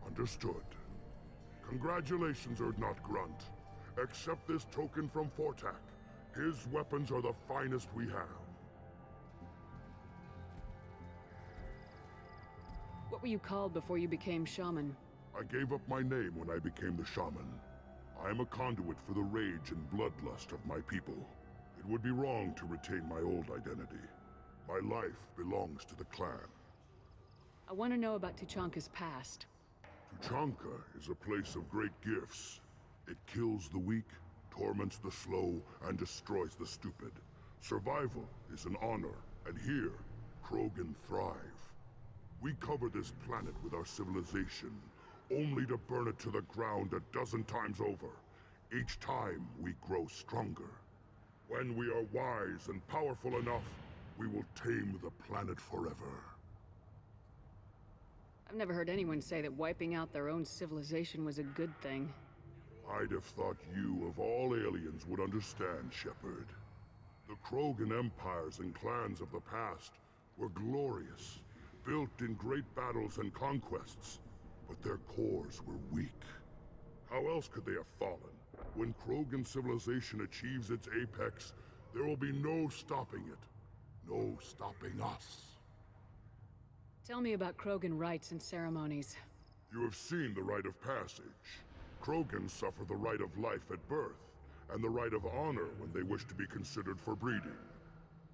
Understood. Congratulations, Urdnot Grunt. Accept this token from Fortak. His weapons are the finest we have. What were you called before you became shaman? I gave up my name when I became the shaman. I am a conduit for the rage and bloodlust of my people. It would be wrong to retain my old identity. My life belongs to the clan. I want to know about Tuchanka's past. Tuchanka is a place of great gifts. It kills the weak, torments the slow, and destroys the stupid. Survival is an honor, and here, Krogan thrive. We cover this planet with our civilization, only to burn it to the ground a dozen times over. Each time, we grow stronger. When we are wise and powerful enough, we will tame the planet forever. I've never heard anyone say that wiping out their own civilization was a good thing. I'd have thought you, of all aliens, would understand, Shepard. The Krogan empires and clans of the past were glorious, built in great battles and conquests, but their cores were weak. How else could they have fallen? When Krogan civilization achieves its apex, there will be no stopping it. No stopping us. Tell me about Krogan rites and ceremonies. You have seen the rite of passage. Krogans suffer the rite of life at birth, and the rite of honor when they wish to be considered for breeding.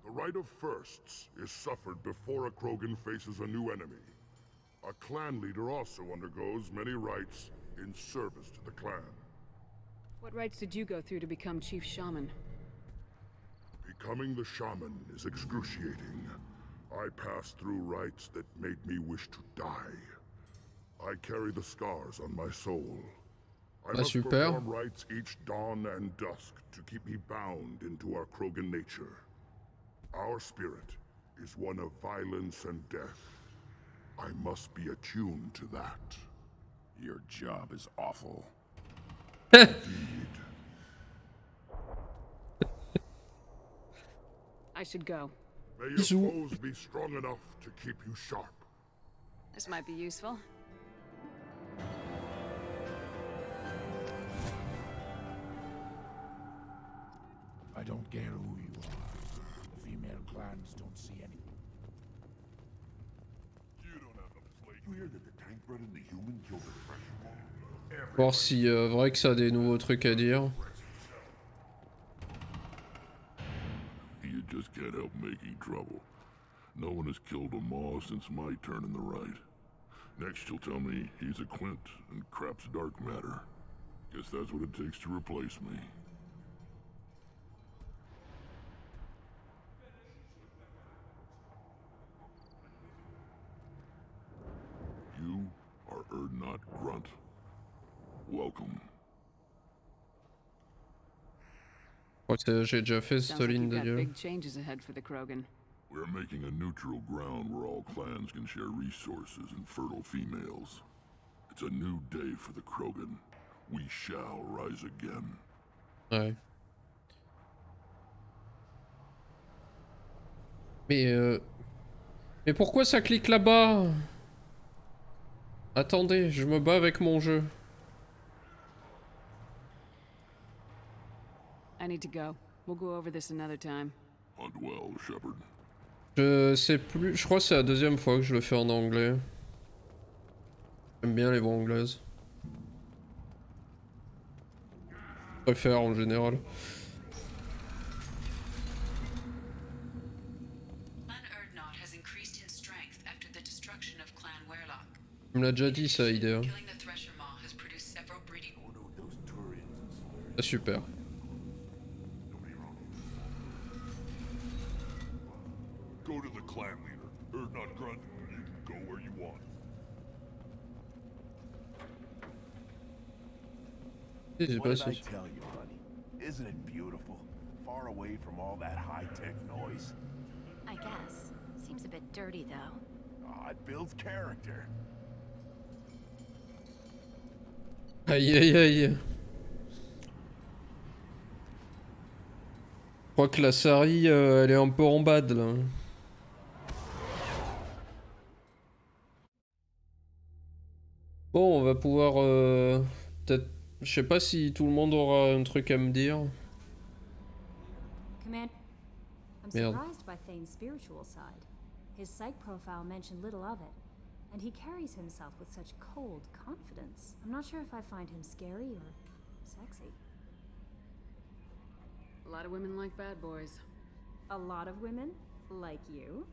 The rite of firsts is suffered before a Krogan faces a new enemy. A clan leader also undergoes many rites in service to the clan. What rites did you go through to become Chief Shaman? Becoming the shaman is excruciating. I passed through rites that made me wish to die. I carry the scars on my soul. I must perform rites each dawn and dusk to keep me bound into our Krogan nature. Our spirit is one of violence and death. I must be attuned to that. Your job is awful. Indeed. I should go. May your foes be strong enough to keep you sharp. This might be useful. I don't care who you are. The female clans don't see any. You don't have the plate. You hear that the tank bred and the human killed the Thresher Maw? Voir si vrai que ça a des nouveaux trucs à dire. You just can't help making it's my turn in the right. Next you'll tell me he's a Quint and crap's dark matter. Guess that's what it takes to replace me. You are Erdnot Grunt. Welcome. J'ai déjà fait cette ligne de dialogue. Big changes ahead for the Krogan. We're making a neutral ground where all clans can share resources and fertile females. It's a new day for the Krogan. We shall rise again. Ouais. Mais pourquoi ça clique là-bas? Attendez, je me bats avec mon jeu. I need to go. We'll go over this another time. Hunt well, Shepard. Je sais plus, je crois que c'est la deuxième fois que je le fais en anglais. J'aime bien les voix anglaises. Je préfère en général. Tu me l'as déjà dit ça, idée. C'est super. Go to the clan leader. Erdnot Grunt, you can go where you want. What did I tell you, honey? Isn't it beautiful? Far away from all that high-tech noise. I guess. Seems a bit dirty, though. Aw, it builds character. Aïe aïe aïe. Je crois que la Sari, elle est un peu en bad là. Bon, on va pouvoir peut-être... Je sais pas si tout le monde aura un truc à me dire. Command, I'm Merde. surprised by Thane's spiritual side. His psych profile mentioned little of it, and he carries himself with such cold confidence. I'm not sure if I find him scary or sexy. A lot of women like bad boys. A lot of women? Like you?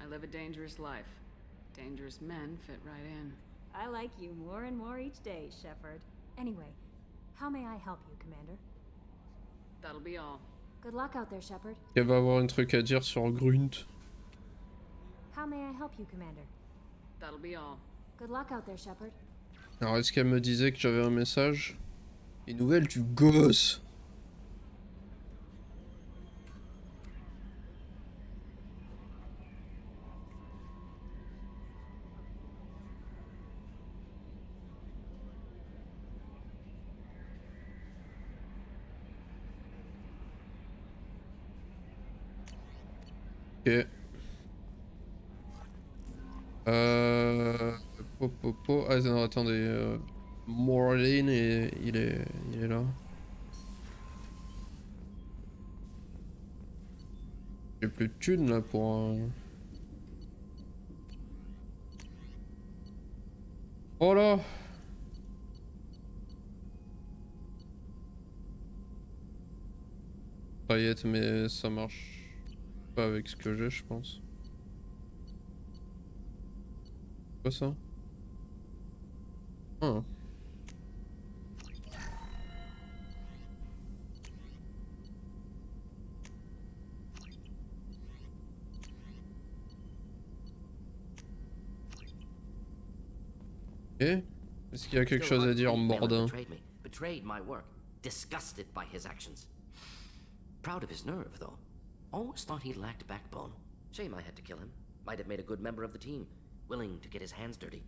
I live a dangerous life. Dangerous men fit right in. I like you more and more each day, Shepard. Anyway, how may I help you, Commander? That'll be all. Good luck out there, Shepard. Elle va avoir un truc à dire sur Grunt. How may I help you, Commander? That'll be all. Good luck out there, Shepard. Alors est-ce qu'elle me disait que j'avais un message? Les nouvelles du gosse. Ok. Ah non, attendez. Morlin, il est là. J'ai plus de thunes là pour un... Oh là! Paillettes, mais ça marche pas avec ce que j'ai, je pense. Quoi ça? Ah. Eh? Est-ce qu'il y a quelque chose à dire, Mordin? Betrayed my work. Disgusted by his actions. Proud of his nerve, though. Almost thought he lacked backbone. Shame I had to kill him. Might have made a good member of the team. Willing to get his hands dirty.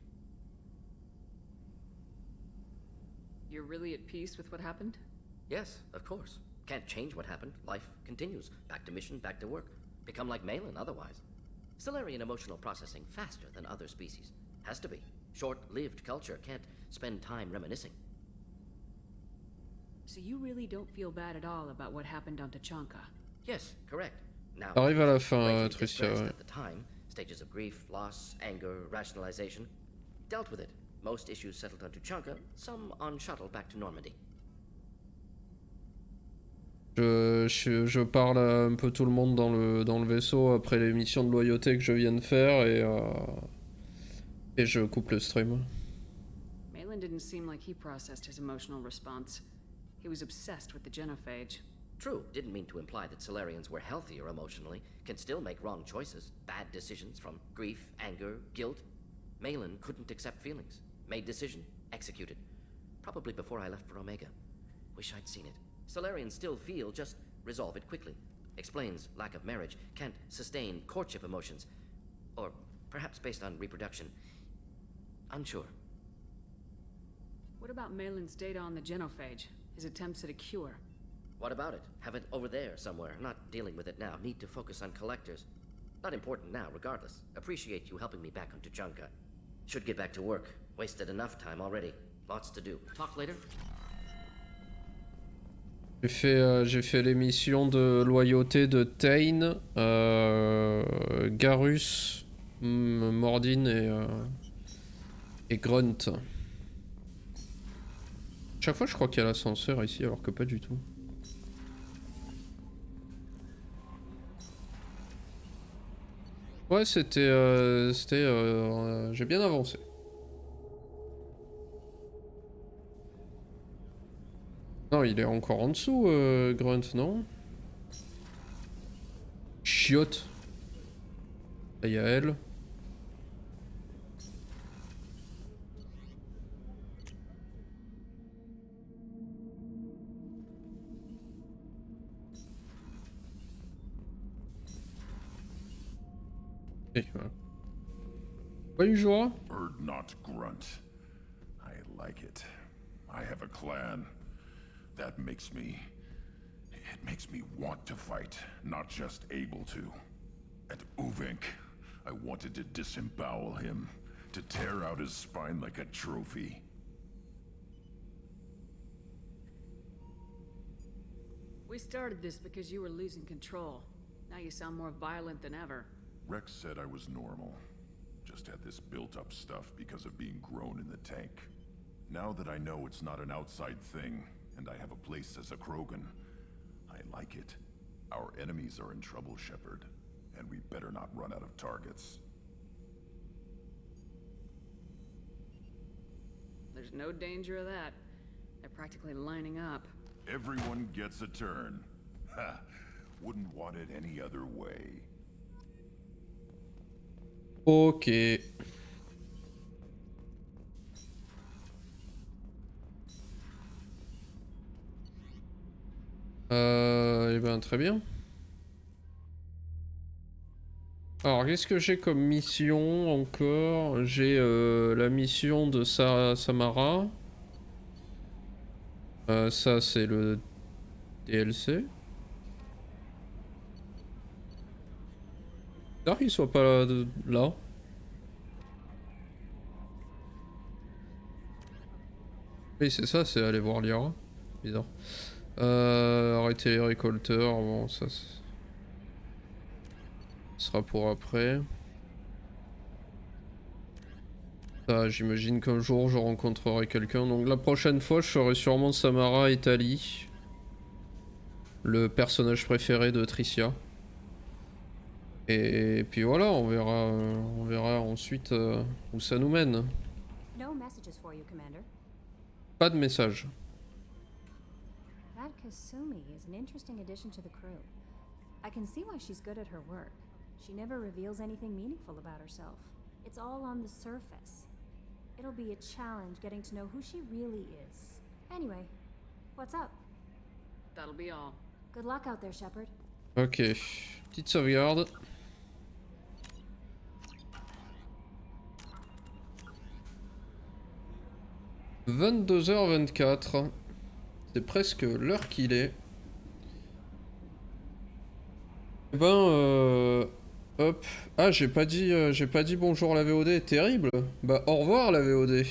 You're really at peace with what happened? Yes, of course. Can't change what happened. Life continues. Back to mission, back to work. Become like Malin otherwise. Stellarian emotional processing faster than other species. Has to be. Short-lived culture can't spend time reminiscing. So you really don't feel bad at all about what happened on Tachanka? Yes, correct. Now, Arrive à la fin, greatly Tricia, distressed ouais. at the time, stages of grief, loss, anger, rationalization. Dealt with it. Most issues settled on Tuchanka, some on shuttle back to Normandy. Je parle à un peu tout le monde dans le vaisseau après les missions de loyauté que je viens de faire et je coupe le stream. Malin didn't seem like he processed his emotional response. He was obsessed with the genophage. True, didn't mean to imply that Solarians were healthier emotionally, can still make wrong choices, bad decisions from grief, anger, guilt. Malin couldn't accept feelings. Made decision, executed. Probably before I left for Omega. Wish I'd seen it. Solarians still feel, just resolve it quickly. Explains lack of marriage, can't sustain courtship emotions. Or perhaps based on reproduction. Unsure. What about Malin's data on the genophage? His attempts at a cure? What about it? Have it over there somewhere. Not dealing with it now. Need to focus on collectors. Not important now, regardless. Appreciate you helping me back on Tuchanka. Should get back to work. Wasted enough time already. Lots to do. Talk later. J'ai fait les missions de loyauté de Tain, Garus, Mordin et Grunt. Chaque fois je crois qu'il y a l'ascenseur ici alors que pas du tout. Ouais j'ai bien avancé. Non, il est encore en dessous, Grunt, non? Chiotte. Là, il y a elle. Et voilà. Bonjour. Bird not grunt. I like it. I have a clan. That makes me... It makes me want to fight, not just able to. At Uvink, I wanted to disembowel him, to tear out his spine like a trophy. We started this because you were losing control. Now you sound more violent than ever. Rex said I was normal. Just had this built-up stuff because of being grown in the tank. Now that I know it's not an outside thing, and I have a place as a Krogan, I like it. Our enemies are in trouble, Shepard, and we better not run out of targets. There's no danger of that. They're practically lining up. Everyone gets a turn. Ha! Wouldn't want it any other way. Ok. Eh ben très bien. Alors qu'est-ce que j'ai comme mission encore? J'ai la mission de Samara. Ça c'est le DLC. Bizarre qu'il soit pas là. Oui c'est ça, c'est aller voir Lyra. Bizarre. Arrêter les récolteurs, bon ça sera pour après. Ça j'imagine qu'un jour je rencontrerai quelqu'un. Donc la prochaine fois je ferai sûrement Samara et Tali. Le personnage préféré de Tricia. Et puis voilà, on verra ensuite où ça nous mène. Pas de message. That Kasumi is an interesting addition to the crew. I can see why she's good at her work. She never reveals anything meaningful about herself. It's all on the surface. It'll be a challenge getting to know who she really is. Anyway, what's up? That'll be all. Good luck out there, Shepard. Ok, petite sauvegarde. « 22h24 ». C'est presque l'heure qu'il est. Eh ben, hop. Ah, j'ai pas dit bonjour la VOD, terrible. Bah, au revoir la VOD.